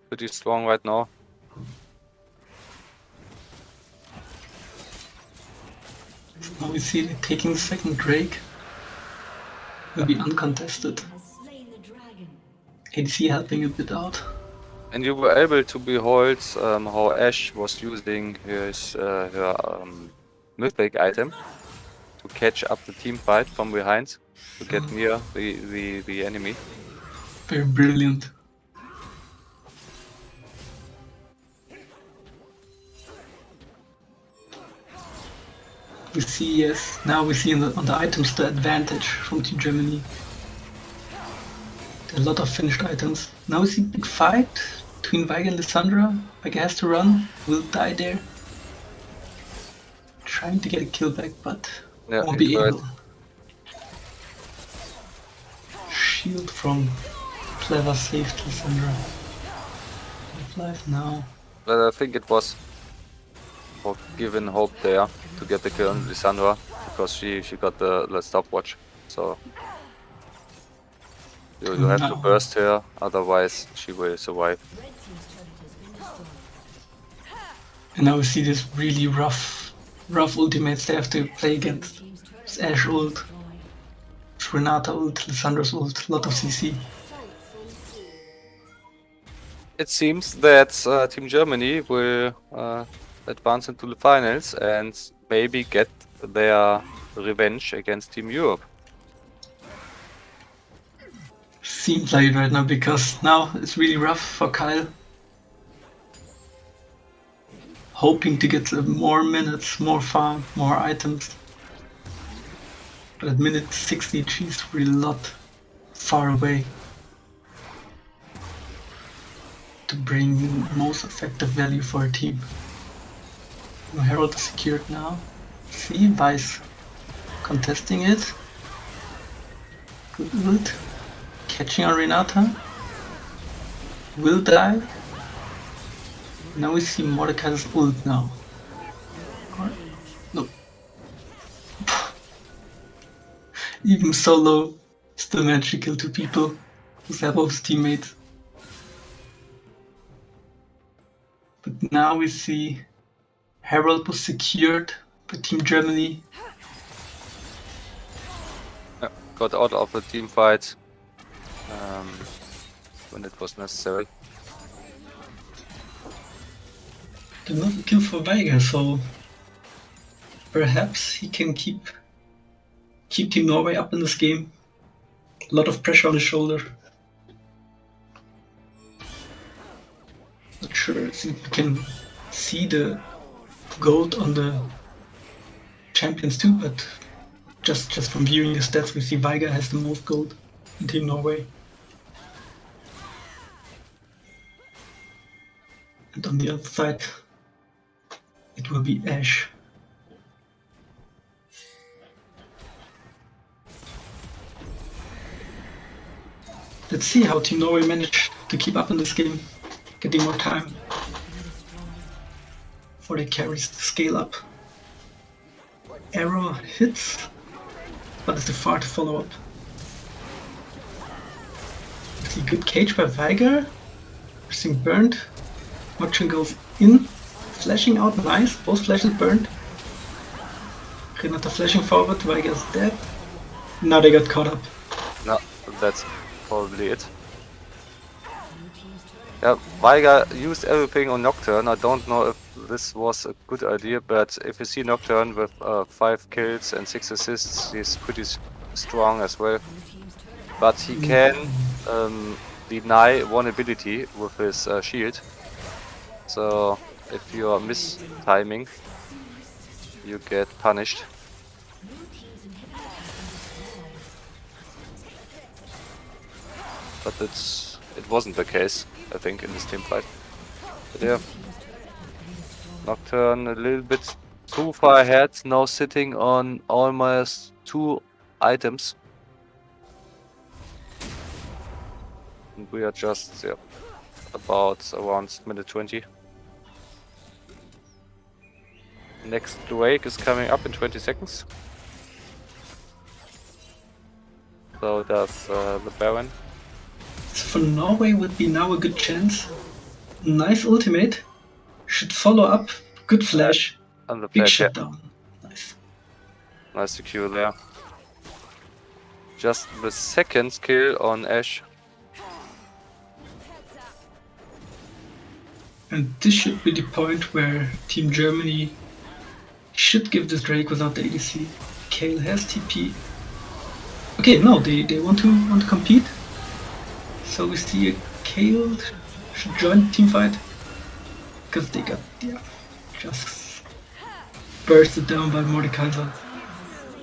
Pretty strong right now. Now we see it taking the second Drake. Will be uncontested. ADC helping a bit out. And you were able to behold how Ashe was using his her mythic item to catch up the team fight from behind to get near the enemy. Very brilliant. We see, yes, now we see on the items the advantage from Team Germany. There are a lot of finished items. Now we see big fight between Veiga and Lissandra. Veiga has to run, will die there. Trying to get a kill back, but Yeah, won't he be tried. able. Shield from Clever saved Lissandra. Life now. But I think it was for given hope there to get the kill on Lissandra because she got the stopwatch. So you have to Now. burst her, otherwise she will survive. And now we see this really rough ultimates they have to play against. It's Ashe ult, it's Renata ult, Lissandra's ult, a lot of CC. It seems that Team Germany will advance into the finals and maybe get their revenge against Team Europe. Seems like it right now because now it's really rough for Kyle. Hoping to get more minutes, more farm, more items. But at minute 60 she's really a lot far away to bring most effective value for a team. Herald is secured now. See Vice contesting it. Good ult. Catching on Renata. Will die. Now we see Mordekaiser's ult now. Or, no. Even solo still managed to kill 2 people with help of his teammates. But now we see Herald was secured by Team Germany. Yeah, got out of the team fight when it was necessary. Another kill for Veiga, so perhaps he can keep Team Norway up in this game. A lot of pressure on his shoulder. Not sure if we can see the gold on the champions too, but just from viewing the stats, we see Veiga has the most gold in Team Norway. And on the other side, it will be Ashe. Let's see how Team Norway managed to keep up in this game, getting more time for the carries to scale up. Arrow hits, but it's too far to follow up. See good cage by Veiga. Seeing burned. Moction goes in, flashing out, nice, both flashes burned. Renata flashing forward, Veiga's dead. Now they got caught up. No, that's probably it. Yeah, Veiga used everything on Nocturne. I don't know if this was a good idea, but if you see Nocturne with 5 kills and 6 assists, he's pretty strong as well. But he can deny one ability with his shield. So if you are mistiming, you get punished. But it wasn't the case, I think, in this team fight. But yeah, Nocturne a little bit too far ahead, now sitting on almost 2 items. And we are just about around minute 20. Next Drake is coming up in 20 seconds. So does the Baron. For Norway would be now a good chance. Nice ultimate. Should follow up. Good flash. And the Big flash, yeah. shutdown. Nice. Nice secure there. Just the second kill on Ashe. And this should be the point where Team Germany should give this Drake without the ADC. Kale has TP. Okay, no, they want to compete. So we see a Kale should join the team fight because they got just bursted down by Mordekaiser.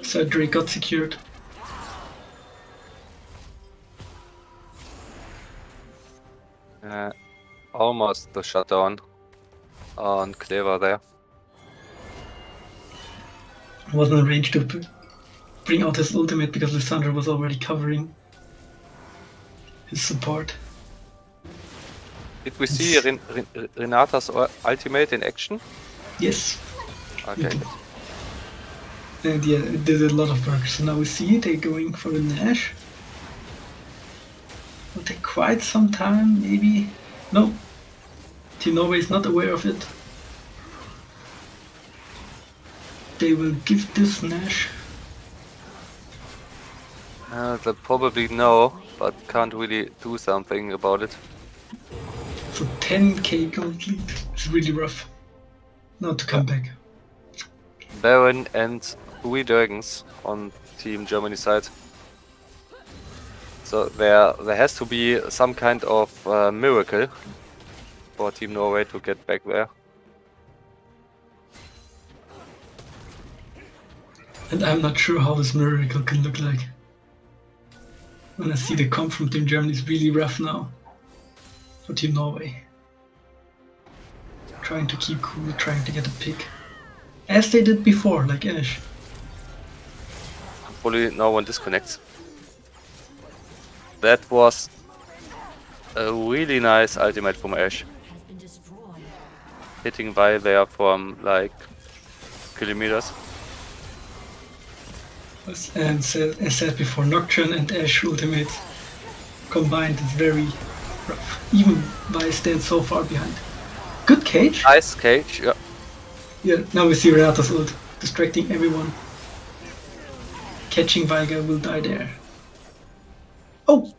So Drake got secured. Almost the shutdown on Clever there. Wasn't in range to bring out his ultimate because Lissandra was already covering his support. Did we see Renata's ultimate in action? Yes. Okay. And yeah, it did a lot of work. So now we see they're going for a Nash. Will take quite some time, maybe. No. Team Norway is not aware of it. They will give this Nash. They probably know, but can't really do something about it. So 10k gold lead. It's really rough. Not to come back. Baron and 3 dragons on Team Germany side. So there has to be some kind of miracle for Team Norway to get back there. And I'm not sure how this miracle can look like. When I see the comp from Team Germany is really rough now. For Team Norway. Trying to keep cool, trying to get a pick. As they did before, like Ash. Hopefully no one disconnects. That was a really nice ultimate from Ash. Hitting Vi there from like kilometers. And as said before, Nocturne and Ash ultimates combined is very rough. Even Vi stands so far behind. Good cage. Nice cage, yeah. Yeah, now we see Renata's ult, distracting everyone. Catching Veigar will die there. Oh!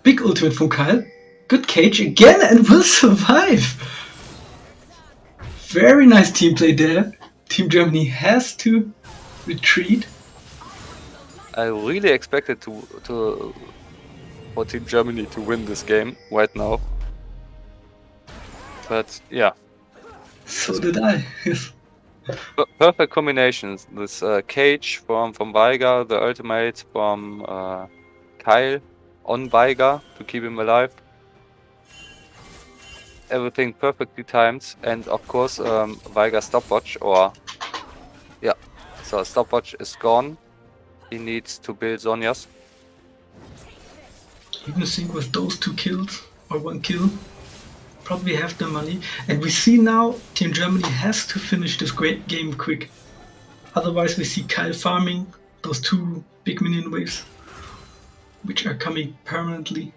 Big ultimate from Kyle. Good cage again and will survive! Very nice team play there. Team Germany has to retreat. I really expected for Team Germany to win this game right now. But yeah. So did I, yes. Perfect combinations. This cage from Veigar, the ultimate from Kyle on Veigar to keep him alive. Everything perfectly timed, and of course Veigar stopwatch, or yeah, so stopwatch is gone. He needs to build Sonya's. Even think with those 2 kills, or 1 kill, probably have the money. And we see now Team Germany has to finish this great game quick. Otherwise we see Kyle farming those 2 big minion waves, which are coming permanently.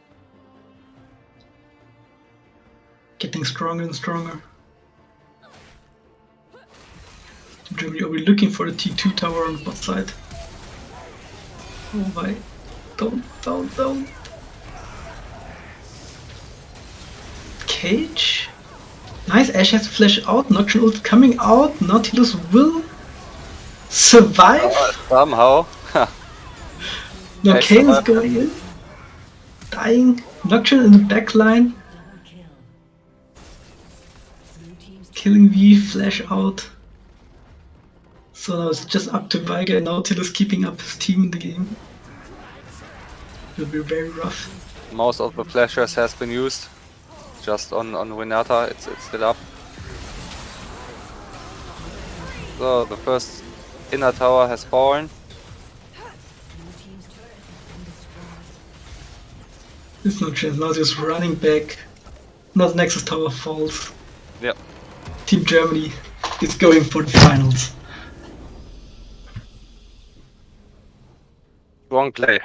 Getting stronger and stronger. Team Germany are we looking for the T2 tower on the bot side. Oh my, don't. Cage. Nice, Ash has to flash out, Nocturne ult coming out, Nautilus will survive. Somehow. No, Ash Kane is survived. going in. Dying. Nocturne in the back line. Killing V, flash out. So now it's just up to Veigar and Nautilus keeping up his team in the game. It will be very rough. Most of the flashers has been used. Just on Renata, it's still up. So the first inner tower has fallen. There's no chance. Now just running back. Now the Nexus tower falls. Yep. Team Germany is going for the finals. Wrong play.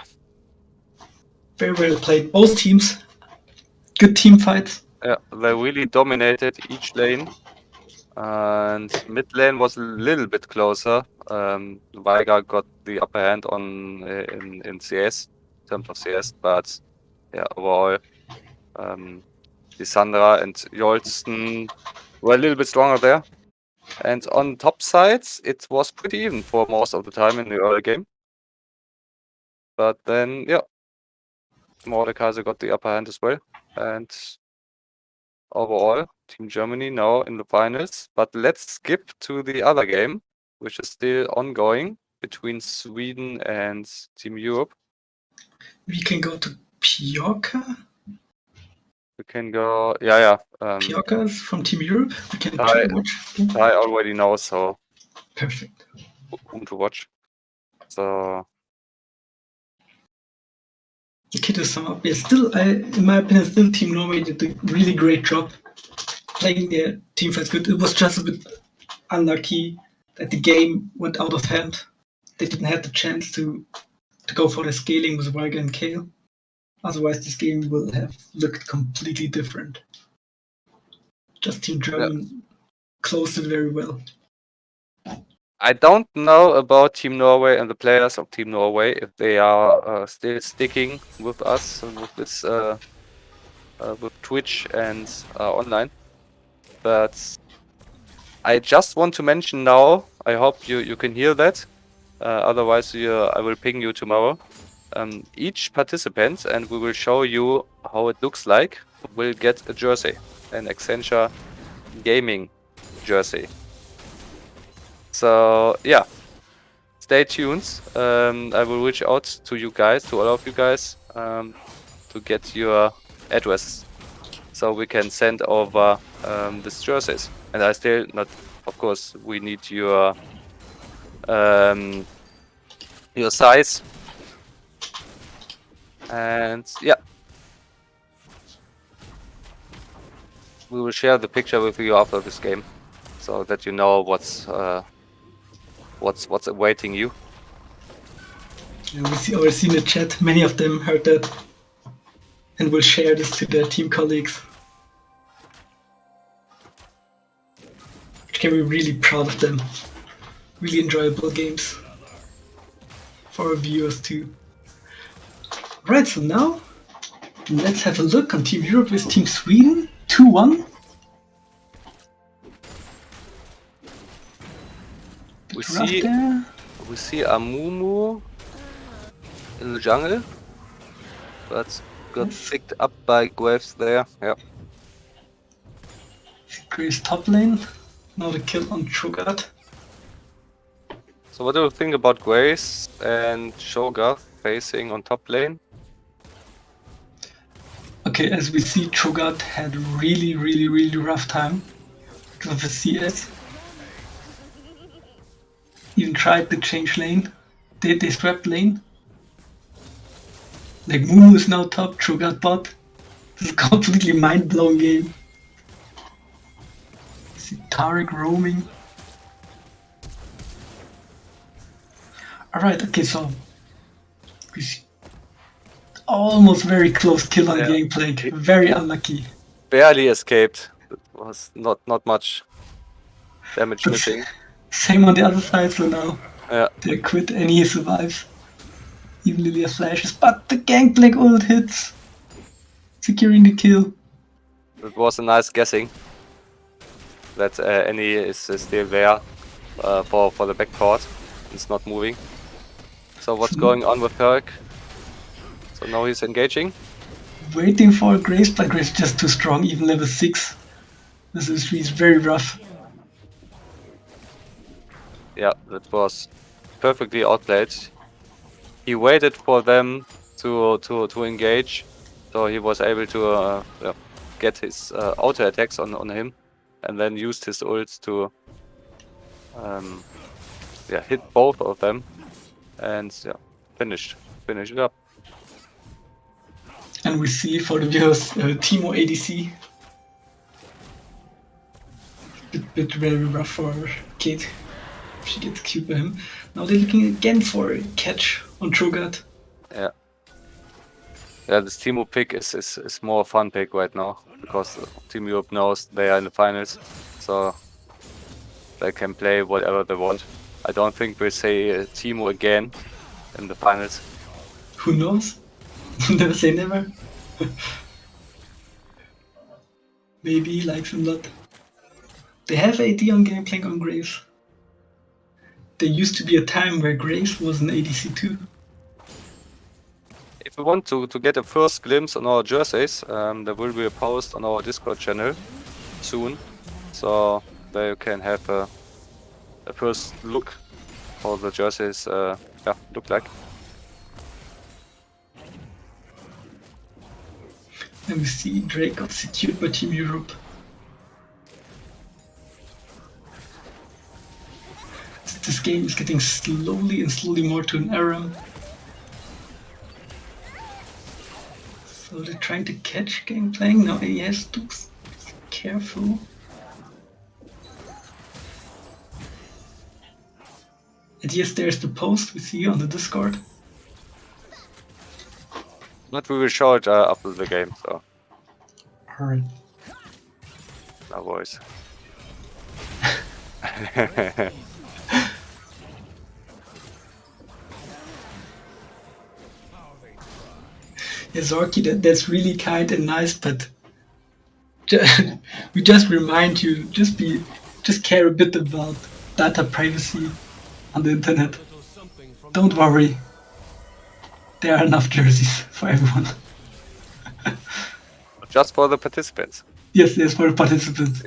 Very well played. Both teams. Good team fights. Yeah, they really dominated each lane. And mid lane was a little bit closer. Veigar got the upper hand on in CS, in terms of CS, but yeah, overall, Lissandra and Jolsten were a little bit stronger there. And on top sides, it was pretty even for most of the time in the early game. But then, yeah, Mordekaiser got the upper hand as well. And overall, Team Germany now in the finals. But let's skip to the other game, which is still ongoing between Sweden and Team Europe. We can go to Pioka. We can go, yeah. Pioka is from Team Europe. We can I- watch. I already know, so Perfect. whom to watch. So Okay, to sum up, yeah, still, in my opinion, still Team Norway did a really great job playing their team fights good. It was just a bit unlucky that the game went out of hand. They didn't have the chance to go for the scaling with Weiger and Kale. Otherwise, this game will have looked completely different. Just Team German closed it very well. I don't know about Team Norway and the players of Team Norway if they are still sticking with us with this with Twitch and online. But I just want to mention now. I hope you can hear that. Otherwise, I will ping you tomorrow. Each participant, and we will show you how it looks like, will get a jersey, an Accenture gaming jersey. So yeah, stay tuned. I will reach out to you guys, to all of you guys, to get your address, so we can send over these jerseys. And I still not, of course, we need your size. And yeah, we will share the picture with you after this game, so that you know what's awaiting you. Yeah, we see already in the chat. Many of them heard that and will share this to their team colleagues. Which can be really proud of them. Really enjoyable games for our viewers too. Right, so now let's have a look on Team Europe with Team Sweden. 2-1. We see Amumu in the jungle, but got picked up by Graves there. Yeah. Graves top lane. Now the kill on Cho'Gath. So what do you think about Graves and Cho'Gath facing on top lane? Okay, as we see, Cho'Gath had really rough time because of the CS. Even tried to change lane. They swept lane. Like Mumu is now top, Cho'Gath bot. This is a completely mind-blowing game. See Tarek roaming. Alright, okay, so we see almost very close kill on Gangplank. Very unlucky. Barely escaped. It was not much damage missing. Same on the other side, so now Yeah. they quit and he survives. Even Lilia flashes, but the Gangplank ult hits, securing the kill. It was a nice guessing that Annie is still there for the backcourt. It's not moving. So what's going on with Herc? So now he's engaging. Waiting for Graves, but Graves just too strong, even level 6. This is very rough. Yeah, that was perfectly outplayed. He waited for them to engage, so he was able to get his auto attacks on him, and then used his ult to hit both of them, and finish it up. And we see for the viewers Timo ADC. Bit very rough for Kate. She gets cute by him. Now they're looking again for a catch on Cho'Gath. Yeah, this Timo pick is more a fun pick right now, because Team Europe knows they are in the finals, so they can play whatever they want. I don't think we'll say Timo again in the finals. Who knows? Never say never. Maybe he likes him a lot. They have AD on Gangplank on Graves. There used to be a time where Graves was an ADC too. If you want to get a first glimpse on our jerseys, there will be a post on our Discord channel soon, so there you can have a a first look how the jerseys look like. And we see Drake got secured by Team Europe. This game is getting slowly and slowly more to an Aram. So they're trying to catch game playing. Now AES looks careful. And yes, there's the post we see on the Discord. But we will show it after the game, so Alright. no worries. Yeah, Zorky, that's really kind and nice, but we just remind you, just care a bit about data privacy on the internet. Don't worry, there are enough jerseys for everyone. Just for the participants. Yes, for the participants.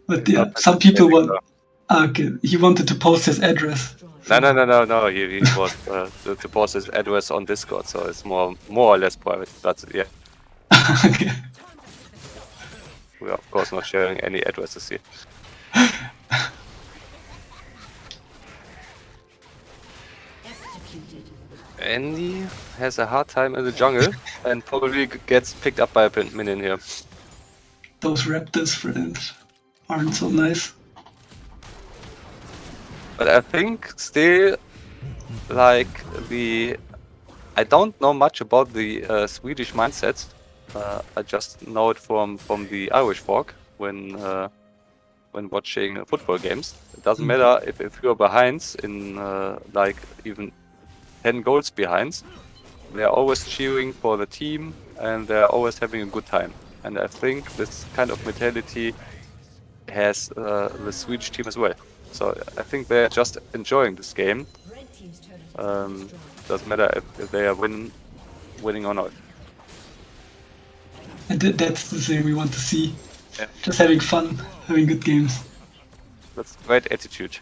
But It's yeah, not some people participating, want. Okay, he wanted to post his address. No. He was to post his address on Discord, so it's more or less private. But yeah, Okay. we are of course not sharing any addresses here. Andy has a hard time in the jungle and probably gets picked up by a minion here. Those raptors friends aren't so nice. But I think still, like I don't know much about the Swedish mindset. I just know it from the Irish folk when watching football games. It doesn't matter if you're behind in like even 10 goals behind. They're always cheering for the team and they're always having a good time. And I think this kind of mentality has the Swedish team as well. So I think they're just enjoying this game. Doesn't matter if they are winning or not. And that's the thing we want to see. Yeah. Just having fun, having good games. That's great attitude.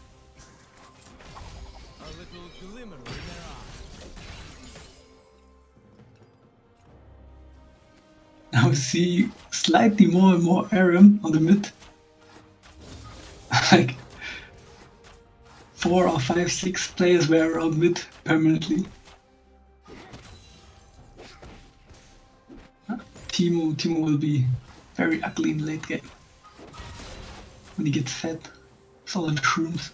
Now we see slightly more and more Aram on the mid. Like 4 or 5, 6 players were around mid permanently. Timo will be very ugly in late game. When he gets fed. Solid shrooms.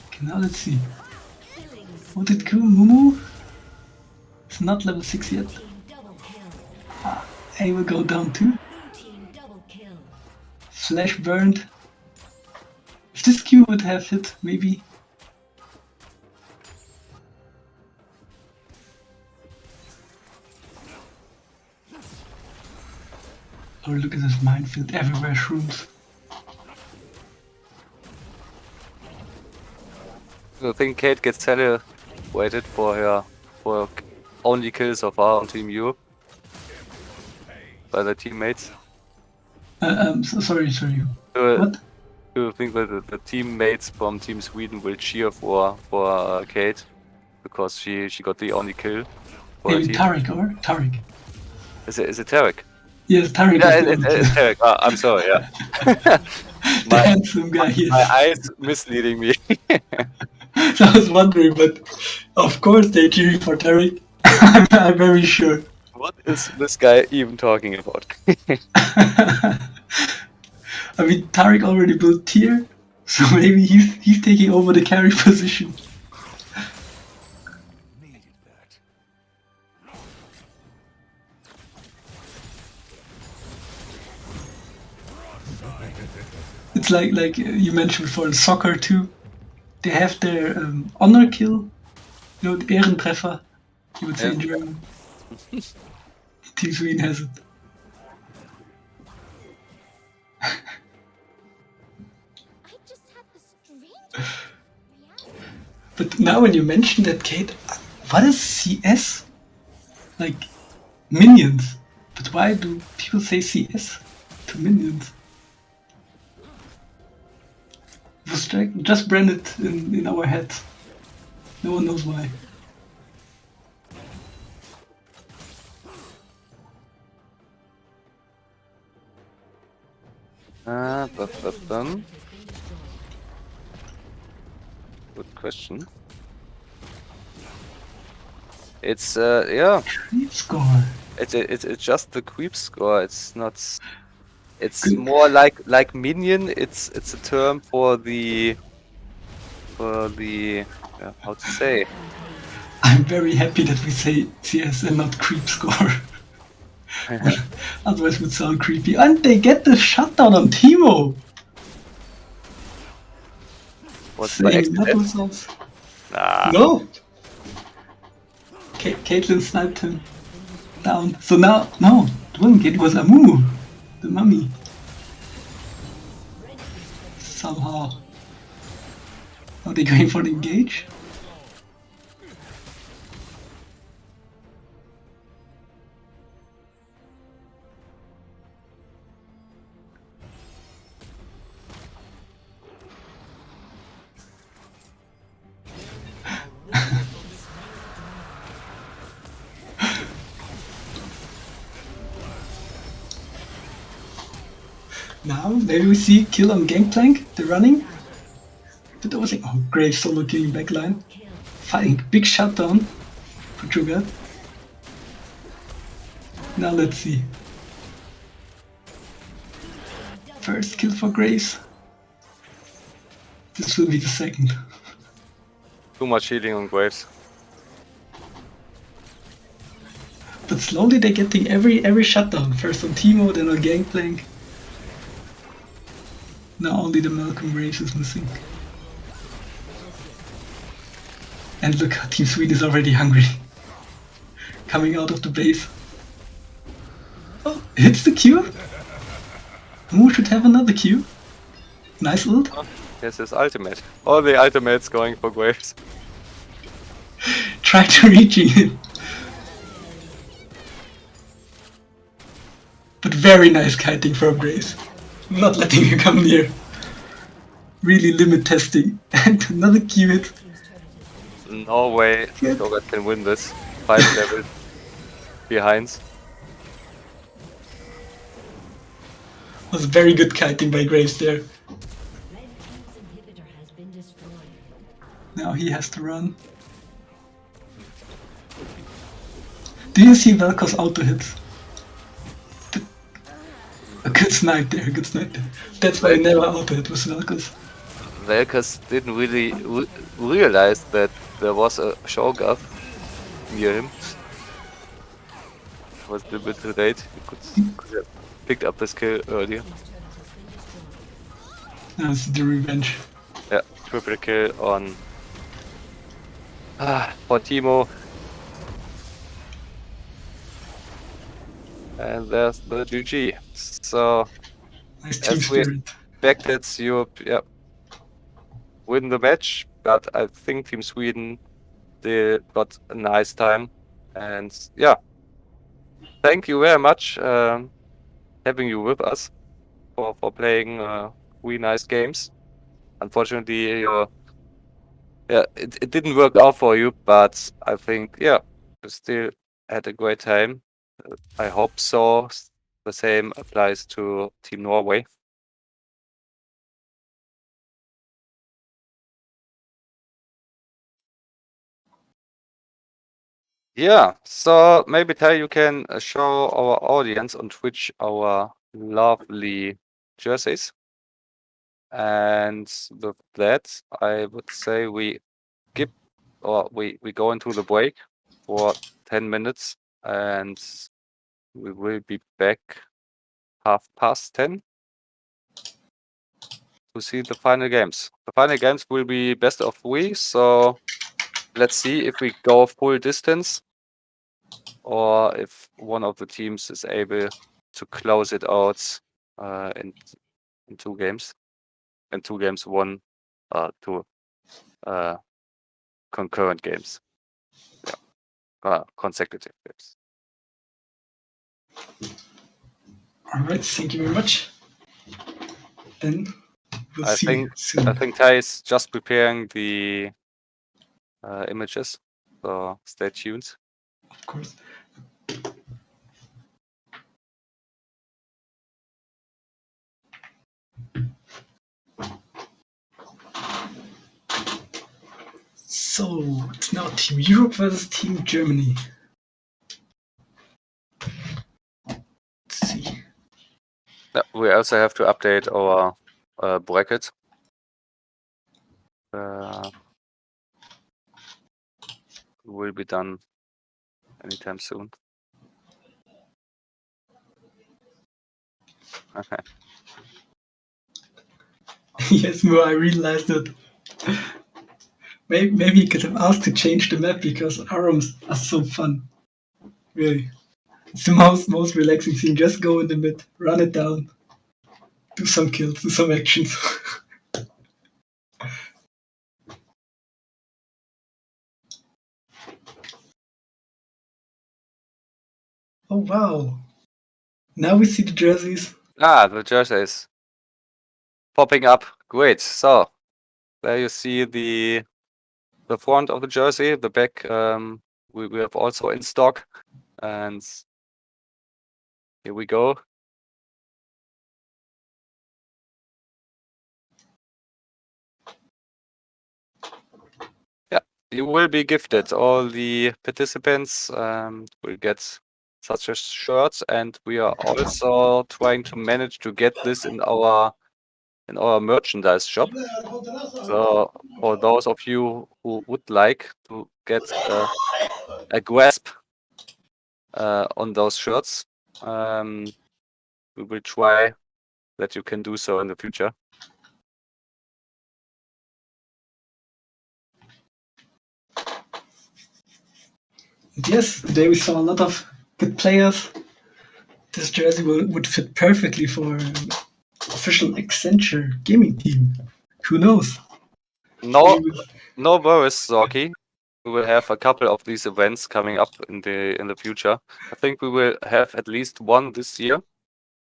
Okay, now let's see. What did kill Mumu? It's not level 6 yet. A will go down too. Flash burned. If this Q would have hit, maybe. Oh, look at this minefield, everywhere shrooms. I think Kate gets celebrated for her only kill so far on Team Europe by the teammates. Sorry. Do What? you think that the teammates from Team Sweden will cheer for Kate because she got the only kill for Maybe the team? Tariq. Is it Tarek? Yes, Tariq Yeah, is the only it's Tarek. I'm sorry. Yeah. the handsome guy, My yes. eyes misleading me. So I was wondering, but of course they're cheering for Tariq. I'm very sure. What is this guy even talking about? I mean, Tariq already built tier, so maybe he's taking over the carry position. It's like you mentioned before in soccer too. They have their honor kill, you know, the Ehrentreffer, you would say in German. Team Sweden has it. I just had the strangest reaction. But now when you mention that, Kate, what is CS? Like, Minions. But why do people say CS to minions? It was just branded in our heads. No one knows why. Bum. Good question. It's yeah. Creep score. It's just the creep score. It's not. It's Good. more like minion. It's a term for the yeah, how to say. I'm very happy that we say CS and not creep score. Otherwise it would sound creepy. And they get the shutdown on Timo! What's by Saying that accident? was us. Nah. No! Caitlyn sniped him down. So now, no, it wasn't Caitlyn, it was Amumu, the mummy. Somehow. Are they going for the engage? Now, maybe we see kill on Gangplank, the running. But I was like, oh, Grave solo killing backline. Fighting, big shutdown for Trigger. Now let's see. First kill for Graves. This will be the second. Too much healing on Graves. But slowly they're getting every shutdown. First on Timo, then on Gangplank. Now only the Malcolm Graves is missing. And look, Team Sweden is already hungry. Coming out of the base. Oh, hits the Q. Moo should have another Q. Nice ult. Here's his ultimate. All the ultimates going for Graves. Try to reaching him. But very nice kiting from Graves. Not letting you come near. Really limit testing. And another Q hit. No way Good. Shogun can win this. 5 levels behind. Was very good kiting by Graves there. Now he has to run. Do you see Velko's auto hits? A good snipe there, good snipe there. That's why I never auto hit with Velko's. Velkas didn't really realize that there was a Shogun near him. It was a little bit too late. He could have picked up this kill earlier. That's the revenge. Yeah, triple kill on for Timo. And there's the GG. So Nice team as we spirit. expected, Europe win the match, but I think Team Sweden they got a nice time. And yeah, thank you very much having you with us for playing 3 nice games. Unfortunately, it didn't work out for you, but I think you still had a great time. I hope so. The same applies to Team Norway. Yeah, so maybe Ty, you can show our audience on Twitch our lovely jerseys. And with that, I would say we skip or we go into the break for 10 minutes and we will be back 10:30 to see the final games. The final games will be best of 3, so let's see if we go full distance or if one of the teams is able to close it out in 2 games. And 2 games, 1 2 concurrent games. Yeah, consecutive games. All right, thank you very much. Then we'll I see think soon. I think Tai is just preparing the images, so stay tuned. Of course. So it's now Team Europe versus Team Germany. Let's see. Yeah, we also have to update our bracket. Will be done anytime soon. Okay. Yes, Mo, I realized that. Maybe you could have asked to change the map because ARAMs are so fun. Really. It's the most relaxing thing. Just go in the mid, run it down, do some kills, do some actions. Oh wow. Now we see the jerseys. The jerseys popping up. Great. So there you see the front of the jersey. The back we have also in stock, and here we go. Yeah, you will be gifted. All the participants will get such a shirts, and we are also trying to manage to get this in our merchandise shop. So for those of you who would like to get a grasp on those shirts, we will try that you can do so in the future. Yes, today we saw a lot of good players. This jersey would fit perfectly for an official Accenture gaming team. Who knows? No, Maybe with- no worries, Zorki. We will have a couple of these events coming up in the future. I think we will have at least one this year.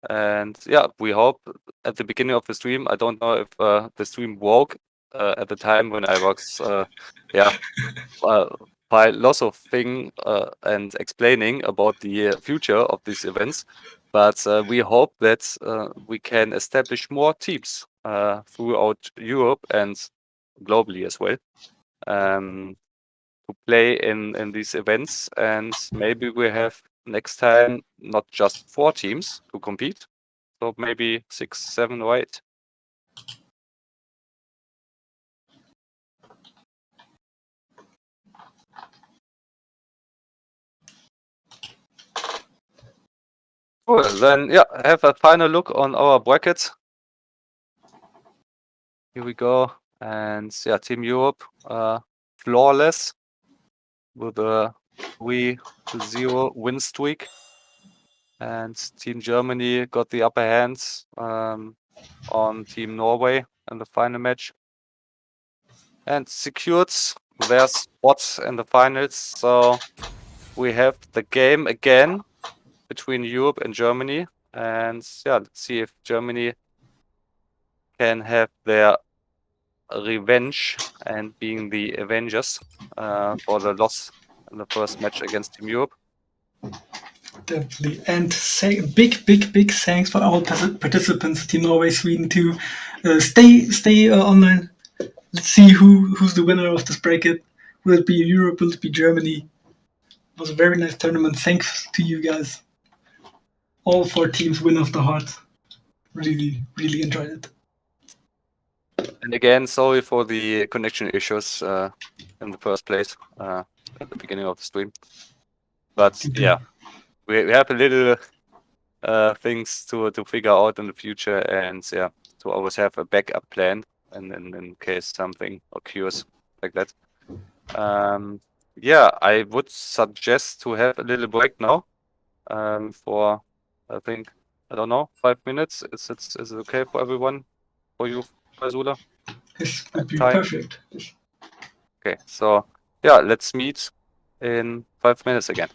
And yeah, we hope at the beginning of the stream. I don't know if the stream woke at the time when I was by lots of thing and explaining about the future of these events. But we hope that we can establish more teams throughout Europe and globally as well to play in these events. And maybe we have next time not just 4 teams to compete, so maybe 6, 7, or 8. Cool. Then yeah, have a final look on our bracket. Here we go. And yeah, Team Europe flawless with a 3-0 win streak. And Team Germany got the upper hands on Team Norway in the final match and secured their spot in the finals. So we have the game again between Europe and Germany. And yeah, let's see if Germany can have their revenge and being the Avengers for the loss in the first match against Team Europe. Definitely. And say big thanks for all participants, Team Norway, Sweden too. Stay online. Let's see who's the winner of this bracket. Will it be Europe? Will it be Germany? It was a very nice tournament. Thanks to you guys. All 4 teams win of the heart. Really enjoyed it. And again, sorry for the connection issues in the first place at the beginning of the stream. But yeah, we have a little things to figure out in the future, and yeah, to always have a backup plan in case something occurs like that. Yeah, I would suggest to have a little break now for I think I don't know 5 minutes. Is it okay for everyone? For you, Faezula? This would be Time. perfect. Okay, so yeah, let's meet in 5 minutes again.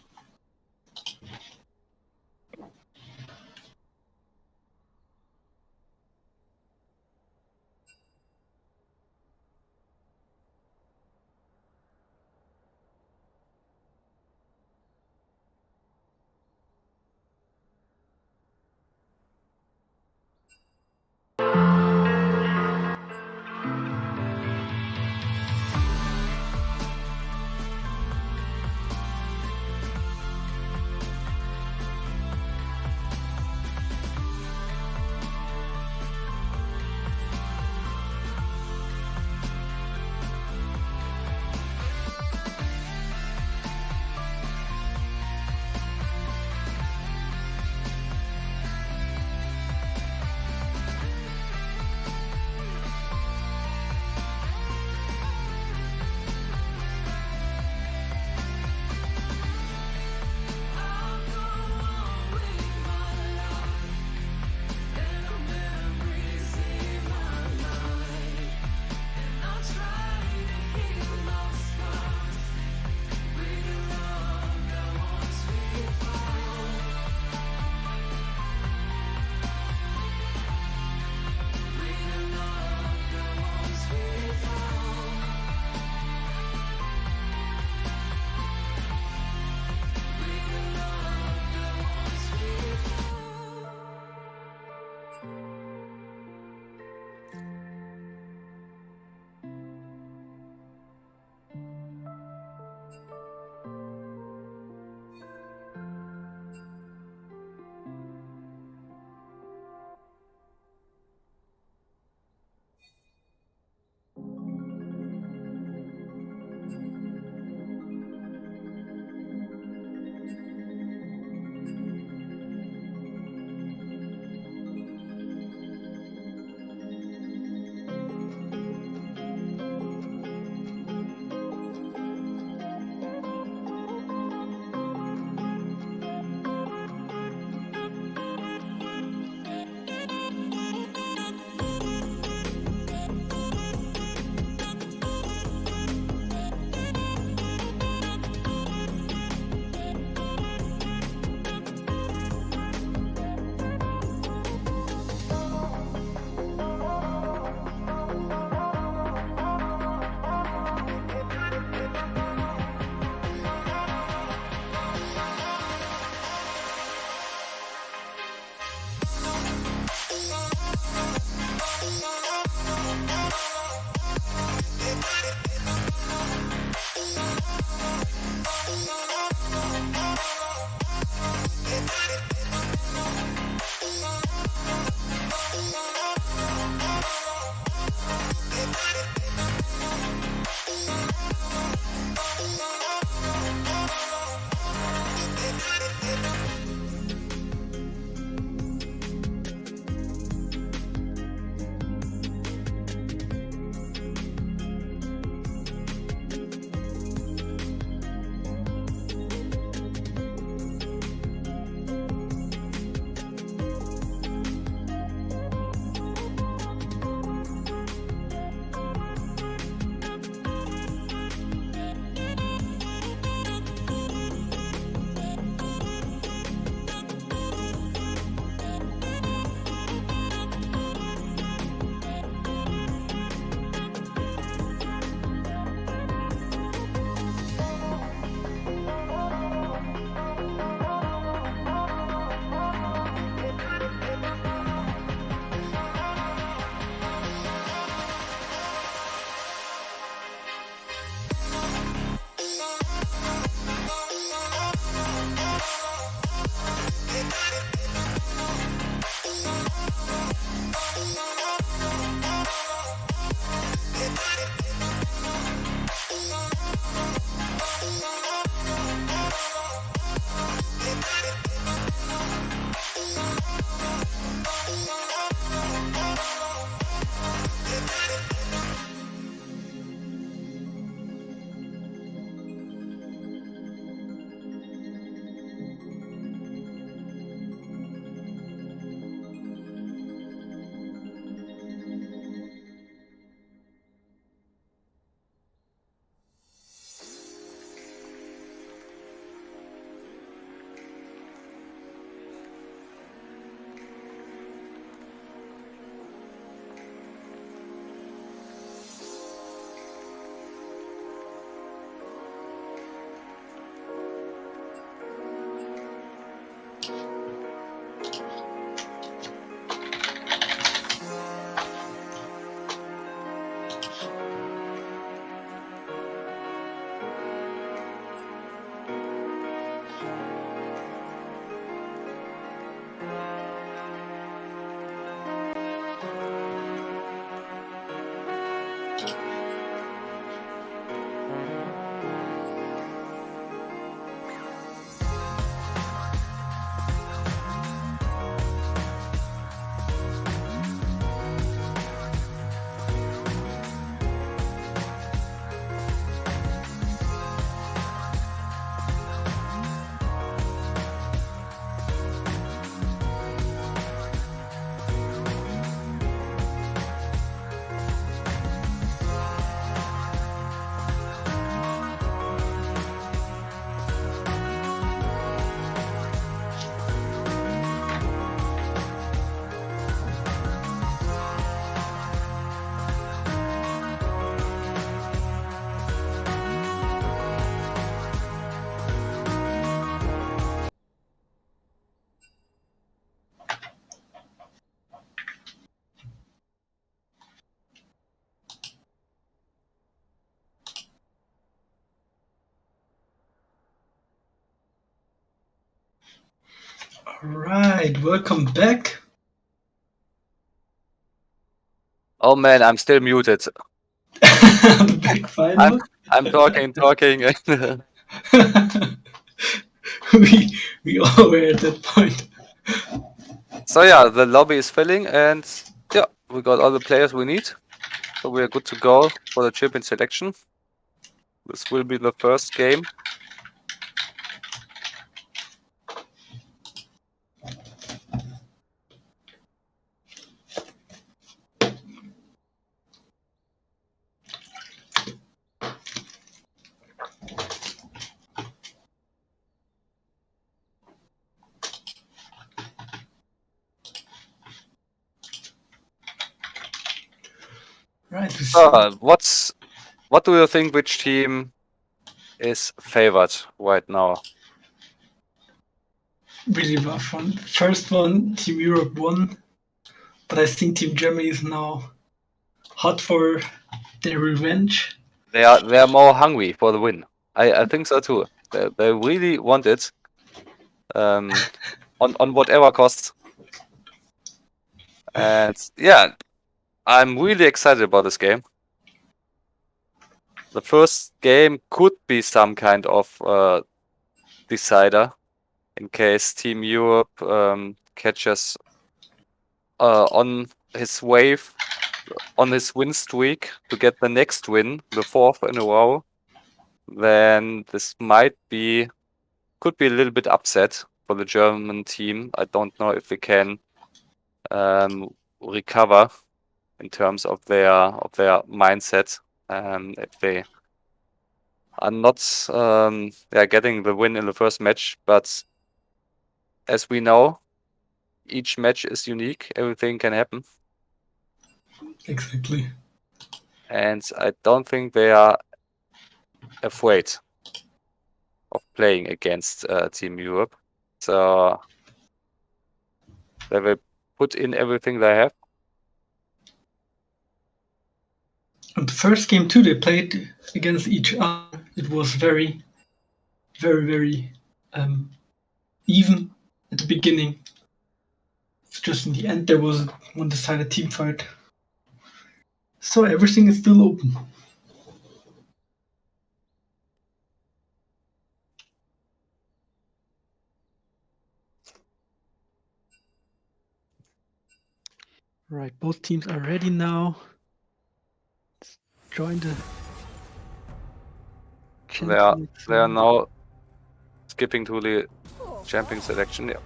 Alright, welcome back. Oh man, I'm still muted. Back final. I'm talking. we all were at that point. So yeah, the lobby is filling, and yeah, we got all the players we need. So we are good to go for the champion selection. This will be the first game. Right. we see- What do you think? Which team is favored right now? Really rough one. First one, Team Europe won, but I think Team Germany is now hot for their revenge. They are more hungry for the win. I think so too. They really want it. On whatever cost. And yeah, I'm really excited about this game. The first game could be some kind of decider in case Team Europe catches on his wave, on his win streak to get the next win, the fourth in a row. Then this could be a little bit upset for the German team. I don't know if we can recover in terms of their mindset. If they are not getting the win in the first match, but as we know, each match is unique. Everything can happen, Exactly. and I don't think they are afraid of playing against Team Europe. So they will put in everything they have. And the first game too, they played against each other. It was very, very, very even at the beginning. It's just in the end there was one decided team fight. So everything is still open. Right, both teams are ready now. Let's join the They are now skipping to the champion selection. Yeah.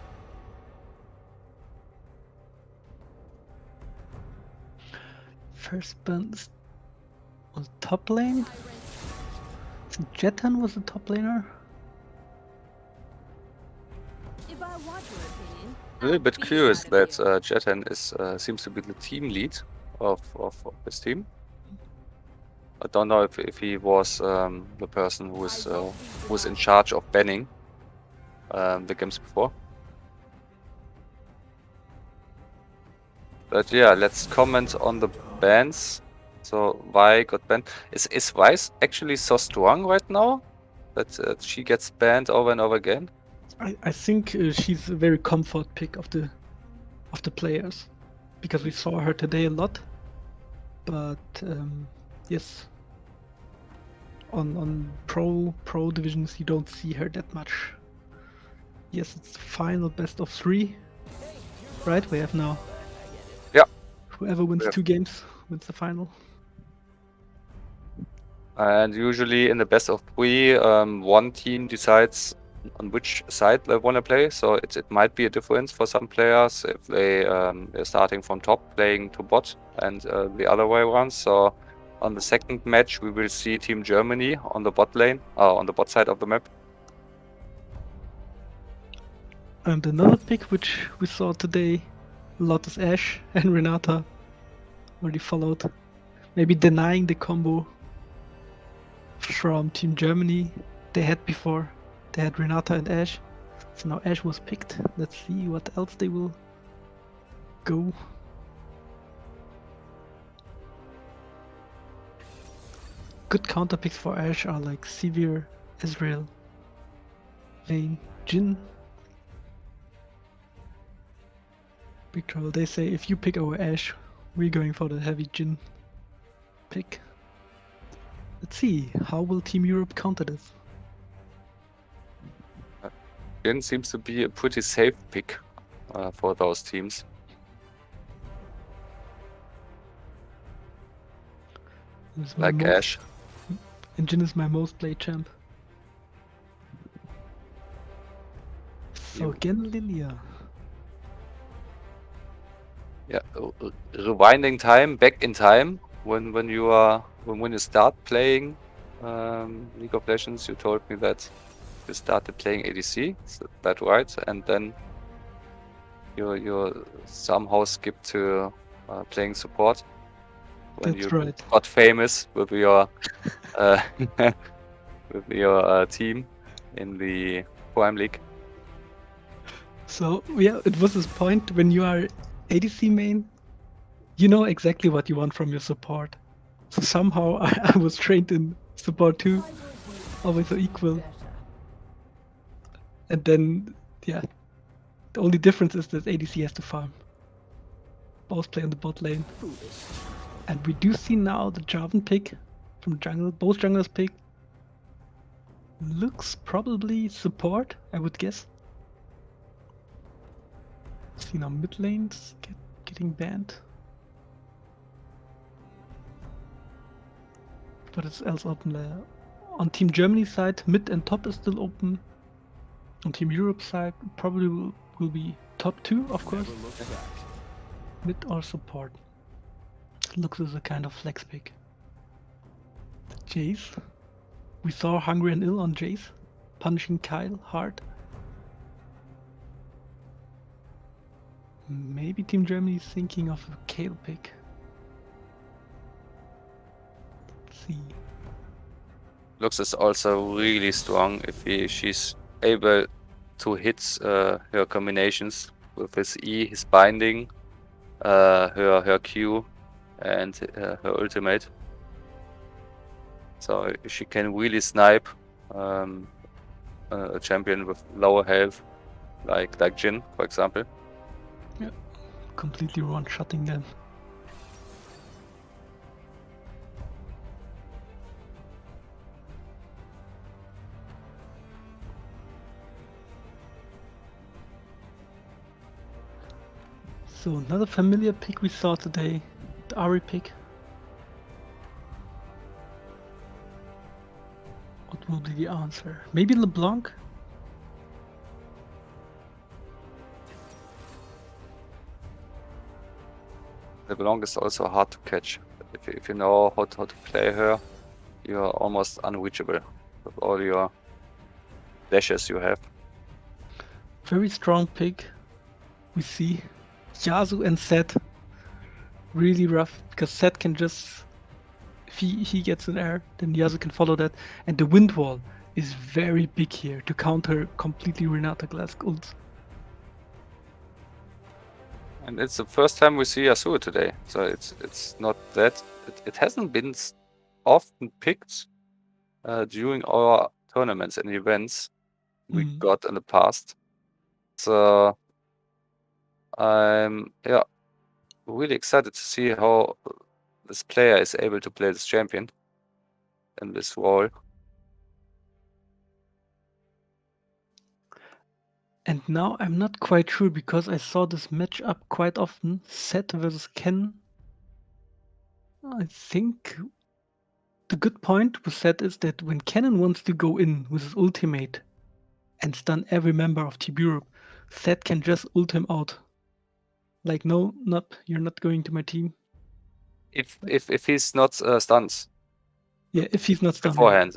First band on top lane. Jetan was the top laner. If I want your opinion, A little bit I'll beat curious it out that of you. Jetan seems to be the team lead of his team. I don't know if he was the person who was in charge of banning the games before. But yeah, let's comment on the bans. So Vi got banned. Is Vi actually so strong right now that she gets banned over and over again? I think she's a very comfort pick of the players, because we saw her today a lot. But yes, on pro divisions you don't see her that much. Yes, it's the final best of 3, right? We have now. Yeah. Whoever wins Yeah. 2 games wins the final. And usually in the best of 3, one team decides on which side they want to play. So it might be a difference for some players if they're starting from top, playing to bot, and the other way around. So on the second match, we will see Team Germany on the bot lane, on the bot side of the map. And another pick which we saw today, Lotus Ashe and Renata already followed. Maybe denying the combo from Team Germany they had before. They had Renata and Ashe. So now Ashe was picked. Let's see what else they will go. Good counter picks for Ashe are like Sivir, Ezreal, Vayne, Jhin. Big Trouble, they say if you pick our Ashe, we're going for the heavy Jhin pick. Let's see, how will Team Europe counter this? Jhin seems to be a pretty safe pick for those teams. Like Ashe. And Jhin is my most played champ. So again, Lilia. Yeah, rewinding time, back in time, when you start playing League of Legends, you told me that you started playing ADC, is that right? And then you somehow skipped to playing support when That's you right. got famous with your with your team in the Prime League. So yeah, it was this point when you are ADC main, you know exactly what you want from your support. So somehow I was trained in support too, always so equal. And then, yeah, the only difference is that ADC has to farm. Both play on the bot lane. And we do see now the Jarvan pick from jungle. Both junglers pick. Looks probably support, I would guess. See now mid lanes getting banned. What is else open there? On Team Germany side, mid and top is still open. On Team Europe side, probably will be top 2, of course. Mid or support. Looks as a kind of flex pick. Jace. We saw Hungry and Ill on Jace, punishing Kyle hard. Maybe Team Germany is thinking of a Kale pick. Let's see. Lux is also really strong if she's able to hit her combinations with his E, his binding, her Q, and her ultimate. So she can really snipe a champion with lower health, like Jhin, for example. Yeah, completely one-shotting them. So another familiar pick we saw today, the Ari pick. What will be the answer? Maybe LeBlanc? LeBlanc is also hard to catch. If you know how to play her, you are almost unreachable with all your dashes you have. Very strong pick. We see Yasuo and Sett really rough, because Sett can just, if he gets an air, then Yasuo can follow that. And the wind wall is very big here to counter completely Renata Glass ults. And it's the first time we see Yasuo today, so it's not that it hasn't been often picked during our tournaments and events. we Mm. got in the past. So I'm really excited to see how this player is able to play this champion in this role. And now I'm not quite sure because I saw this matchup quite often. Set versus Ken. I think the good point with Set is that when Kennen wants to go in with his ultimate and stun every member of Team Europe, Set can just ult him out. Like, no, you're not going to my team. If he's not stunned Yeah, if he's not stunned. beforehand,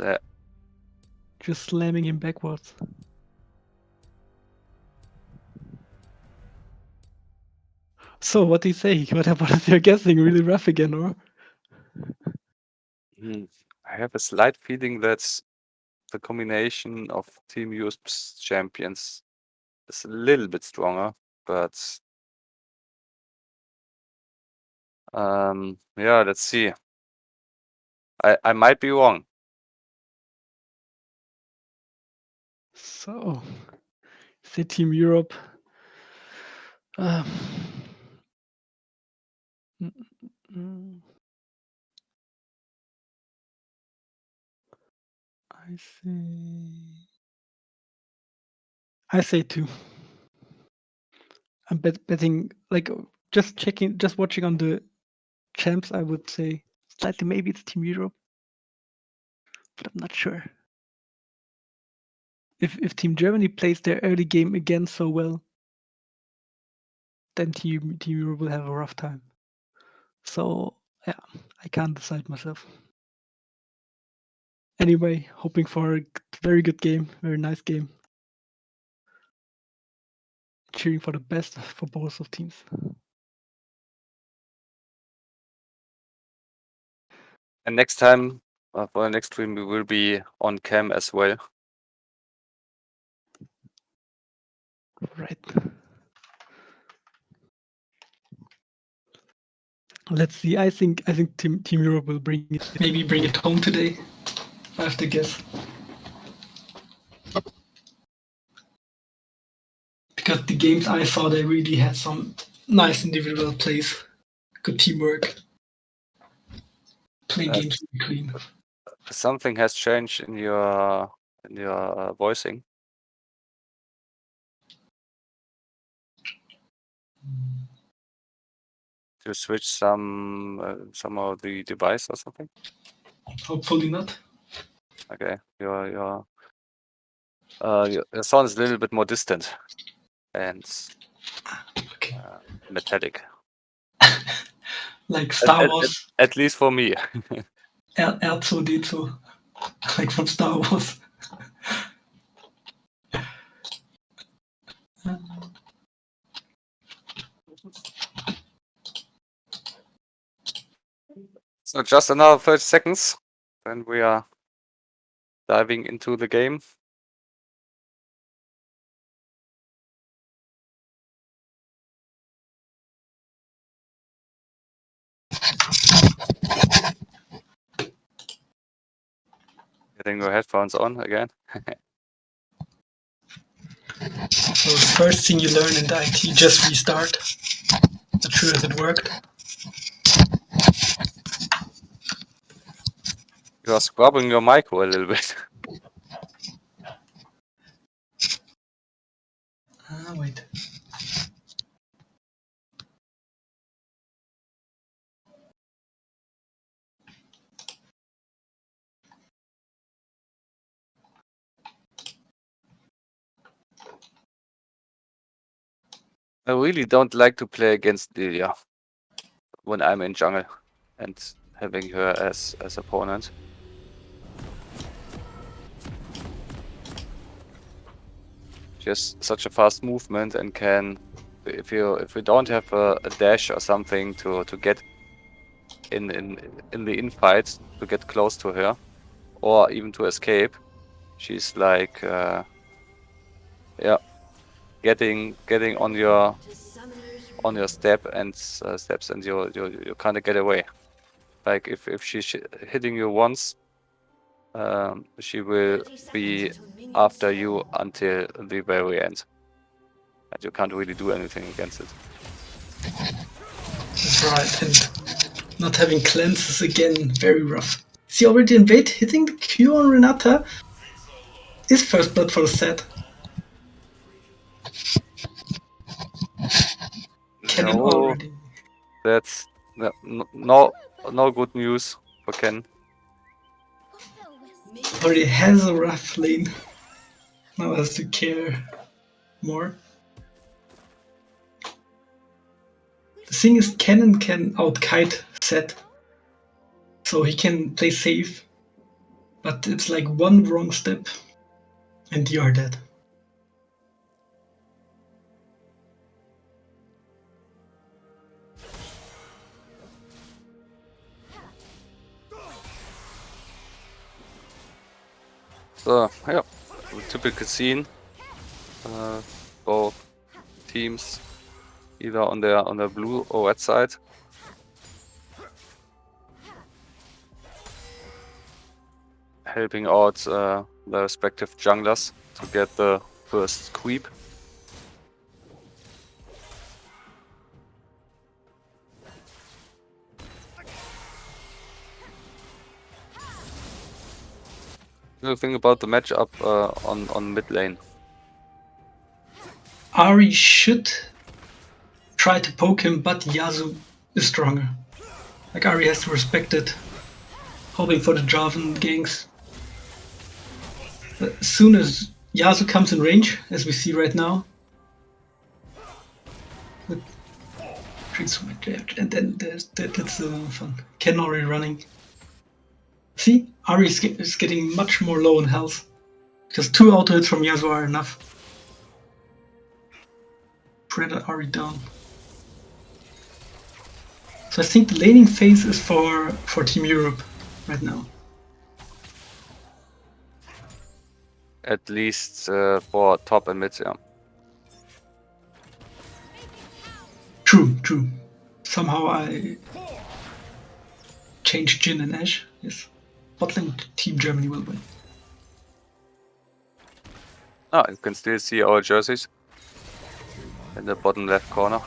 Just slamming him backwards. So what do you say? What is your guessing? Really rough again, or? I have a slight feeling that the combination of Team Europe's champions is a little bit stronger, but yeah, let's see. I might be wrong. So, say Team Europe. Mm, mm, I say 2. I'm betting, like, just watching on the champs, I would say slightly maybe it's Team Europe, but I'm not sure. If Team Germany plays their early game again so well, then Team Europe will have a rough time. So yeah, I can't decide myself. Anyway, hoping for a very good game, very nice game. Cheering for the best for both of teams. And next time, for the next stream, we will be on cam as well. Right. Let's see. I think Team Europe will bring it. Maybe bring it home today. I have to guess. Because the games I saw, they really had some nice individual plays, good teamwork, playing games really clean. Something has changed in your voicing. To switch some of the device or something. Hopefully not. Okay, your sound is a little bit more distant and Okay. metallic. Like Star Wars. At least for me. R2D2. Like from Star Wars. So just another 30 seconds, then we are diving into the game. Getting your headphones on again. So the first thing you learn in the IT, just restart. Not sure if it worked. You are scrubbing your micro a little bit. Wait. I really don't like to play against Lilia when I'm in jungle and having her as opponent. Just such a fast movement and can, if we don't have a dash or something to get in the infight, to get close to her or even to escape, she's like getting on your step and steps, and you kind of get away. Like if she's hitting you once, She will be after you until the very end. And you can't really do anything against it. That's right, and not having cleanses again, very rough. Is he already invade? Hitting the Q on Renata is first blood for the set. Cannon No, already. that's no good news for Ken. Already has a rough lane. Now has to care more. The thing is, Cannon can outkite set, so he can play safe. But it's like one wrong step, and you are dead. So yeah, typical scene. Both teams either on their blue or red side. Helping out the respective junglers to get the first creep. What do you think about the matchup on mid lane? Ari should try to poke him, but Yasuo is stronger. Like Ari has to respect it, hoping for the Jarvan ganks. As soon as Yasuo comes in range, as we see right now, creates so much damage, and then that's fun. Ken already running. See, Ari is getting much more low in health, because 2 auto hits from Yasuo are enough. Shredded Ari down. So I think the laning phase is for Team Europe right now. At least for top and mid, yeah. True. Somehow I changed Jin and Ashe. Yes. Botlane Team Germany will win. Ah, you can still see our jerseys in the bottom left corner.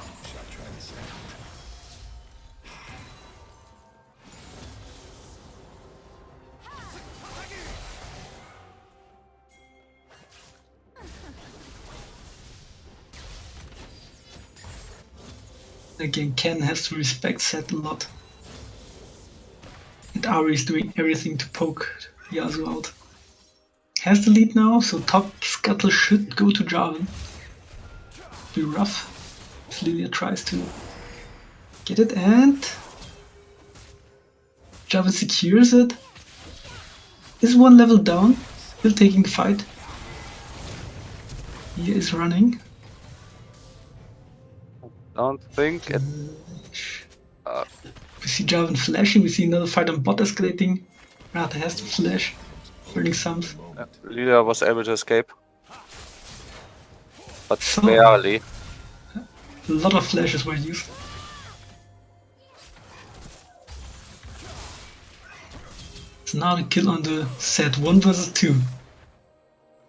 Again, Ken has to respect Seth a lot. And Ari is doing everything to poke Yasuo out. Has the lead now, so top scuttle should go to Jarvan. Be rough if Lilia tries to get it, and Jarvan secures it. Is 1 level down, still taking the fight. He is running. Don't think it. We see Jarvan flashing, we see another fight on bot escalating. Rata has to flash, burning sums. Lilia was able to escape, but So- barely. A lot of flashes were used. So now the kill on the set 1 versus 2.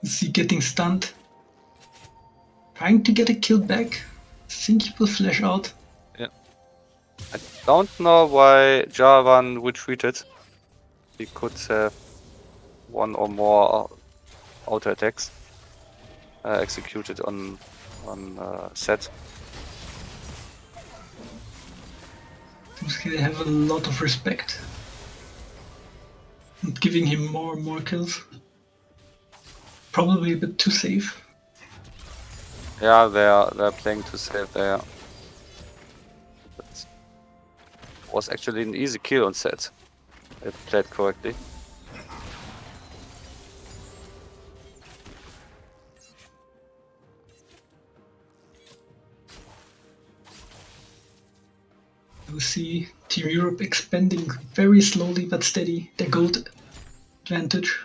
You see getting stunned. Trying to get a kill back. Think he will flash out. I don't know why Jarvan retreated. He could have 1 or more auto attacks executed on set. Seems they have a lot of respect. And giving him more and more kills. Probably a bit too safe. Yeah, they're playing too safe there. But was actually an easy kill on set, if played correctly. You see Team Europe expanding very slowly but steady. Their gold advantage.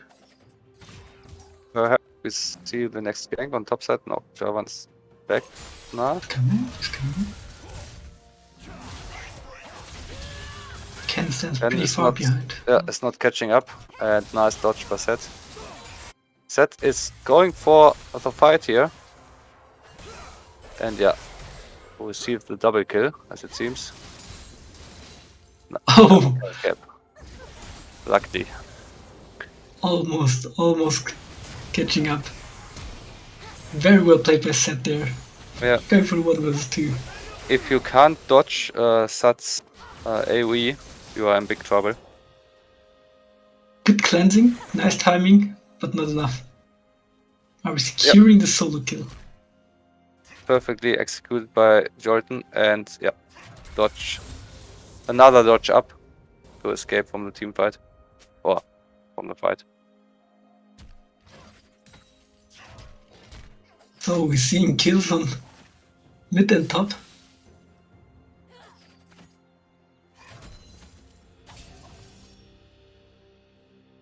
Perhaps we see the next gank on top side. No, Jarvan's back now. It's coming. Ken stands Ken pretty is far not, behind. is not catching up, and nice dodge by Set. Set is going for the fight here, and yeah, received the double kill as it seems. No, Oh, escape. Luckily. almost catching up. Very well played by Seth there. Yeah. Going for the 1 versus 2. If you can't dodge Sat's AoE, you are in big trouble. Good cleansing, nice timing, but not enough. Are we securing the solo kill? Perfectly executed by Jolton, and yeah, dodge. Another dodge up to escape from the team fight. Or from the fight. So we're seeing kills on mid and top.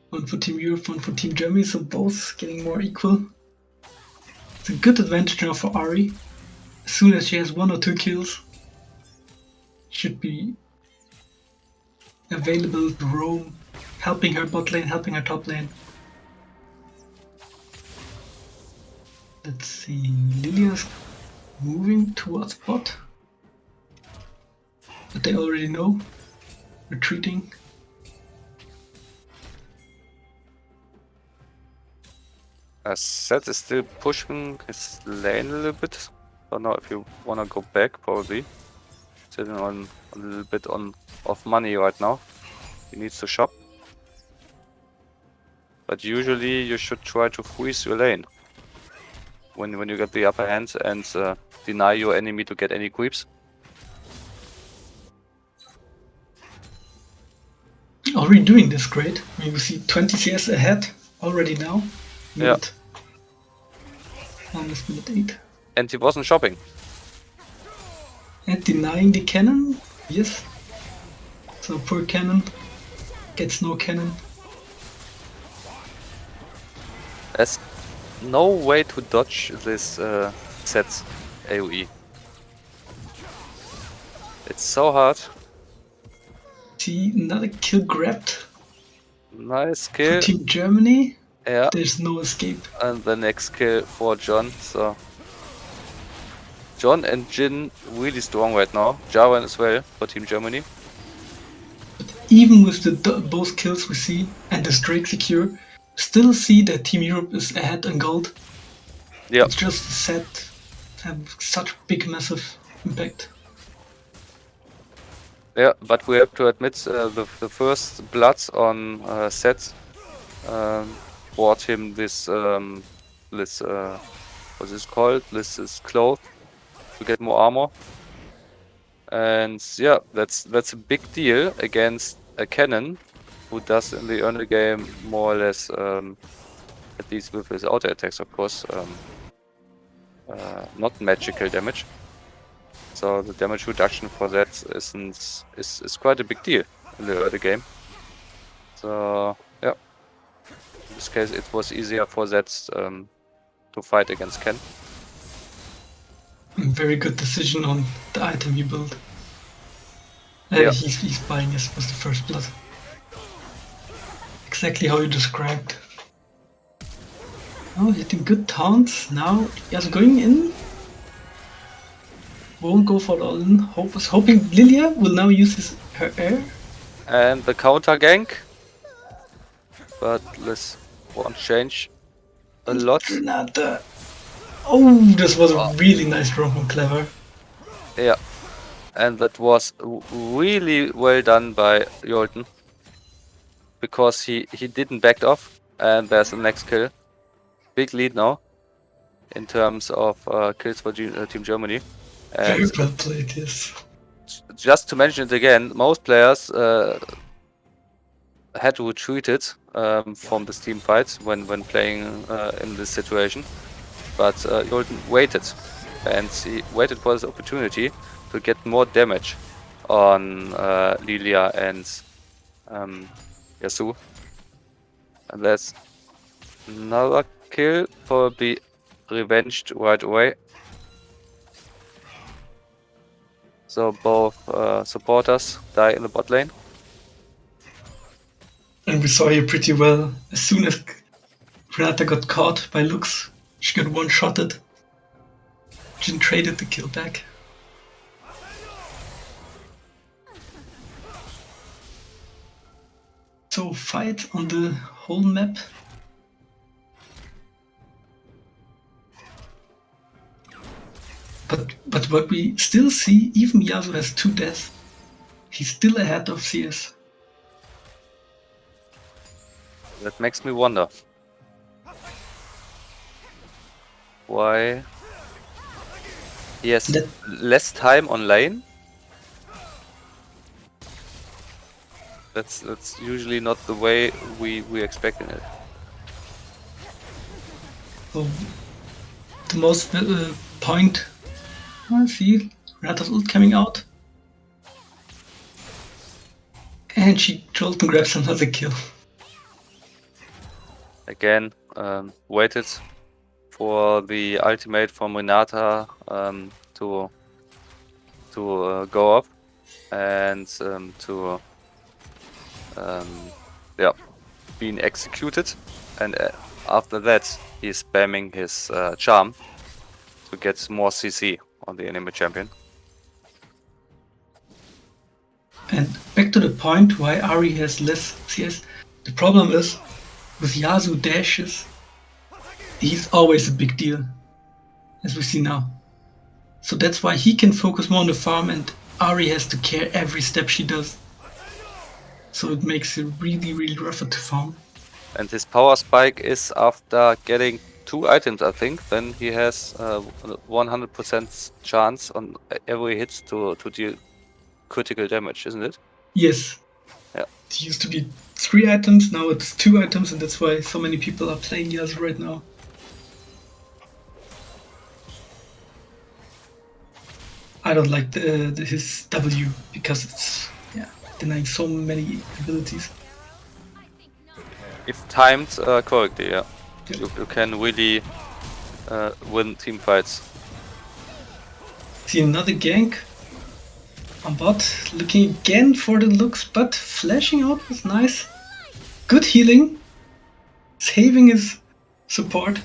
One for Team Europe, one for Team Germany, so both getting more equal. It's a good advantage now for Ari. As soon as she has 1 or 2 kills, should be available to roam, helping her bot lane, helping her top lane. Let's see, Lilia's moving towards bot. But they already know. Retreating. Set is still pushing his lane a little bit. Don't know if you wanna go back, probably. Sitting on a little bit of money right now. He needs to shop. But usually you should try to freeze your lane when you get the upper hand and deny your enemy to get any creeps. Already doing this great. I mean, we see 20 CS ahead already now. Yeah. Almost minute 8. And he wasn't shopping. And denying the cannon? Yes. So poor cannon gets no cannon. There's no way to dodge this Set's AoE. It's so hard. See, another kill grabbed Nice for kill. Team Germany. Yeah. There's no escape. And the next kill for John. So John and Jin really strong right now. Jaren as well for Team Germany. Even with the both kills we see and the streak secure, still see that Team Europe is ahead on gold. Yeah. It's just sad to have such big, massive impact. Yeah, but we have to admit the first bloods on Set brought him this what's this called? This is cloth to get more armor. And yeah, that's a big deal against a cannon who does in the early game more or less, at least with his auto attacks, of course, not magical damage. So the damage reduction for that is quite a big deal in the early game. So yeah, in this case it was easier for that to fight against Ken. Very good decision on the item he built. Yeah. He's buying us was the first blood. Exactly how you described. Oh, hitting good taunts. Now, yes, going in. Won't go for the all-in. Hoping Lilia will now use her air. And the counter gank. But this won't change a lot. Granada. Oh, this was a really nice draw from Clever. Yeah. And that was really well done by Jolton. Because he didn't back off. And there's the next kill. Big lead now. In terms of kills for Team Germany. Very And well played, yes. just to mention it again, most players had retreated from this team fight when playing in this situation. But Jolton waited. And he waited for this opportunity to get more damage on Lilia and Yasuo. And that's another kill, probably revenged right away. So both supporters die in the bot lane. And we saw here pretty well, as soon as Renata got caught by Lux, she got one-shotted. Jin traded the kill back. So fight on the whole map. But what we still see, even Yasuo has 2 deaths. He's still ahead of CS. That makes me wonder. Why he has That- less time on lane? That's usually not the way we expecting it. So the most point. I see Renata's ult coming out. And she Jolton grabs another kill. Again, waited for the ultimate from Renata to go up and to yeah, being executed, and after that he's spamming his charm to get more CC on the enemy champion. And back to the point why Ahri has less CS. The problem is, with Yasuo dashes, he's always a big deal, as we see now. So that's why he can focus more on the farm and Ahri has to care every step she does. So it makes it really, really rougher to farm. And his power spike is after getting 2 items, I think. Then he has 100% chance on every hit to deal critical damage, isn't it? Yes. Yeah. It used to be 3 items, now it's 2 items, and that's why so many people are playing Yasuo right now. I don't like his W because it's denying so many abilities. If timed correctly, yeah. Yeah. You can really win team fights. See another gank on bot, looking again for the looks, but flashing out was nice. Good healing, saving his support.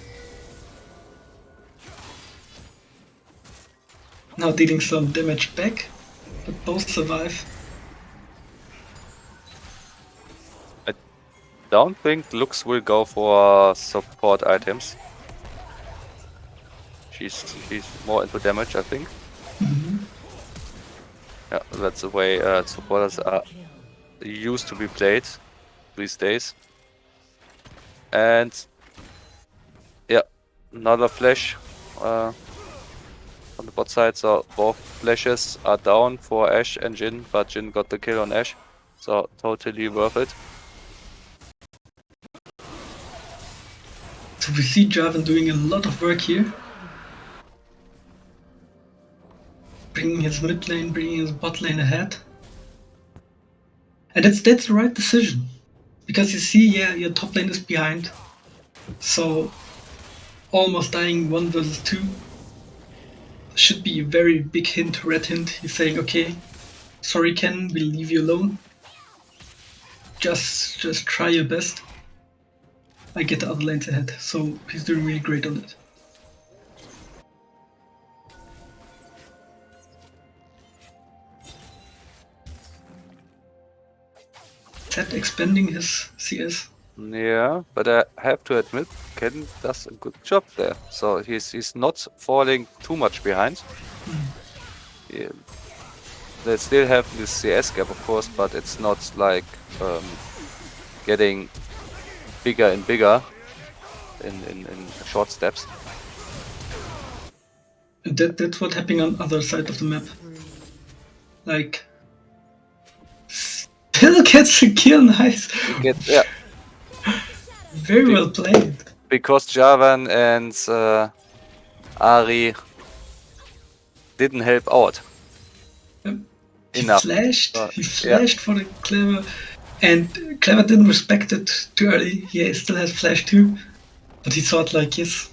Now dealing some damage back, but both survive. Don't think Lux will go for support items. She's more into damage, I think. Yeah, that's the way supporters are used to be played these days. And yeah, another flash on the bot side. So both flashes are down for Ashe and Jhin, but Jhin got the kill on Ashe, so totally worth it. So we see Jarvan doing a lot of work here. Bringing his mid lane, bringing his bot lane ahead. And that's the right decision. Because you see, your top lane is behind. So almost dying 1 versus 2 should be a very big hint, red hint. He's saying, okay, sorry Ken, we'll leave you alone. Just try your best. I get the other lanes ahead, so he's doing really great on it. Ted expanding his CS. Yeah, but I have to admit, Ken does a good job there. So he's not falling too much behind. Yeah. They still have this CS gap, of course, but it's not like getting bigger and bigger in short steps. And that's what happening on the other side of the map. Like, still gets a kill, nice. Yeah. Very well played. Because Jarvan and Ahri didn't help out. He Enough. flashed for the Clever, and Clever didn't respect it too early. Yeah, he still has flash too, but he thought like, yes,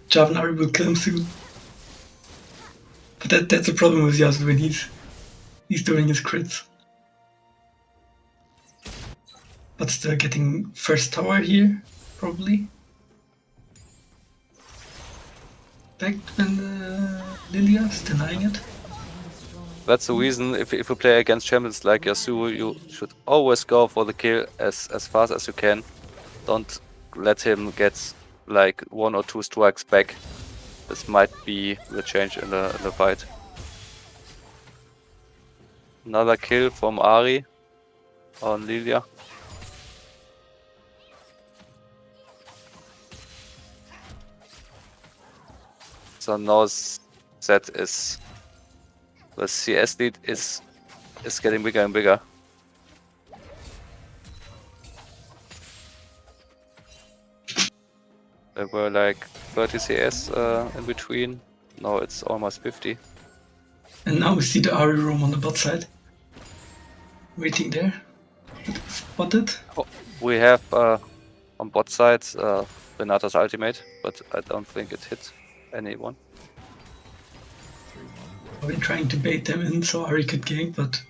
Jarvan Ahri will kill him soon. But that's the problem with Yasuo when he's doing his crits. But still getting first tower here, probably. Back when Lilia's denying it. That's the reason if you play against champions like Yasuo, you should always go for the kill as fast as you can. Don't let him get like 1 or 2 strikes back. This might be the change in the fight. Another kill from Ari on Lilia. So now Zed is the CS lead is getting bigger and bigger. There were like 30 CS in between. Now it's almost 50. And now we see the Ari roam on the bot side. Waiting there. Spotted. Oh, we have on bot side Renata's ultimate, but I don't think it hit anyone. I've been trying to bait them in so Ari could gank, but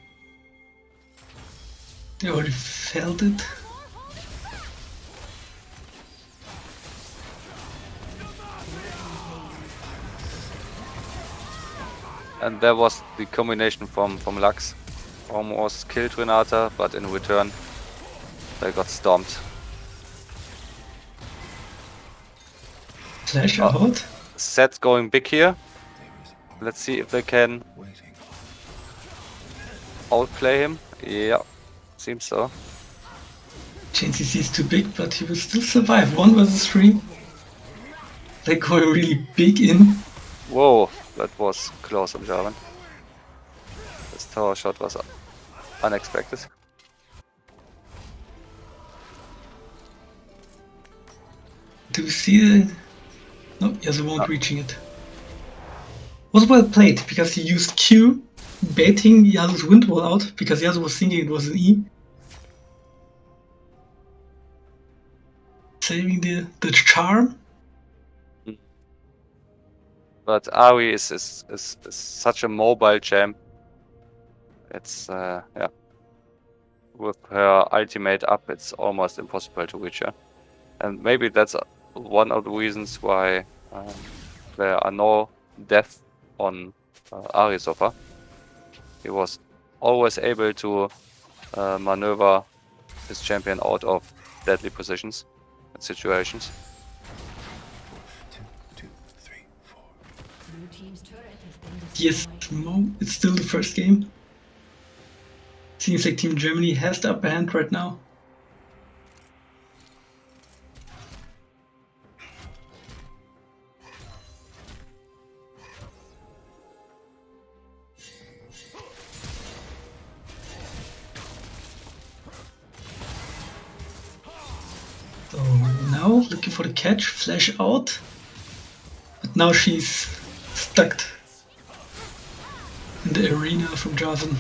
they already failed it. And there was the combination from Lux. Almost killed Renata, but in return they got stomped. Flash out. Zed going big here. Let's see if they can outplay him. Yeah, seems so. Chain CC is too big, but he will still survive. 1 versus 3. They're going really big in. Whoa, that was close on Jarvan. This tower shot was unexpected. Do we see it? No, Yasuo won't reaching it. Was well played because he used Q, baiting Yasuo's wind wall out because Yasuo was thinking it was an E. Saving the charm. But Ari is such a mobile champ. It's yeah. With her ultimate up, it's almost impossible to reach her. And maybe that's one of the reasons why there are no deaths on Ari so far. He was always able to maneuver his champion out of deadly positions and situations. Yes, Timo, it's still the first game. Seems like Team Germany has the upper hand right now. So now looking for the catch, flash out. But now she's stuck in the arena from Jarvan.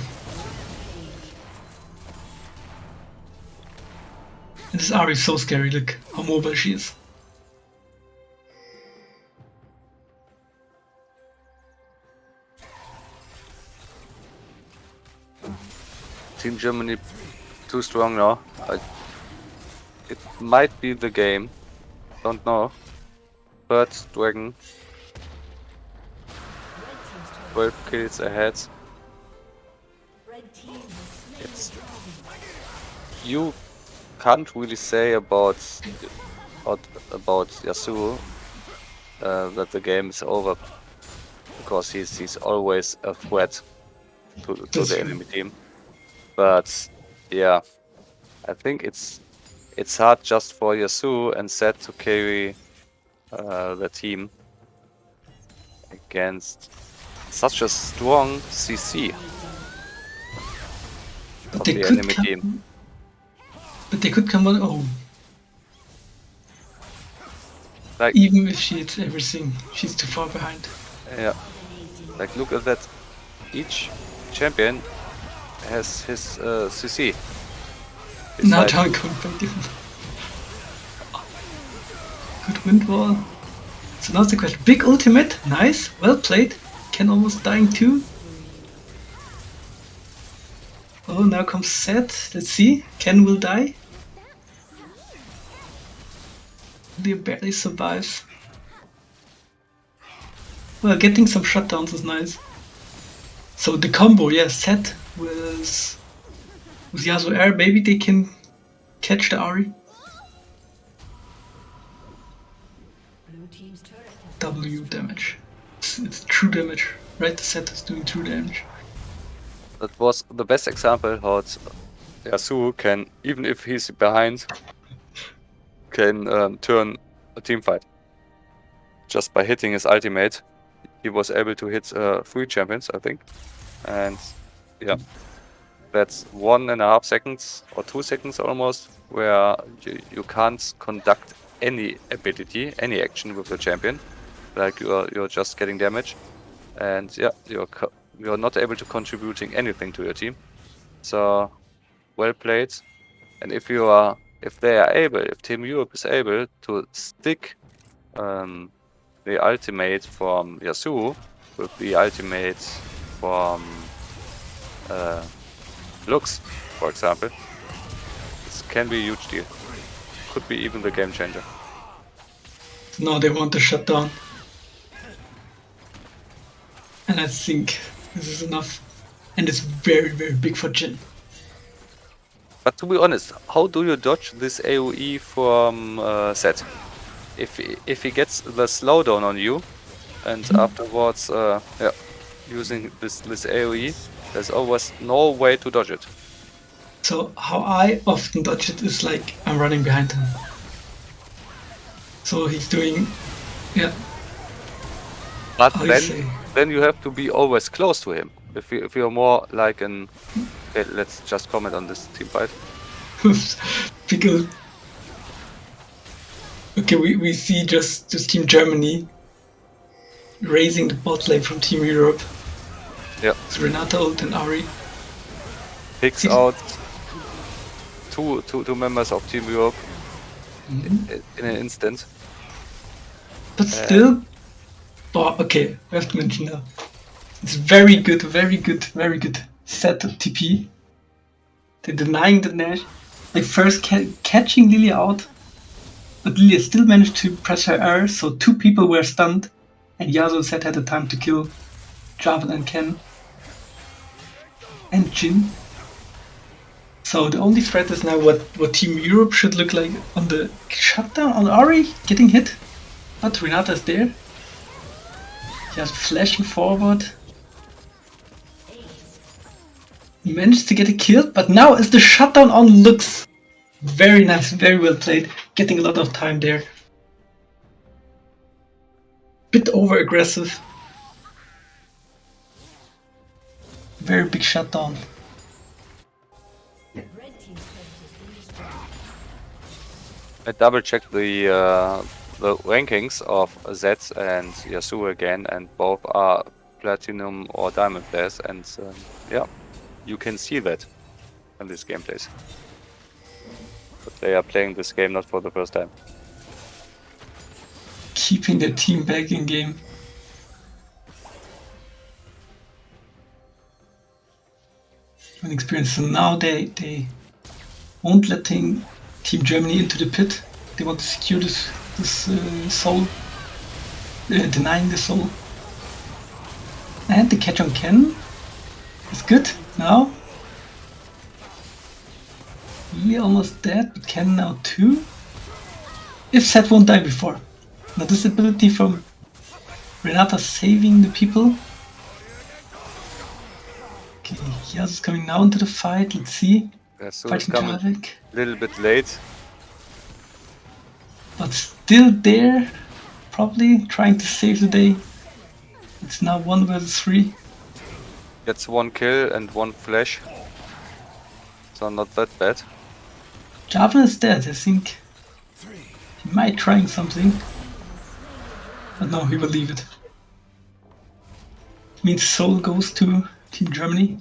And this Ari is so scary, look how mobile she is. Team Germany too strong now. It might be the game. Don't know. Third dragon. 12 kills ahead. You can't really say about Yasuo that the game is over because he's always a threat to the enemy team. But yeah, I think it's hard just for Yasuo and Zed to carry the team against such a strong CC of the enemy team. But they could come on. Oh, Like, even if she hits everything, she's too far behind. yeah, like look at that. Each champion has his CC. Now John going back in. Good wind wall. So now the question. Big ultimate, nice, well played. Ken almost dying too. Oh, now comes Zed. Let's see. Ken will die. They barely survives. Well, getting some shutdowns is nice. So the combo, yeah, set with Yasuo Air, maybe they can catch the Ahri. W damage. It's true damage, right? The set is doing true damage. That was the best example how Yasuo can, even if he's behind, can turn a team fight. Just by hitting his ultimate, he was able to hit 3 champions, I think. And yeah, that's 1.5 seconds or 2 seconds almost, where you can't conduct any ability, any action with the champion. Like you're just getting damage, and yeah, you're not able to contributing anything to your team. So well played. And if Team Europe is able to stick the ultimate from Yasuo with the ultimate from Lux, for example, this can be a huge deal. Could be even the game changer. No, they want to shut down. And I think this is enough. And it's very, very big for Jin. But to be honest, how do you dodge this AoE from Zed? If he gets the slowdown on you, and afterwards, using this AoE, there's always no way to dodge it. So how I often dodge it is like I'm running behind him. So he's doing, yeah. But How you say? then you have to be always close to him. If you're more like an, okay, let's just comment on this team fight. Because okay, we see just Team Germany raising the bot lane from Team Europe. Yeah, It's Renata ult and Ahri. picks out two members of Team Europe in an instant. But still, oh, okay, we have to mention now. It's very good set of TP. They're denying the Nash. Like first catching Lilia out, but Lilia still managed to press her R, so 2 people were stunned, and Yasuo said had the time to kill Javan and Ken. And Jin. So the only threat is now what Team Europe should look like on the shutdown on Ahri getting hit. But Renata is there. Just flashing forward. He managed to get a kill, but now is the shutdown on Lux. Very nice, very well played. Getting a lot of time there. Bit over aggressive. Very big shutdown. I double checked the rankings of Zed and Yasuo again, and both are platinum or diamond players, and yeah, you can see that in these gameplays. But they are playing this game not for the first time. Keeping the team back in game. An experience. So now they won't letting Team Germany into the pit. They want to secure this soul, denying the soul. And the catch on Ken is good now. Really almost dead, but Ken now too. If Zed won't die before. Now this ability from Renata saving the people. Okay, Yasuo's coming now into the fight. Let's see. Yasuo is Fighting coming Jarvik. a little bit late. But still there, probably trying to save the day. It's now 1 versus 3. Gets 1 kill and 1 flash. So not that bad. Javan is dead, I think. He might trying something. But no, he will leave it. Means Soul goes to Team Germany.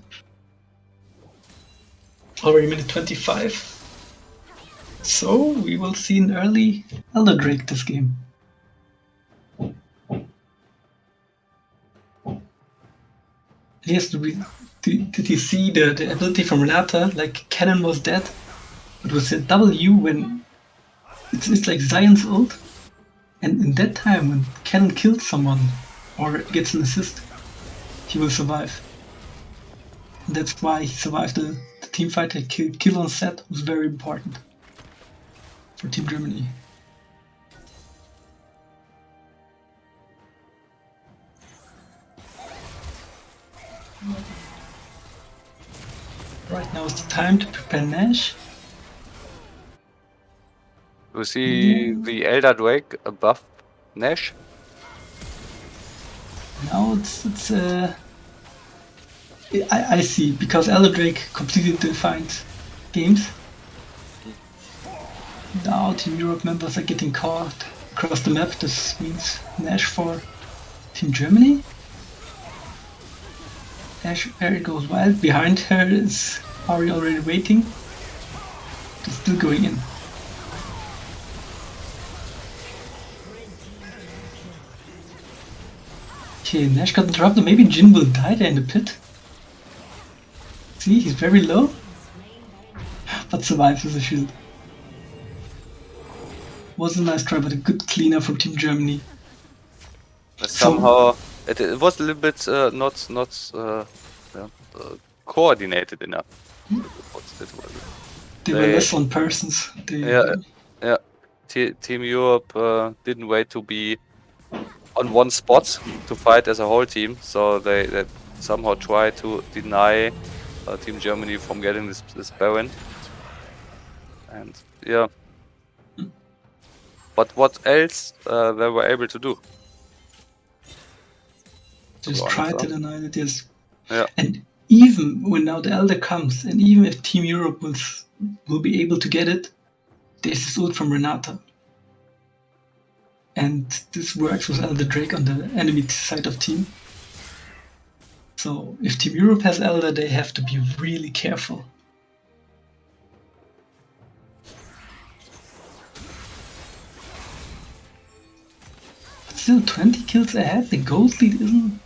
Already minute 25. So we will see an early Elder Drake this game. Yes, did you see the ability from Renata? Like Cannon was dead. It was a W when it's like Zion's ult. And in that time, when Cannon kills someone or gets an assist, he will survive. And that's why he survived the team fight. Kill on set was very important for Team Germany. Right now is the time to prepare Nash. You see the Elder Drake above Nash? Now I see, because Elder Drake completely defined games. Now Team Europe members are getting caught across the map. This means Nash for Team Germany. Nash very goes wild. Behind her is Ari already waiting. She's still going in. Okay, Nash got interrupted. Maybe Jin will die there in the pit. See, he's very low, but survives with a shield. Was a nice try, but a good cleaner from Team Germany. Somehow it was a little bit not coordinated enough. They were less on persons. Yeah. Team Europe didn't wait to be on one spot to fight as a whole team, so they somehow try to deny Team Germany from getting this Baron. And yeah, but what else they were able to do? Just try to deny it, yes. Yeah. And even when now the Elder comes, and even if Team Europe will be able to get it, there's this ult from Renata. And this works with Elder Drake on the enemy side of team. So if Team Europe has Elder, they have to be really careful. But still 20 kills ahead, the gold lead isn't...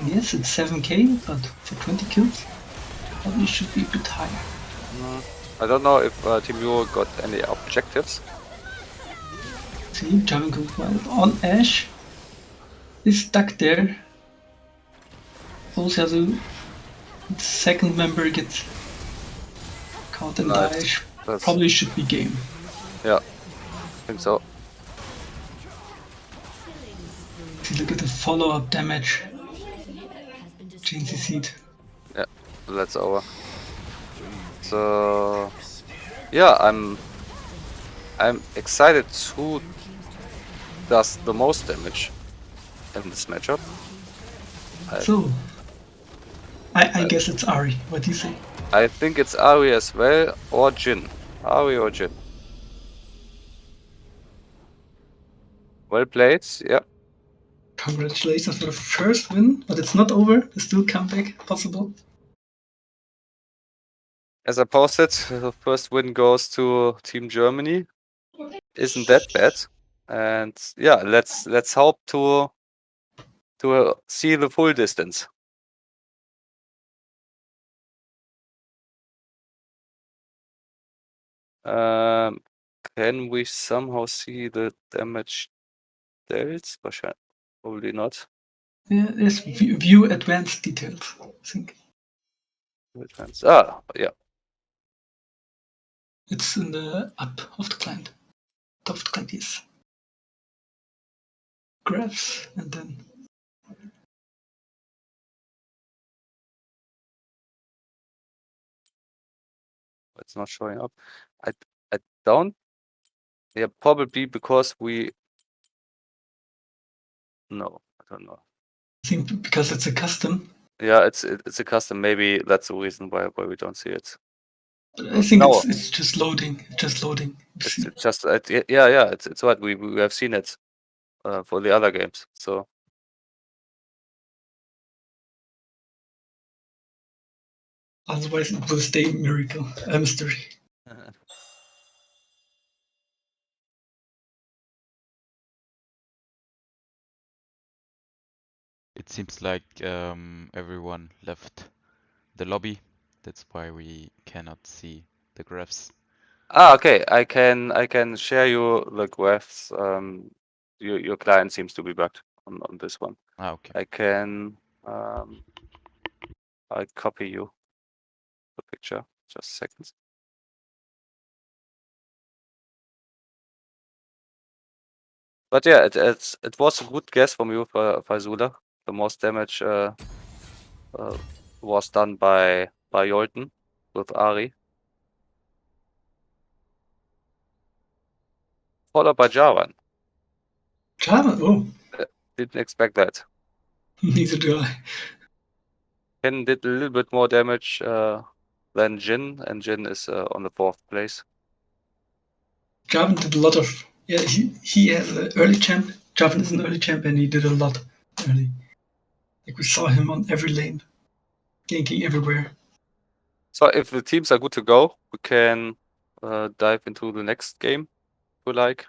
Yes, it's 7k, but for 20 kills, probably should be a bit higher. I don't know if Team Europe got any objectives. See, Javan goes wild on Ash. Is stuck there. Also has a second member gets caught and dies. Probably should be game. Yeah, I think so. See, look at the follow-up damage. Change the seat. Yeah, that's over. So yeah, I'm excited who does the most damage in this matchup. So I guess it's Ari. What do you say? I think it's Ari as well, or Jin. Ari or Jin. Well played, yeah. Congratulations for the first win, but it's not over. There's still comeback possible. As I posted, the first win goes to Team Germany. Isn't that bad? And yeah, let's hope to see the full distance. Can we somehow see the damage dealt? Probably not. Yeah, there's view advanced details, I think. Advanced. Ah, yeah. It's in the up of the client. Top of the client, yes. Graphs, and then... It's not showing up. I don't. Yeah, probably because we. No, I don't know. I think because it's a custom. Yeah, it's a custom. Maybe that's the reason why we don't see it. I think it's just loading. It's just loading. It's just yeah. It's what we have seen it for the other games. So otherwise, it will stay miracle, a mystery. It seems like everyone left the lobby. That's why we cannot see the graphs. okay. I can share you the graphs your client seems to be bugged on this one. Ah, okay. I can I'll copy you the picture. Just a second. But yeah, it was a good guess from you, Faezula. The most damage was done by Jolten with Ari, followed by Javan. Java? Oh, Didn't expect that. neither do I. Ken did a little bit more damage than Jin, and Jin is on the 4th place. Javan did a lot of. Yeah, he has an early champ. Javan is an early champ, and he did a lot early. Like we saw him on every lane, ganking everywhere. So if the teams are good to go, we can dive into the next game if you like.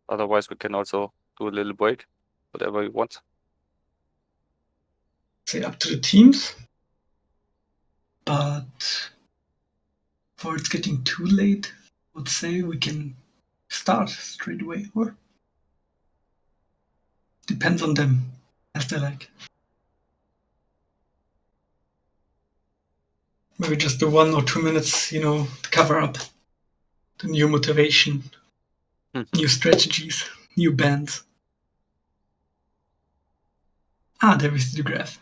Otherwise, we can also do a little break, whatever you want. Say up to the teams, but before it's getting too late, I would say we can start straight away, or depends on them as they like. Maybe just the 1 or 2 minutes, to cover up the new motivation, new strategies, new bands. There is the graph.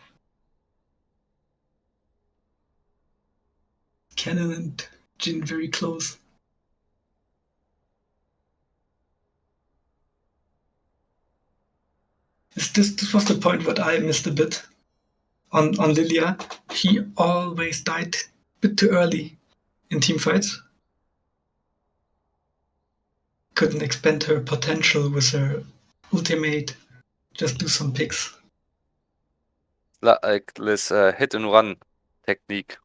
Cannon and Jin very close. This was the point what I missed a bit on Lilia. He always died a bit too early in team fights. Couldn't expand her potential with her ultimate. Just do some picks. Like this hit and run technique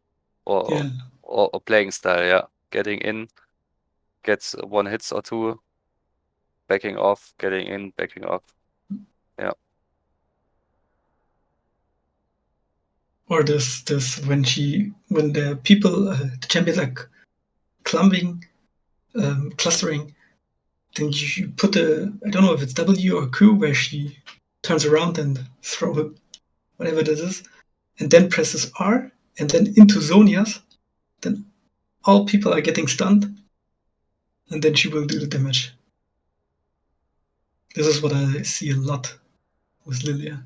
or, Yeah. or playing style, yeah. Getting in, gets 1 hits or 2, backing off, getting in, backing off. Yeah. Or this when the people the champions are clumping, clustering, then you put I don't know if it's W or Q where she turns around and throw him, whatever this is, and then presses R and then into Zonias, then all people are getting stunned, and then she will do the damage. This is what I see a lot with Lilia.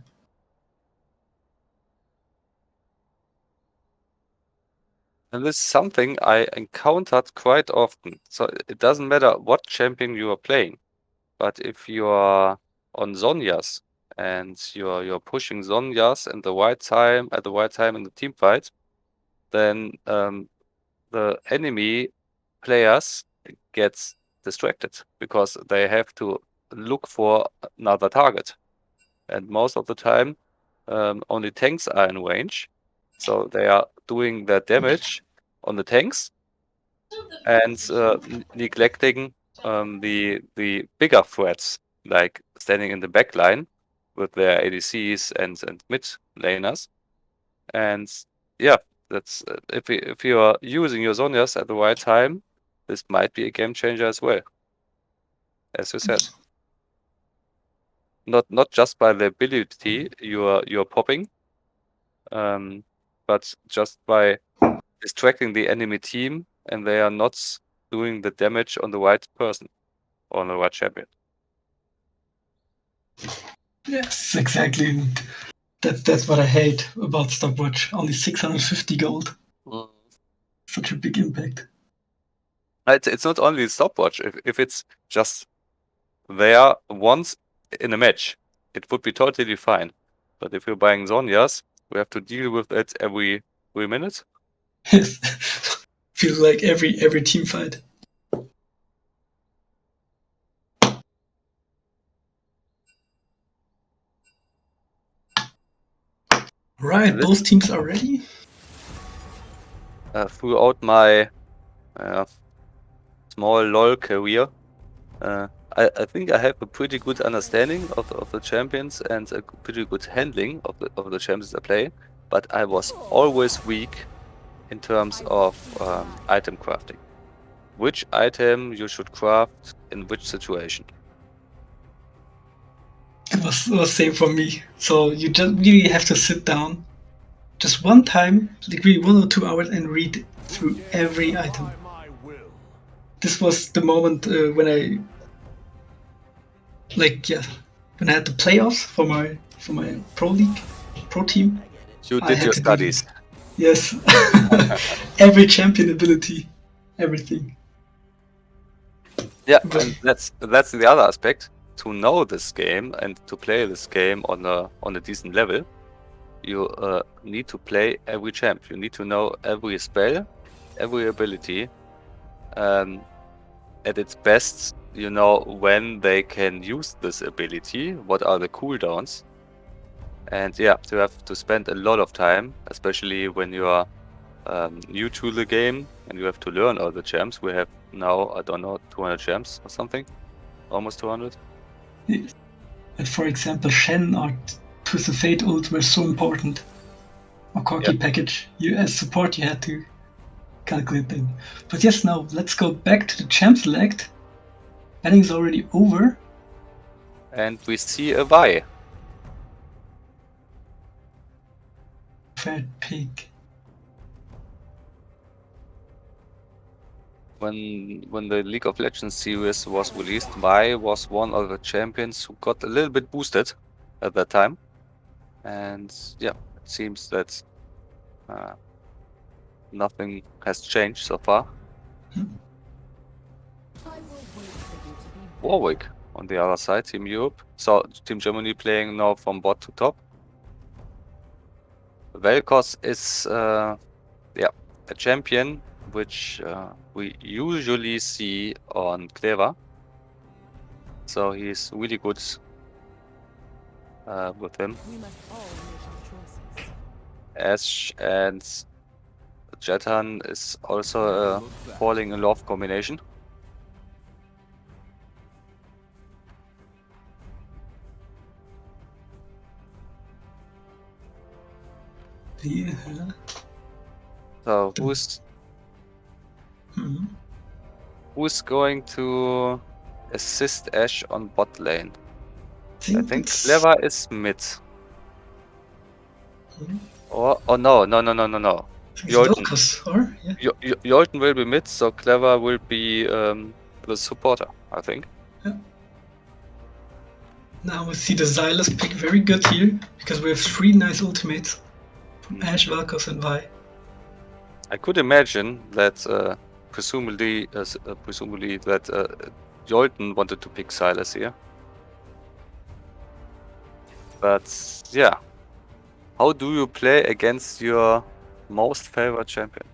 And this is something I encountered quite often. So it doesn't matter what champion you are playing, but if you are on Zonias and you're pushing Zonias at the right time in the team fight, then the enemy players gets distracted because they have to look for another target. And most of the time, only tanks are in range. So they are doing their damage on the tanks and neglecting the bigger threats, like standing in the back line with their ADCs and mid laners. And yeah, that's if you are using your Zonias at the right time, this might be a game changer as well, as you said. Not just by the ability you're popping, but just by distracting the enemy team, and they are not doing the damage on the right person or on the right champion. Yes, exactly. That's what I hate about Stopwatch. Only 650 gold. Such a big impact. It's not only stopwatch. If it's just there once in a match, it would be totally fine. But if you're buying Zonias, we have to deal with it every 3 minutes. Yes. Feels like every team fight. Right, This- both teams are ready. Throughout my small LoL career, I think I have a pretty good understanding of the champions and a pretty good handling of the champions I play, but I was always weak in terms of item crafting. Which item you should craft in which situation. It was same for me. So you just really have to sit down just one time, like really 1 or 2 hours, and read through every item. This was the moment when I when I had the playoffs for my pro league, pro team. You I did had your to do studies. this. Yes, every champion ability, everything. Yeah, But and that's the other aspect. To know this game and to play this game on a decent level, you need to play every champ. You need to know every spell, every ability. At its best, you know when they can use this ability, what are the cooldowns. And yeah, you have to spend a lot of time, especially when you are new to the game and you have to learn all the champs. We have now, I don't know, 200 champs or something, almost 200. for example, Shen or Twisted Fate ult were so important. Or Corki Yeah. package. You as support you had to calculate them. But yes, now let's go back to the champ select. Betting's already over. And we see a Vi. Fair pick. When the League of Legends series was released, Vi was one of the champions who got a little bit boosted at that time. And yeah, it seems that nothing has changed so far. Warwick on the other side, Team Europe. So Team Germany playing now from bot to top. Vel'Koz is a champion which we usually see on Clever. So he's really good with him. Ash and Jetan is also a falling in love combination. Yeah. So Mhm. who's going to assist Ash on bot lane? I think it's- Clever is mid. Mhm. Or no. It's Jolten. Vel'Koz, or? Yeah. Jolten will be mid, so Clever will be the supporter, I think. Now we see the Xylus pick very good here, because we have 3 nice ultimates from Mhm. Ash, Vel'Koz, and Vi. I could imagine that presumably that Jolten wanted to pick Silas here. But yeah, how do you play against your most favorite champion?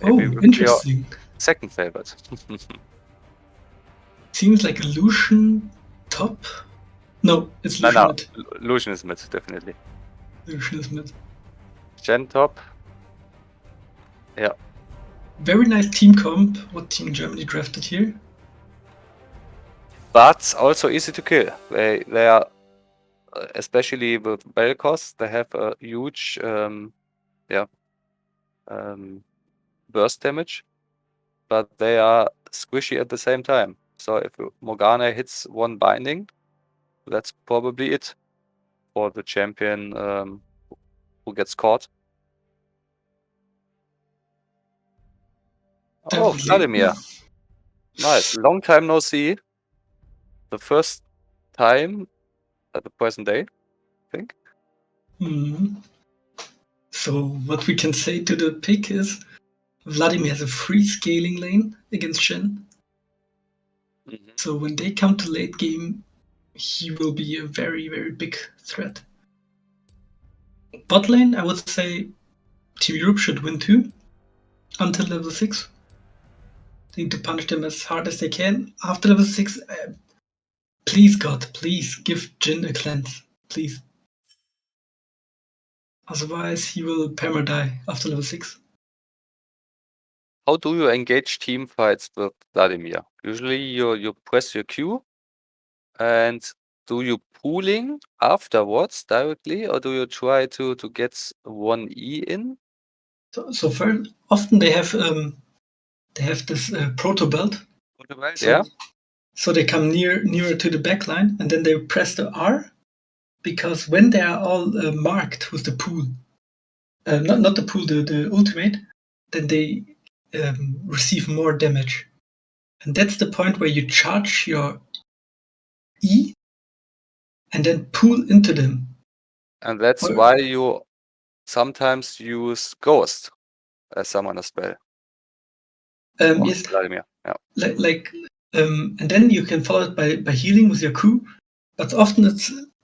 Maybe Oh, with interesting. your second favorite. Seems like a Lucian top. No, it's Lucian mid. Lucian is mid, definitely. Lucian is mid. Gen top. Yeah. Very nice team comp. What Team Germany drafted here? But also easy to kill. They are, especially with Vel'Koz, they have a huge burst damage, but they are squishy at the same time. So if Morgana hits one binding, that's probably it for the champion who gets caught. Oh, Definitely. Vladimir. Nice. Long time no see. The first time at the present day, I think. Mhm. So what we can say to the pick is Vladimir has a free scaling lane against Shen. Mhm. So when they come to late game, he will be a very, very big threat. Bot lane, I would say Team Europe should win too until level 6. They need to punish them as hard as they can. After level 6, please God, please give Jin a cleanse. Please. Otherwise, he will perma die after level 6. How do you engage team fights with Vladimir? Usually you press your Q, and do you pooling afterwards directly, or do you try to get 1E in? So first, often they have this proto belt. So Yeah. So they come nearer to the backline, and then they press the R, because when they are all marked with the pool, not the pool, the ultimate, then they receive more damage. And that's the point where you charge your E and then pull into them. And that's Or- why you sometimes use Ghost as summoner spell. Yes, Vladimir. Yeah. and then you can follow it by healing with your Q. But often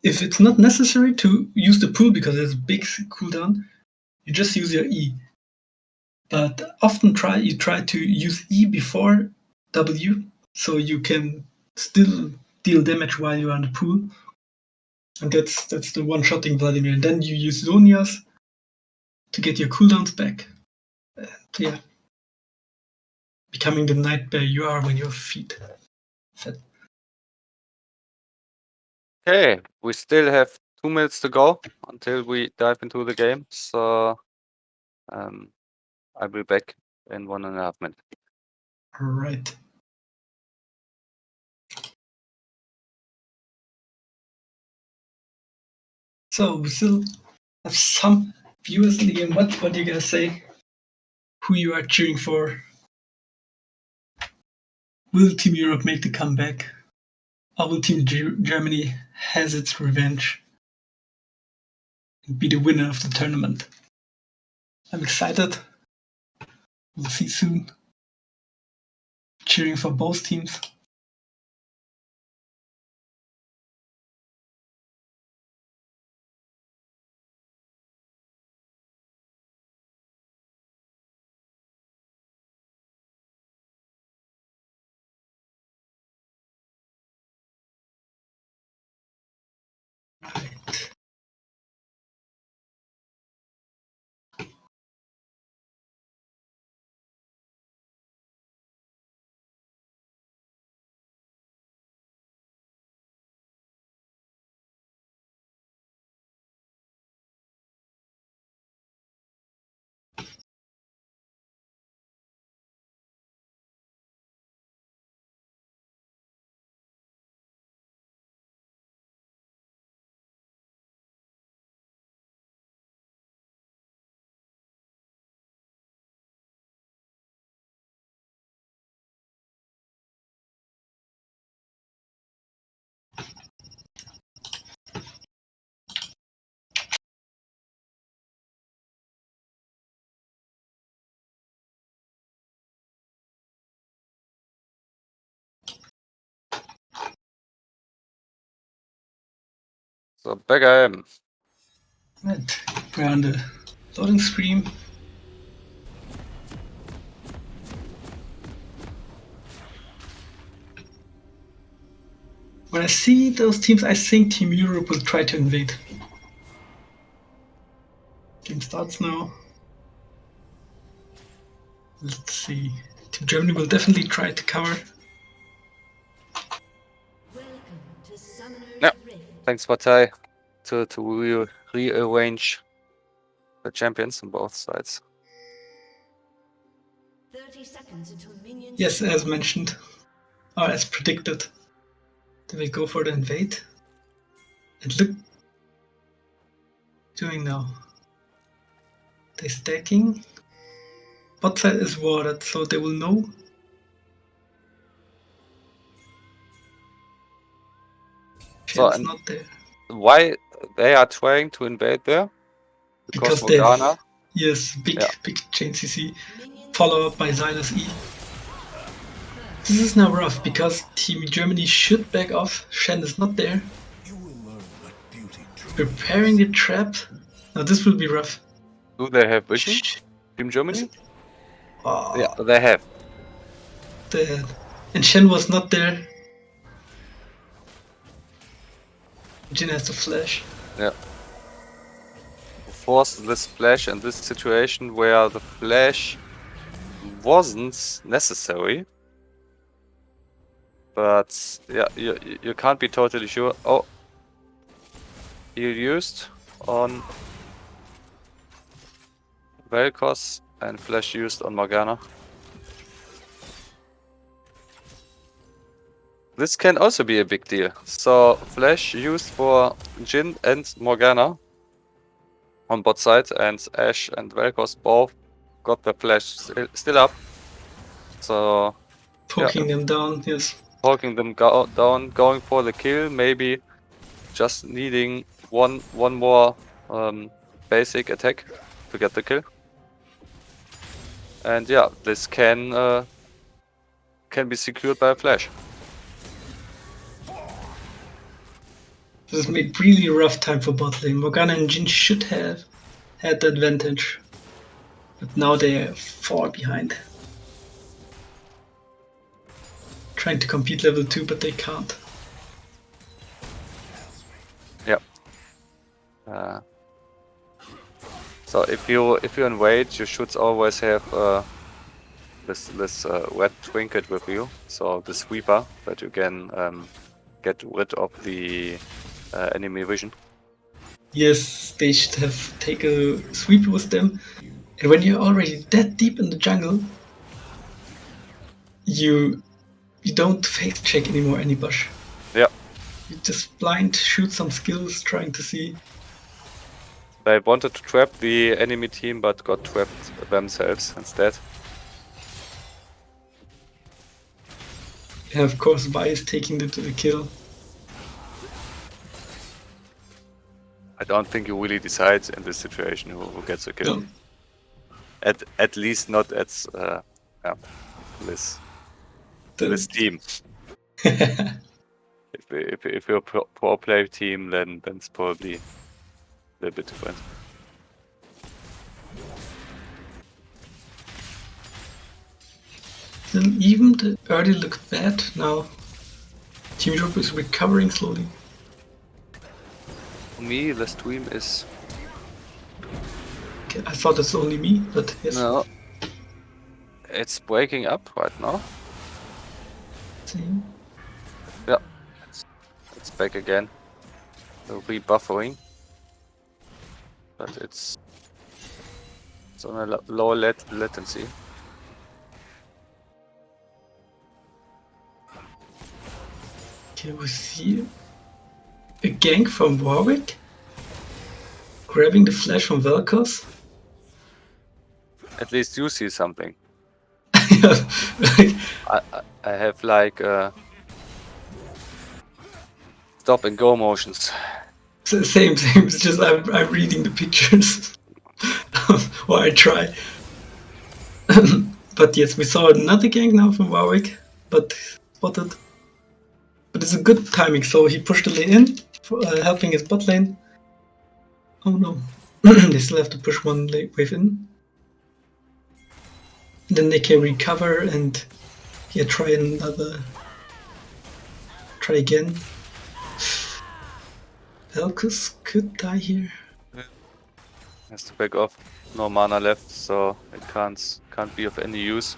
if it's not necessary to use the pool because there's a big cooldown, you just use your E. But often you try to use E before W, so you can still deal damage while you're on the pool. And that's the one-shotting Vladimir. And then you use Zonias to get your cooldowns back. Yeah. Becoming the nightmare you are when your feet fed. Okay, we still have 2 minutes to go until we dive into the game. So I'll be back in 1.5 minutes. All right. So we still have some viewers in the game. What do you guys say? Who you are cheering for? Will Team Europe make the comeback? Or will Team Germany has its revenge and be the winner of the tournament? I'm excited. We'll see soon. Cheering for both teams. Right. So back I am. Right. We're on the loading screen. When I see those teams, I think Team Europe will try to invade. Game starts now. Let's see. Team Germany will definitely try to cover. Yeah. Thanks, Matai, to rearrange the champions on both sides. 30 seconds until minions. Yes, as mentioned, or as predicted, they will go for the invade. And look, doing now. They're stacking. Bot side is warded, so they will know. So, Shen's and not there. why they are trying to invade there? Because they have, Morgana. yes, big chain CC, Minions followed up by Silas E. This is now rough because Team Germany should back off. Shen is not there. Preparing the trap. Now this will be rough. Do they have vision? Team Germany? Oh, Yeah, they have. and Shen was not there. Jin has to flash. Yeah. Force this flash in this situation where the flash wasn't necessary. But yeah, you can't be totally sure. Oh, heal used on Vel'Koz and flash used on Morgana. This can also be a big deal. So flash used for Jhin and Morgana on bot side, and Ashe and Vel'Koz both got the flash still up. So Poking them down, yes. poking them down, going for the kill, maybe just needing one more basic attack to get the kill. And yeah, this can be secured by a flash. This has made really rough time for bot lane. Morgana and Jhin should have had the advantage. But now they are far behind. Trying to compete level 2, but they can't. Yeah. So if you invade, you should always have this red trinket with you. So the sweeper that you can get rid of the enemy vision. Yes, they should have taken a sweep with them. And when you're already that deep in the jungle, you don't face check anymore any bush. Yeah. You just blind shoot some skills trying to see. They wanted to trap the enemy team, but got trapped themselves instead. And of course, Vi is taking the kill. I don't think you really decide in this situation who gets the kill. No. At least not at this team. If you're a pro play team, then it's probably a little bit different. Still, even the early looked bad. Now Team Europe is recovering slowly. For me, the stream is... Okay, I thought it's only me, but yes. No. It's breaking up right now. Same. Yeah. It's back again. Rebuffering. But it's on a low latency. Okay, we see a gank from Warwick. Grabbing the flash from Vel'Koz. At least you see something. Like, I have like stop and go motions. same. It's just I'm reading the pictures. Or I try. But yes, we saw another gank now from Warwick, but spotted. But it's a good timing, so he pushed the lane in, for, helping his bot lane. Oh no. They still have to push one wave in. Then they can recover and yeah, try again. Vel'Koz could die here. Has to back off. No mana left, so it can't be of any use.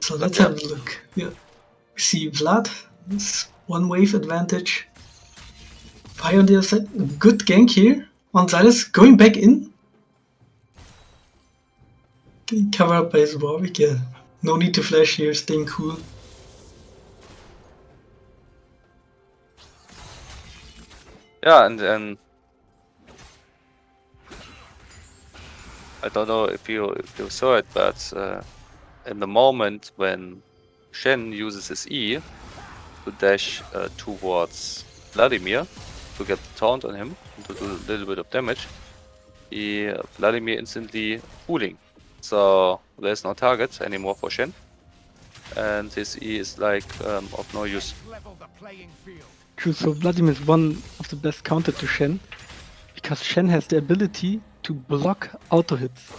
So let's have a look. Yeah. We see Vlad, this one wave advantage. Vi on the other side, a good gank here on Silas, going back in. Getting covered up by his Warwick, yeah. No need to flash here, staying cool. Yeah, and I don't know if you saw it, but in the moment when Shen uses his E to dash towards Vladimir to get the taunt on him and to do a little bit of damage, Vladimir instantly fooling. So there's no target anymore for Shen, and his E is like of no use. True, so Vladimir is one of the best counter to Shen, because Shen has the ability to block auto hits.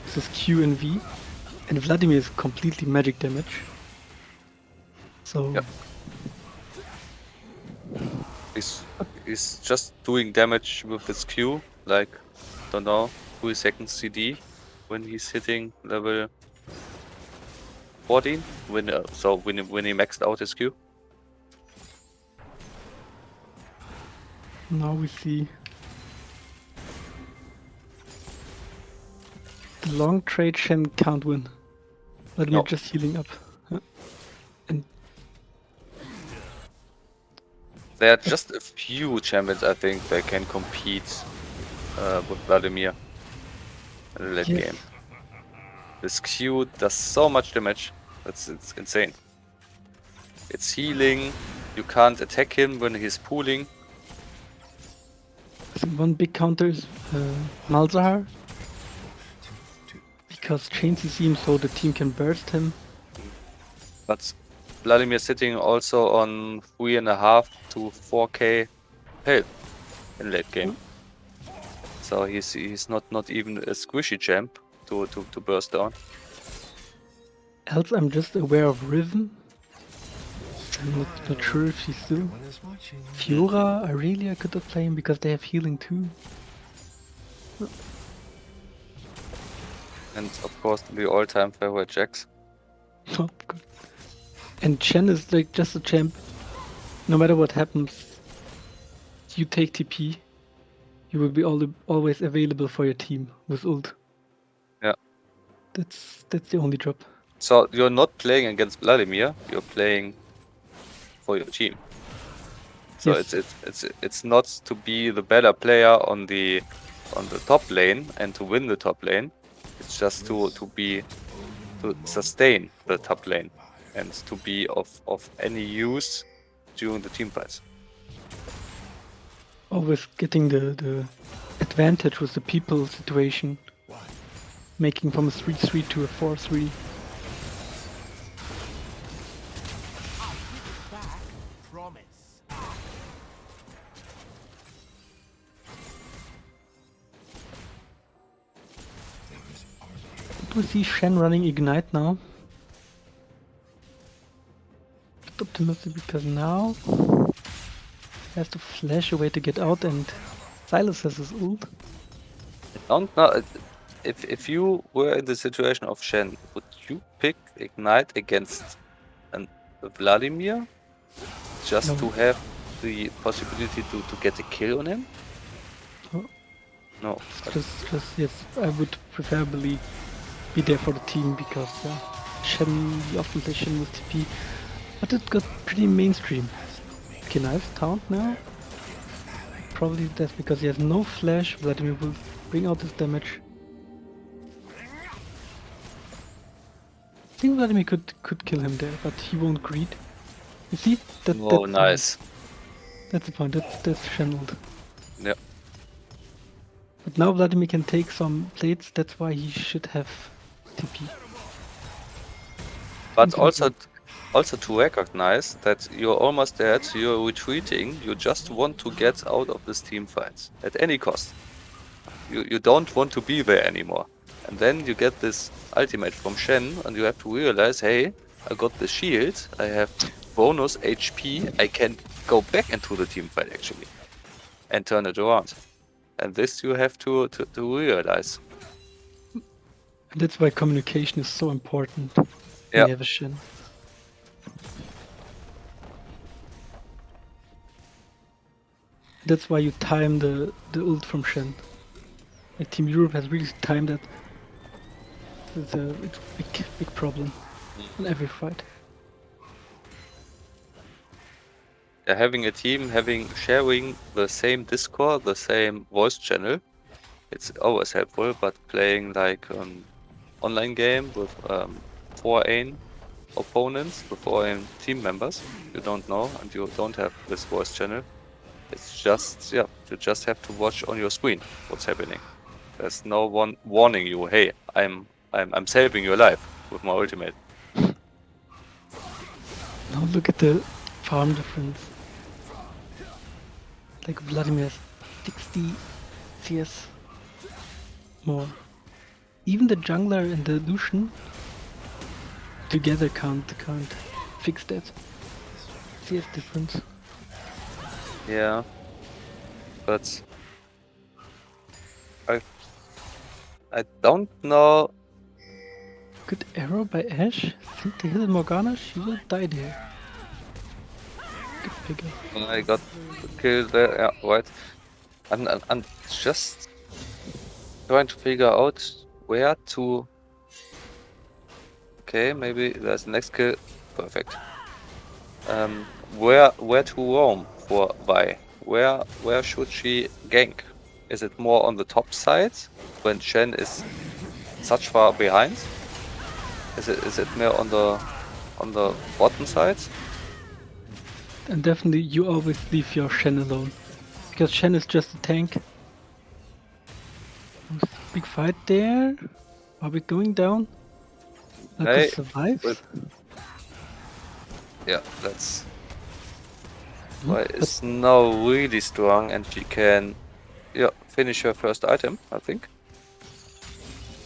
This is Q and V, and Vladimir is completely magic damage. So Yep. He's just doing damage with his Q, like, don't know, 2 seconds CD when he's hitting level 14, when he maxed out his Q. now we see the long trade Shen can't win. Vladimir No. just healing up. Huh? And There are just a few champions I think that can compete with Vladimir in the late yes, game. This Q does so much damage. It's insane. It's healing. You can't attack him when he's pooling. I think one big counter is Malzahar. Because chain CC him so the team can burst him. But Vladimir sitting also on 3.5 to 4k health in late game. So he's not even a squishy champ to burst down. Else I'm just aware of Riven. I'm not sure if she's still. Fiora, Aurelia could not play him because they have healing too. And of course the all-time favorite Jax. Oh, good. And Shen is like just a champ. No matter what happens, you take TP, you will be always available for your team with ult. Yeah. That's the only job. So you're not playing against Vladimir, you're playing for your team. So Yes. it's not to be the better player on the top lane and to win the top lane. It's just to sustain the top lane and to be of any use during the team fights. Always getting the advantage with the people situation. Making from a 3-3 to a 4-3. Do we see Shen running Ignite now? Bit optimistic because now he has to flash away to get out and Silas has his ult. I don't know if you were in the situation of Shen, would you pick Ignite against Vladimir just No. to have the possibility to get a kill on him? No. No. Just yes, I would preferably be there for the team because Shen, we often play Shen with TP, but it got pretty mainstream. Okay, nice taunt now. Probably that's because he has no flash. Vladimir will bring out his damage. I think Vladimir could kill him there, but he won't greed. You see? Oh, nice. That's the point. That's Shen ult. Yeah. But now Vladimir can take some plates. That's why he should have TP. But also to recognize that you're almost dead, you're retreating, you just want to get out of this team fight at any cost. You don't want to be there anymore. And then you get this ultimate from Shen and you have to realize, hey, I got the shield, I have bonus HP, I can go back into the team fight actually and turn it around. And this you have to realize. And that's why communication is so important when Yeah. you have a Shen. That's why you time the ult from Shen. Like Team Europe has really timed that. It's a big problem in every fight. Yeah, having a team, sharing the same Discord, the same voice channel, it's always helpful. But playing like an online game with 4 opponents, with 4 team members, you don't know and you don't have this voice channel. It's just you just have to watch on your screen what's happening. There's no one warning you. Hey, I'm saving your life with my ultimate. Now look at the farm difference. Like Vladimir has 60 CS more. Even the jungler and the Lucian together can't fix that CS difference. Yeah, but I don't know. Good arrow by Ashe. I think they hit Morgana, she will die there. Good pickup. I got killed there. Yeah, right. I'm just trying to figure out where to Okay, maybe there's the next kill. Perfect. Where to roam for Vi? Where should she gank? Is it more on the top side when Shen is such far behind? Is it more on the bottom side? And definitely you always leave your Shen alone. Because Shen is just a tank. Big fight there. Are we going down? Velka Hey, survives? yeah, that's Hmm, why but- is now really strong and she can finish her first item, I think.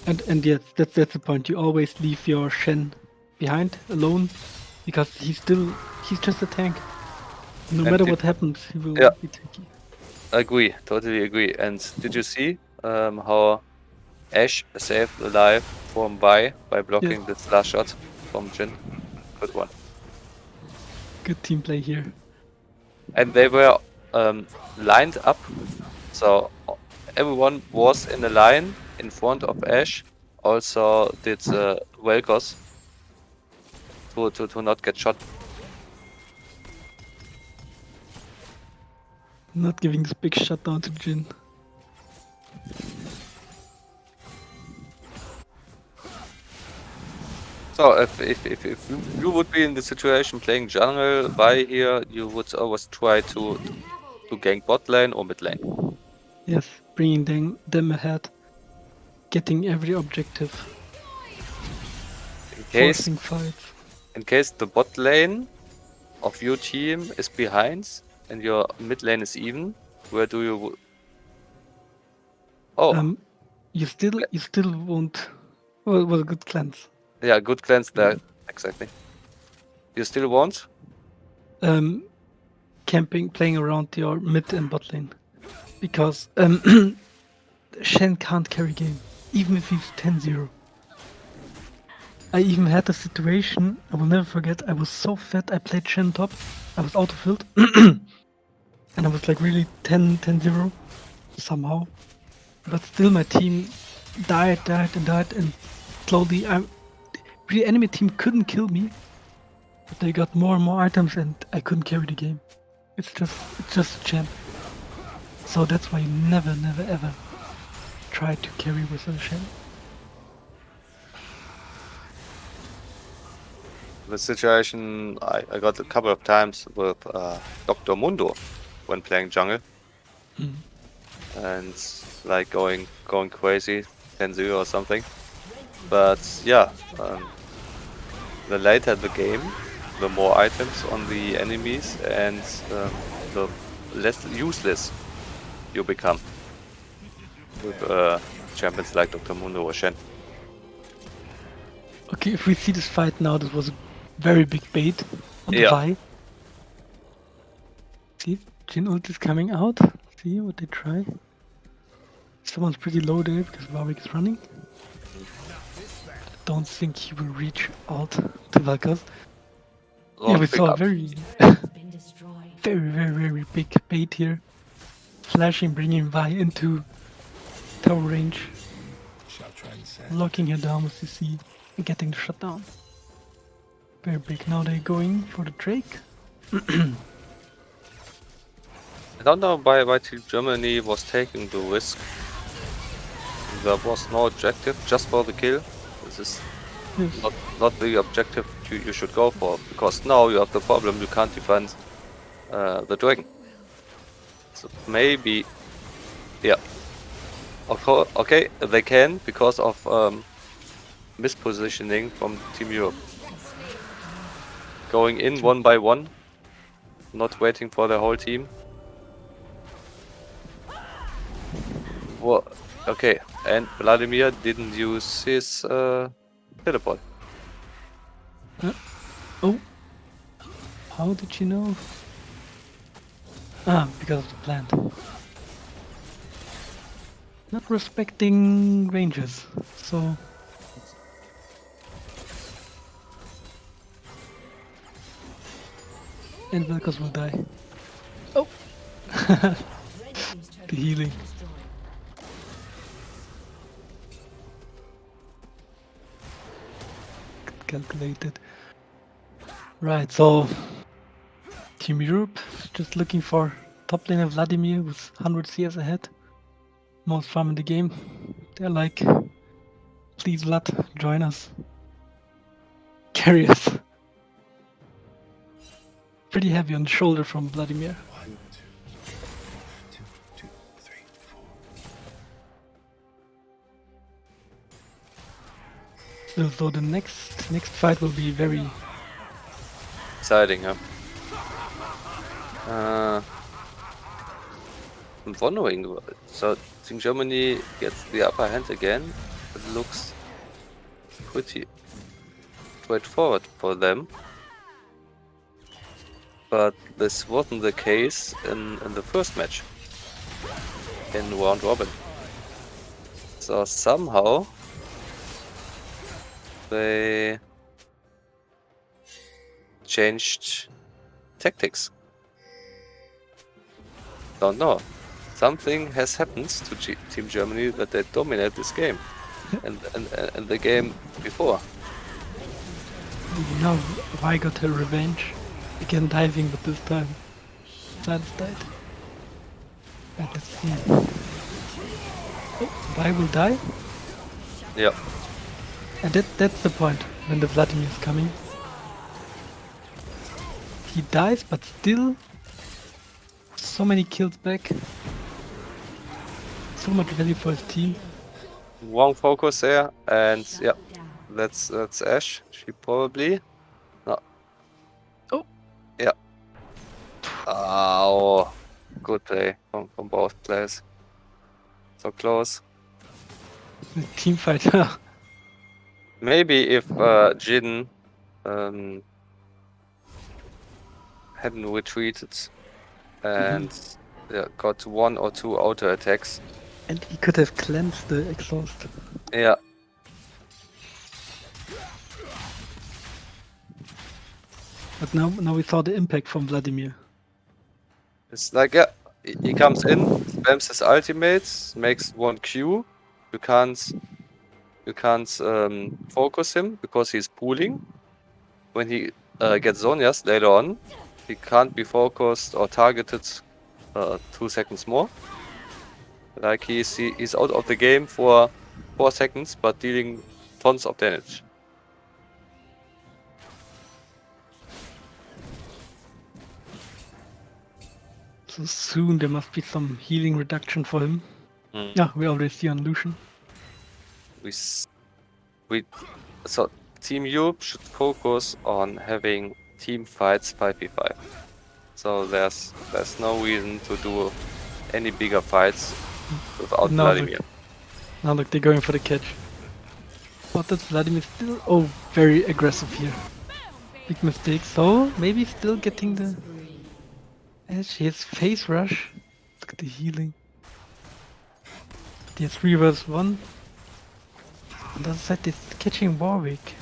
And yes, that's the point. You always leave your Shen behind alone because he's just a tank. No And matter did- what happens, he will Yeah. be tanky. Agree, totally agree. And did you see how Ash saved the life from Vi by blocking this last shot from Jin? Good one. Good team play here. And they were lined up, so everyone was in a line in front of Ash. Also did Velkos to not get shot. Not giving this big shutdown to Jin. So if you would be in the situation playing jungle Vi here, you would always try to gank bot lane or mid lane. Yes, bringing them ahead. Getting every objective. Forcing fights. In case the bot lane of your team is behind and your mid lane is even, where do you? Oh, You still won't. Well, it was a good cleanse. yeah, good cleanse there. Exactly. You still won't? Camping, playing around your mid and bot lane, because Shen can't carry game, even if he's 10-0. I even had a situation, I will never forget, I was so fat, I played Shen top, I was auto-filled, and I was like really 10-0 somehow. But still my team died, and slowly the enemy team couldn't kill me, but they got more and more items and I couldn't carry the game. It's just a champ. So that's why you never ever try to carry with a Shen. The situation I got a couple of times with Dr. Mundo when playing jungle. And like going crazy, 10-0 or something. But yeah, the later the game, the more items on the enemies and the less useless you become with champions like Dr. Mundo or Shen. Okay, if we see this fight now, this was a very big bait on the Yeah. Vi. See, Jin ult is coming out. See what they try. Someone's pretty low there because Warwick is running. I don't think he will reach out to Valkas. Yeah, we saw a very, very big bait here. Flashing, bringing Vi into tower range. Locking her down with CC and getting the shutdown. Very big. Now they're going for the Drake. I don't know why Team Germany was taking the risk. There was no objective, just for the kill. This is not the objective you should go for, because now you have the problem you can't defend the dragon. So maybe, yeah. Okay, they can because of mispositioning from Team Europe. Going in one by one, not waiting for the whole team. Well, okay, and Vladimir didn't use his teleport. Oh, how did you know? Ah, because of the plant. Not respecting ranges, so. And Velkos will die. Oh! The healing. calculated. Right, so Team Europe is just looking for top laner Vladimir with 100 CS ahead. Most farm in the game. They're like, please Vlad, join us. Carry us. Pretty heavy on the shoulder from Vladimir. 1, 2, 2, 2, 3, 4. So the next fight will be very Exciting, huh? I'm wondering, so Team Germany gets the upper hand again. It looks pretty straightforward for them. But this wasn't the case in the first match, in round robin. So somehow they changed tactics. Don't know. Something has happened to Team Germany that they dominate this game and the game before. Now Vi got her revenge. Again diving, but this time Silence died. And let's see. Oh, Vi will die. Yeah. And that's the point when the Vladimir is coming. He dies, but still so many kills back. So much value for his team. Wrong focus there, and yeah, that's Ash. She probably no. Oh. Yeah. Oh, good play from both players. So close. The team fight. Maybe if Jin hadn't retreated and yeah, got 1 or 2 auto attacks. And he could have cleansed the exhaust. Yeah. But now we saw the impact from Vladimir. It's like, yeah, he comes in, spams his ultimate, makes 1 Q. You can't focus him because he's pooling. When he gets Zonias later on, he can't be focused or targeted 2 seconds more. Like he's out of the game for 4 seconds, but dealing tons of damage. So soon there must be some healing reduction for him. Yeah, we already see on Lucian. So Team Europe should focus on having team fights 5v5. So there's no reason to do any bigger fights without Vladimir. Now look, they're going for the catch. But that's Vladimir still very aggressive here. Big mistake. So maybe still getting the edge. He has face rush. Look at the healing. He has 3 vs 1. On the other side, he's catching Warwick.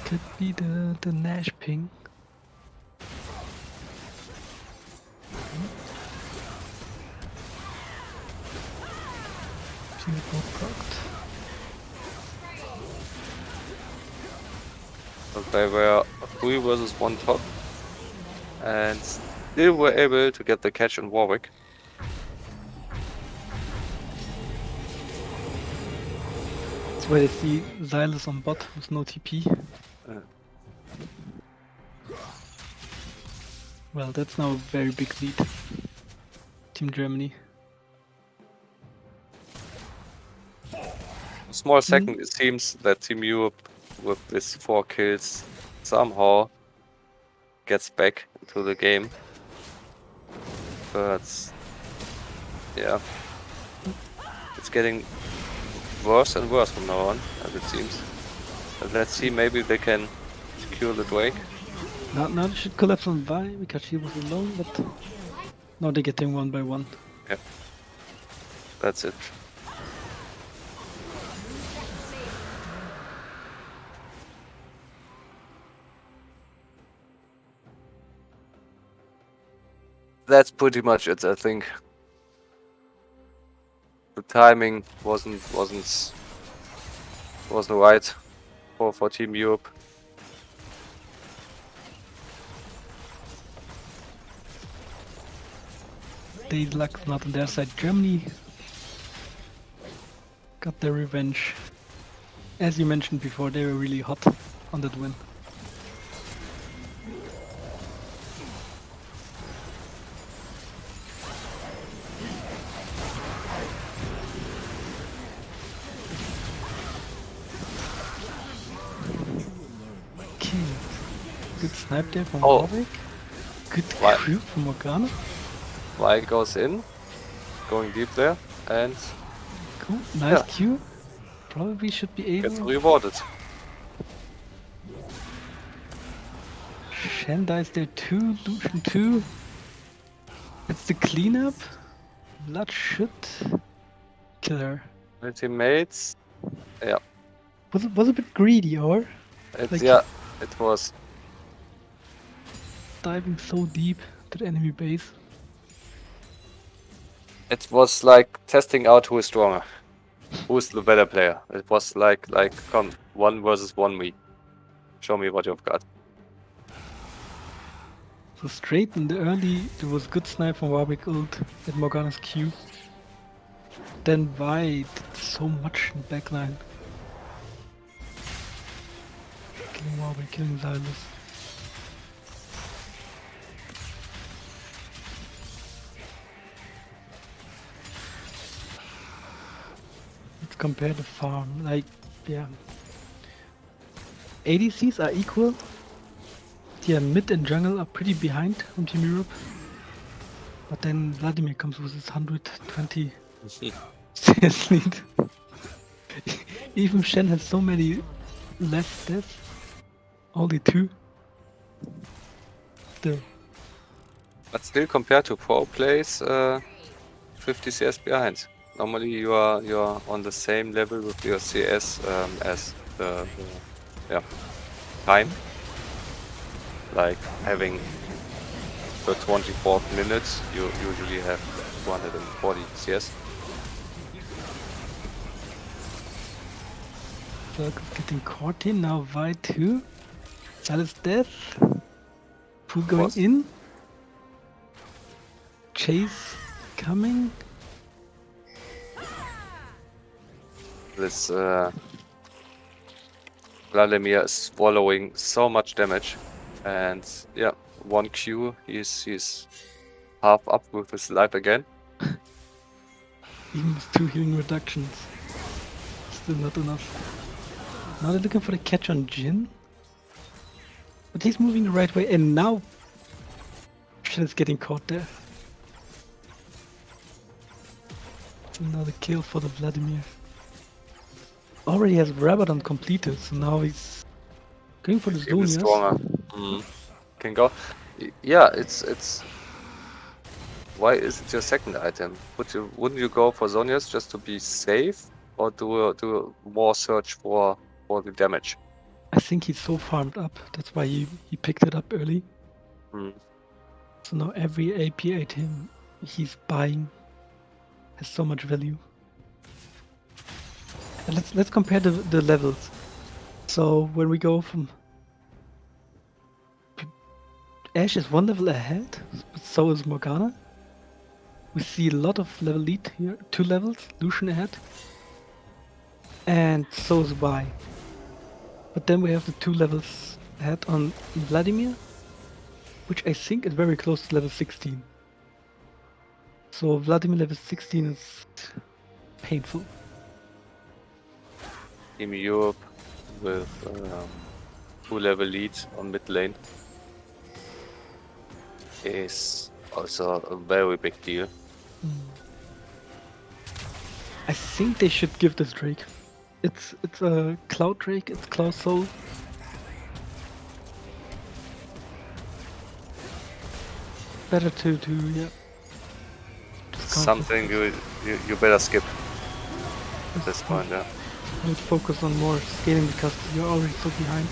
Could be the Nash ping. So they were 3 vs 1 top and still were able to get the catch on Warwick. That's why they see Xylus on bot with no TP. Well, that's now a very big lead. Team Germany. A small second, it seems that Team Europe, with this 4 kills, somehow gets back into the game. But yeah, it's getting worse and worse from now on, as it seems. But let's see, maybe they can secure the Drake. Now they should collapse on Vi because she was alone, but now they're getting 1 by 1. Yeah, that's it. That's pretty much it, I think. The timing wasn't right for Team Europe. Days luck not on their side. Germany got their revenge. As you mentioned before, they were really hot on that win. Okay. Good snipe there from Oh. Warwick. Good Why- crew from Morgana. Y goes in, going deep there, and Cool. Nice Yeah. Q. Probably should be gets able. rewarded. Shen dies there too. Lucian too. It's the cleanup. Blood should kill her. Ultimates. Was a bit greedy, or It's Like- yeah, it was. diving so deep to the enemy base. It was like testing out who is stronger, who's the better player. It was like come 1 versus 1 me. Show me what you've got. So straight in the early, there was good snipe from Warwick ult at Morgana's Q. Then Vi did so much in backline. Killing Warwick, killing Xylus. Let's compare the farm. Like, yeah. ADCs are equal. Yeah, mid and jungle are pretty behind on Team Europe. But then Vladimir comes with his 120 CS lead. Even Shen has so many less deaths. Only 2. Still. But still, compared to pro plays, 50 CS behind. Normally, you are on the same level with your CS as the time. Like having the 24th minute, you usually have 240 CS. Circus getting caught in, now Vi too. Xylus death. Pool going Was- in. Chase coming. This Vladimir is swallowing so much damage, and yeah, 1 Q, he's half up with his life again. Even with 2 healing reductions. Still not enough. Now they're looking for the catch on Jin. But he's moving the right way, and now Shen is getting caught there. Another kill for the Vladimir. Already has Rabadon completed, so now he's going for the Even Zonias. stronger. Can go. Yeah, it's. Why is it your second item? Wouldn't you go for Zonias just to be safe, or do more search for the damage? I think he's so farmed up, that's why he picked it up early. Hmm. So now every AP item he's buying has so much value. And let's compare the levels. So when we go from Ashe is 1 level ahead, but so is Morgana. We see a lot of level lead here, 2 levels, Lucian ahead. And so is Vi. But then we have the 2 levels ahead on Vladimir, which I think is very close to level 16. So Vladimir level 16 is painful. Team Europe with 2 level lead on mid lane is also a very big deal. I think they should give this Drake. It's a Cloud Drake, it's Cloud Soul. Better to yeah. Just can't Something you better skip at this point, yeah. Need to focus on more scaling because you're already so behind.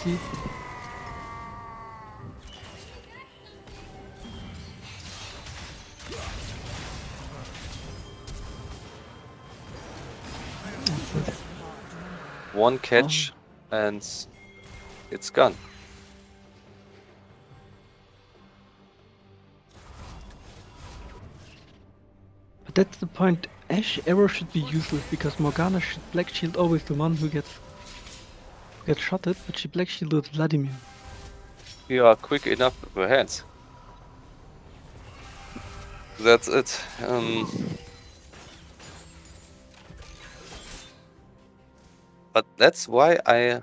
See? one catch and it's gone. But that's the point. Ashe arrow should be useless because Morgana should black shield always the one who gets shotted, but she black shielded Vladimir. You are quick enough with your hands. That's it. But that's why I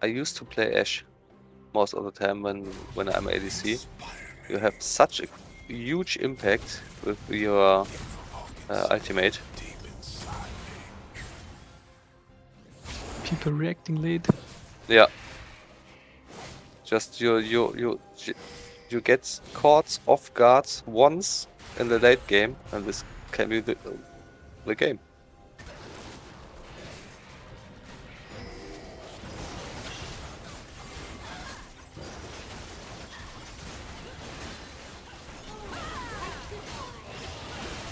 used to play Ashe most of the time when I'm ADC. You have such a huge impact with your ultimate. People reacting late. Yeah. Just you get caught off guard once in the late game, and this can be the game.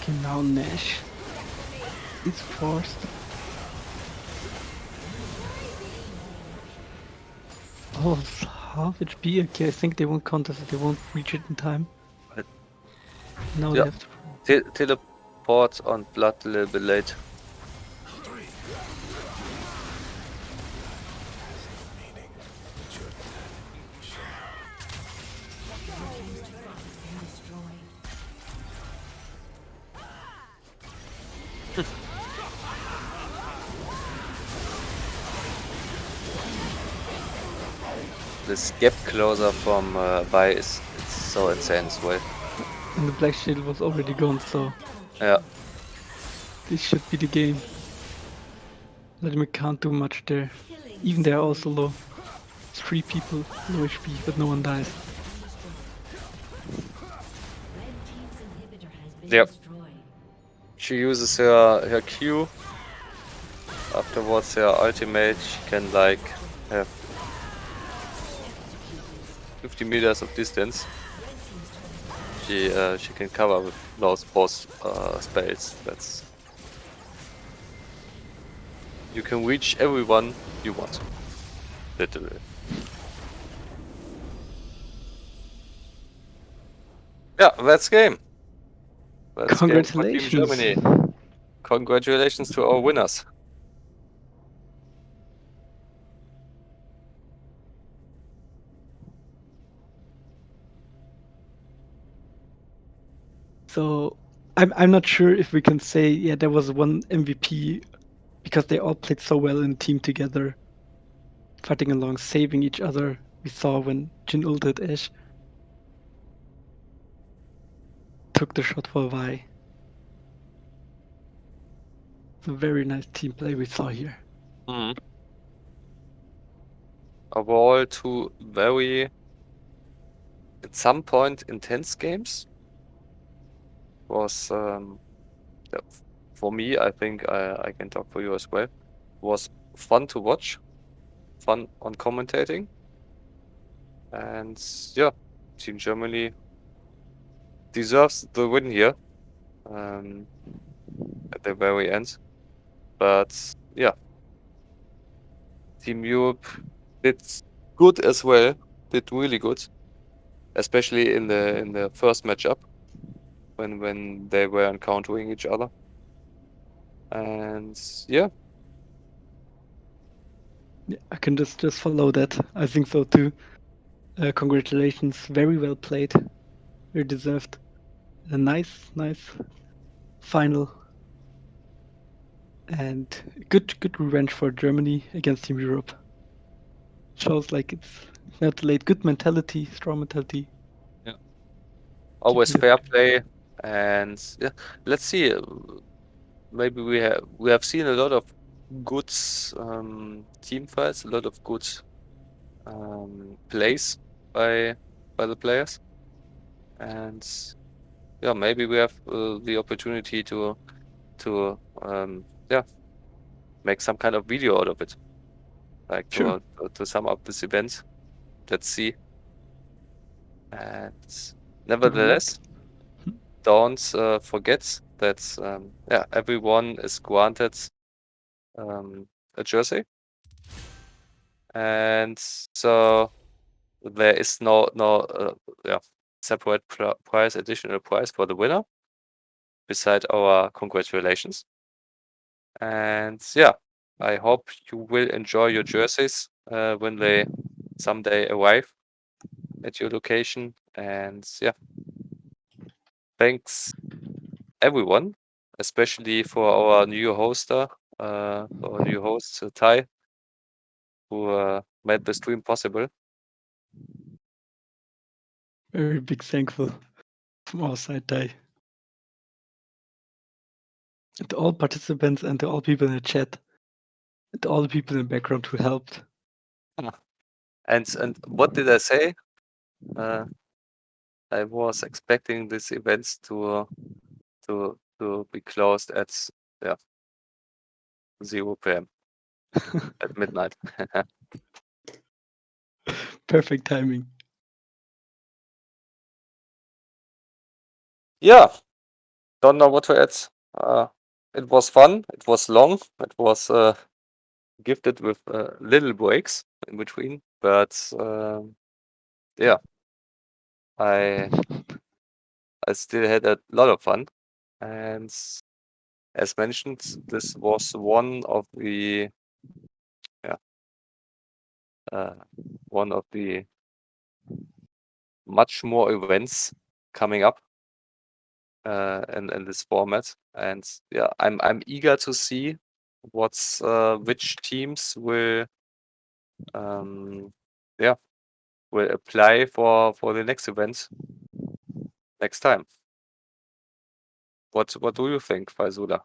Okay, now Nash is forced. Oh, it's half HP. Okay, I think they won't contest it. They won't reach it in time. But- Now Yeah. they have to. Teleport on blood a little bit late. This gap closer from Vi is so insane as well. And the black shield was already gone, so Yeah. this should be the game. Vladimir can't do much there. Even they are also low. It's 3 people, low HP, but no one dies. Yep. She uses her Q. Afterwards her ultimate, she can like have 50 meters of distance. She can cover with those both spells. That's you can reach everyone you want. Literally. Yeah, that's game. That's game for Team Congratulations! Germany. Congratulations to our winners. So I'm not sure if we can say there was one MVP because they all played so well in a team together, fighting along, saving each other. We saw when Jin ulted Ashe, took the shot for Vi. It's a very nice team play we saw here. Mm. Overall, two very, at some point, intense games. Was yeah, for me, I think I can talk for you as well. Was fun to watch, fun on commentating, and yeah, Team Germany deserves the win here at the very end. But yeah, Team Europe did good as well, did really good, especially in the first matchup when they were encountering each other. And yeah, I can just follow that. I think so too. Congratulations, very well played, very deserved. A nice final, and good revenge for Germany against Team Europe. Shows like it's not late. Good mentality, strong mentality. always Keeping fair play, and yeah, let's see. Maybe we have seen a lot of good team fights, a lot of good plays by the players, and yeah, maybe we have the opportunity to yeah, make some kind of video out of it, like Sure. to sum up this event. Let's see. And nevertheless, don't forget that yeah, everyone is granted a jersey and so there is no separate prize, additional prize for the winner, beside our congratulations. And yeah, I hope you will enjoy your jerseys when they someday arrive at your location. And yeah, thanks everyone, especially for our new hoster, our new host Ty, who made the stream possible. Very big thankful from our side, Dai. And to all participants and to all people in the chat. And to all the people in the background who helped. And what did I say? I was expecting these events to be closed at 0 p.m. at midnight. Perfect timing. Yeah, don't know what to add. It was fun. It was long. It was gifted with little breaks in between, but yeah, I still had a lot of fun. And as mentioned, this was one of the much more events coming up in this format. And yeah, I'm eager to see what's which teams will apply for the next event next time. What do you think, Faezula?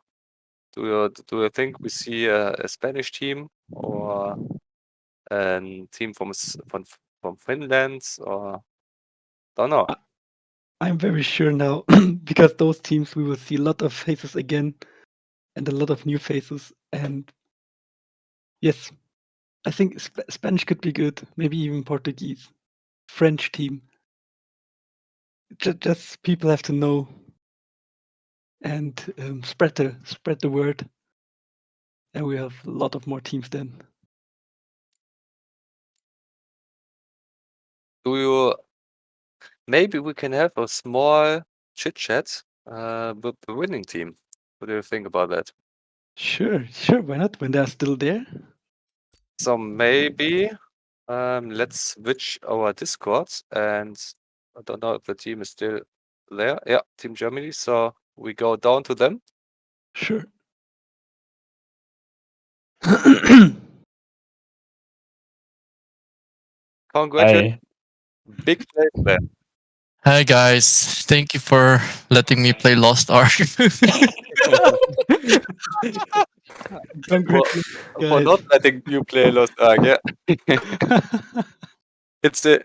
Do you think we see a Spanish team or a team from Finland, or don't know? I'm very sure now, because those teams we will see a lot of faces again and a lot of new faces. And yes, I think Spanish could be good, maybe even Portuguese. French team. Just people have to know and spread the word. And we have a lot of more teams then. Maybe we can have a small chit chat with the winning team. What do you think about that? Sure. Why not? When they're still there. So maybe let's switch our Discords, and I don't know if the team is still there. Yeah, Team Germany. So we go down to them. Sure. Congratulations. Big play there. Hi guys, thank you for letting me play Lost Ark. Congratulations, for guys. not letting you play Lost Ark. Yeah. It's the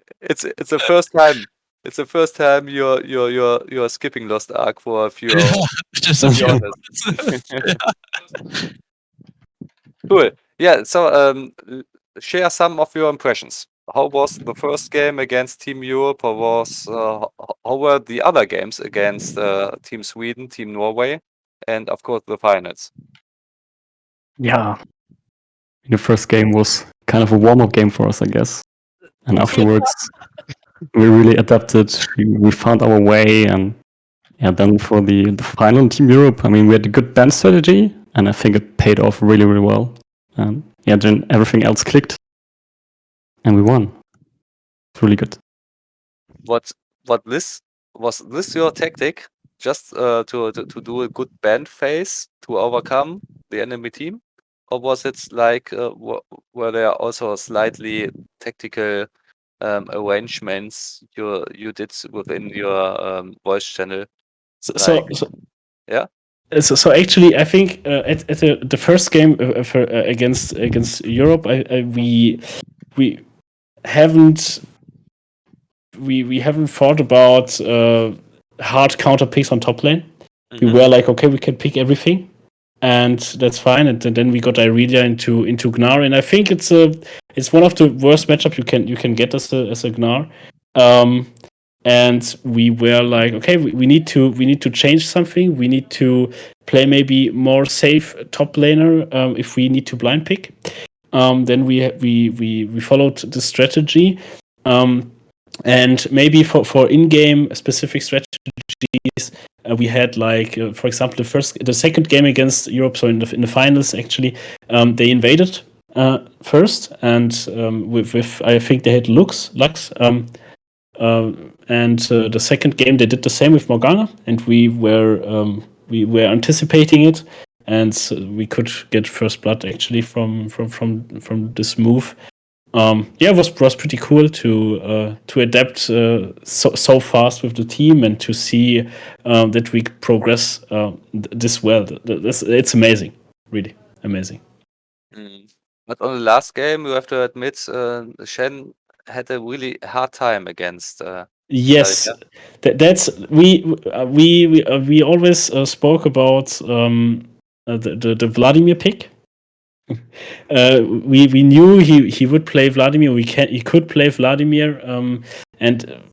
first time. It's the first time you're skipping Lost Ark for a few hours. Just To a be few honest. months. Cool. Yeah. So share some of your impressions. How was the first game against Team Europe? How were the other games against Team Sweden, Team Norway, and of course the finals? Yeah. The first game was kind of a warm-up game for us, I guess. And afterwards, we really adapted. We found our way, and yeah, then for the final in Team Europe, I mean, we had a good band strategy, and I think it paid off really, really well. And yeah, then everything else clicked, and we won. It's really good. Was this your tactic? Just to do a good band phase to overcome the enemy team, or was it like were there also slightly tactical arrangements you did within your voice channel? Yeah. So actually, I think at the first game against Europe, we haven't thought about hard counter picks on top lane. We were like, okay, we can pick everything, and that's fine. And then we got Irelia into Gnar, and I think it's one of the worst matchups you can get as a Gnar. And we were like, okay, we need to change something. We need to play maybe more safe top laner if we need to blind pick. then we followed the strategy. And maybe for in-game specific strategies, we had like, for example, the second game against Europe, so in the finals actually, they invaded first, and with I think they had Lux, and the second game they did the same with Morgana, and we were anticipating it, and we could get first blood actually from this move. Yeah, it was pretty cool to adapt so fast with the team and to see that we progress this well. It's amazing, really amazing. But on the last game, you have to admit, Shen had a really hard time against. Yes, Vladimir. that's we always spoke about the Vladimir pick. We knew he would play Vladimir. He could play Vladimir, and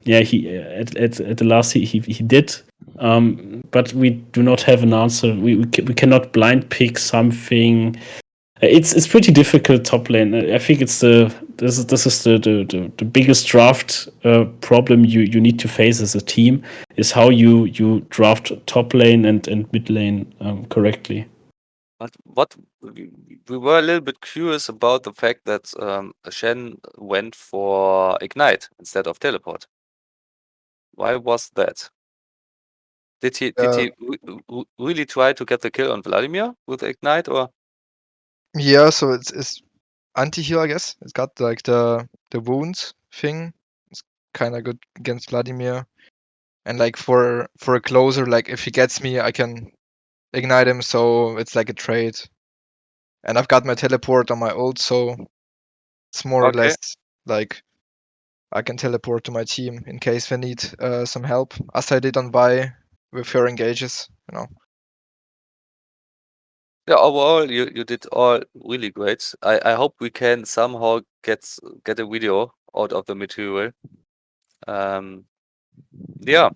yeah, he at the last he did. But we do not have an answer. We cannot blind pick something. It's pretty difficult top lane. I think this is the biggest draft problem you need to face as a team, is how you draft top lane and mid lane correctly. But what we were a little bit curious about the fact that Shen went for Ignite instead of Teleport. Why was that? Did he really try to get the kill on Vladimir with Ignite, or? Yeah, so it's anti-heal, I guess. It's got like the wounds thing. It's kind of good against Vladimir. And like for a closer, like if he gets me, I can ignite him, so it's like a trade. And I've got my teleport on my ult, so it's more or less like I can teleport to my team in case they need some help, as I did on Vi with her engages, you know. Yeah, overall, you did all really great. I hope we can somehow get a video out of the material. Yeah,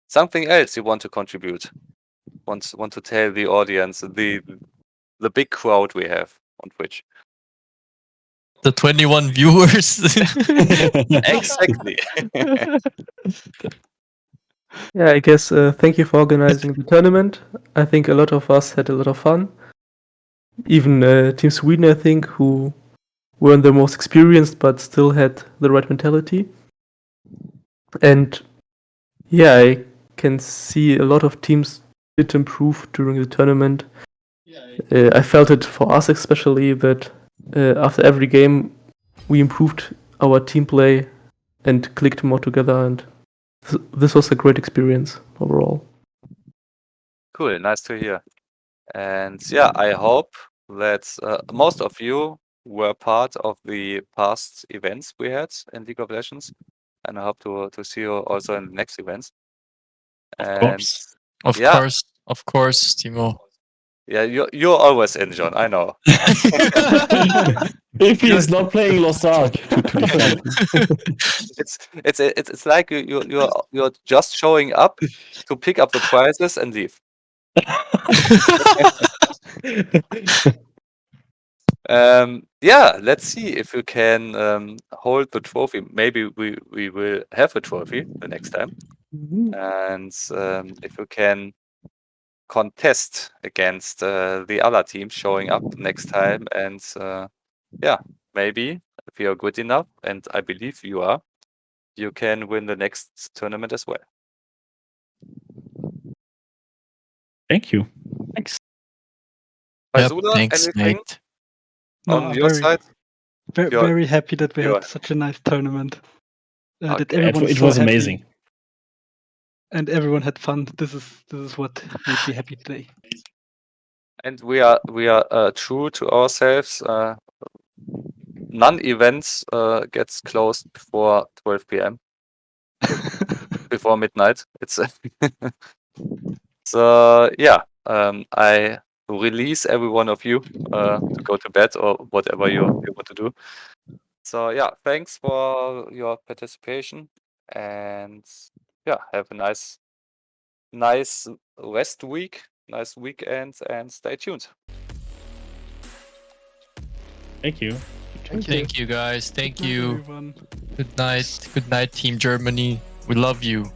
something else you want to contribute? Want to tell the audience, the big crowd we have on Twitch? The 21 viewers. Exactly. Yeah, I guess thank you for organizing the tournament. I think a lot of us had a lot of fun. Even Team Sweden, I think, who weren't the most experienced but still had the right mentality. And yeah, I can see a lot of teams did improve during the tournament. I felt it for us especially that after every game we improved our team play and clicked more together, and this was a great experience overall. Cool, nice to hear. And yeah, I hope that most of you were part of the past events we had in League of Legends, and I hope to see you also in the next events. Of course, Timo. Yeah, you're always in, John. I know. If he's not playing Lost Ark, to be fair. It's like you're just showing up to pick up the prizes and leave. Yeah, let's see if you can hold the trophy. Maybe we will have a trophy the next time. And if you can contest against the other team showing up next time, and yeah, maybe if you're good enough, and I believe you are, you can win the next tournament as well. Thank you. Thanks. Faezula, thanks, anything mate. on your side? Very happy that we had such a nice tournament. That everyone it so was happy, amazing. and everyone had fun. This is what made me happy today. And we are true to ourselves. None events gets closed before 12 p.m. before midnight. It's so yeah. I release every one of you to go to bed or whatever you want to do. So yeah, thanks for your participation, and yeah, have a nice rest week, nice weekend, and stay tuned. Thank you. Thank you, guys. Thank Good night, you. everyone. Good night. Good night, Team Germany. We love you.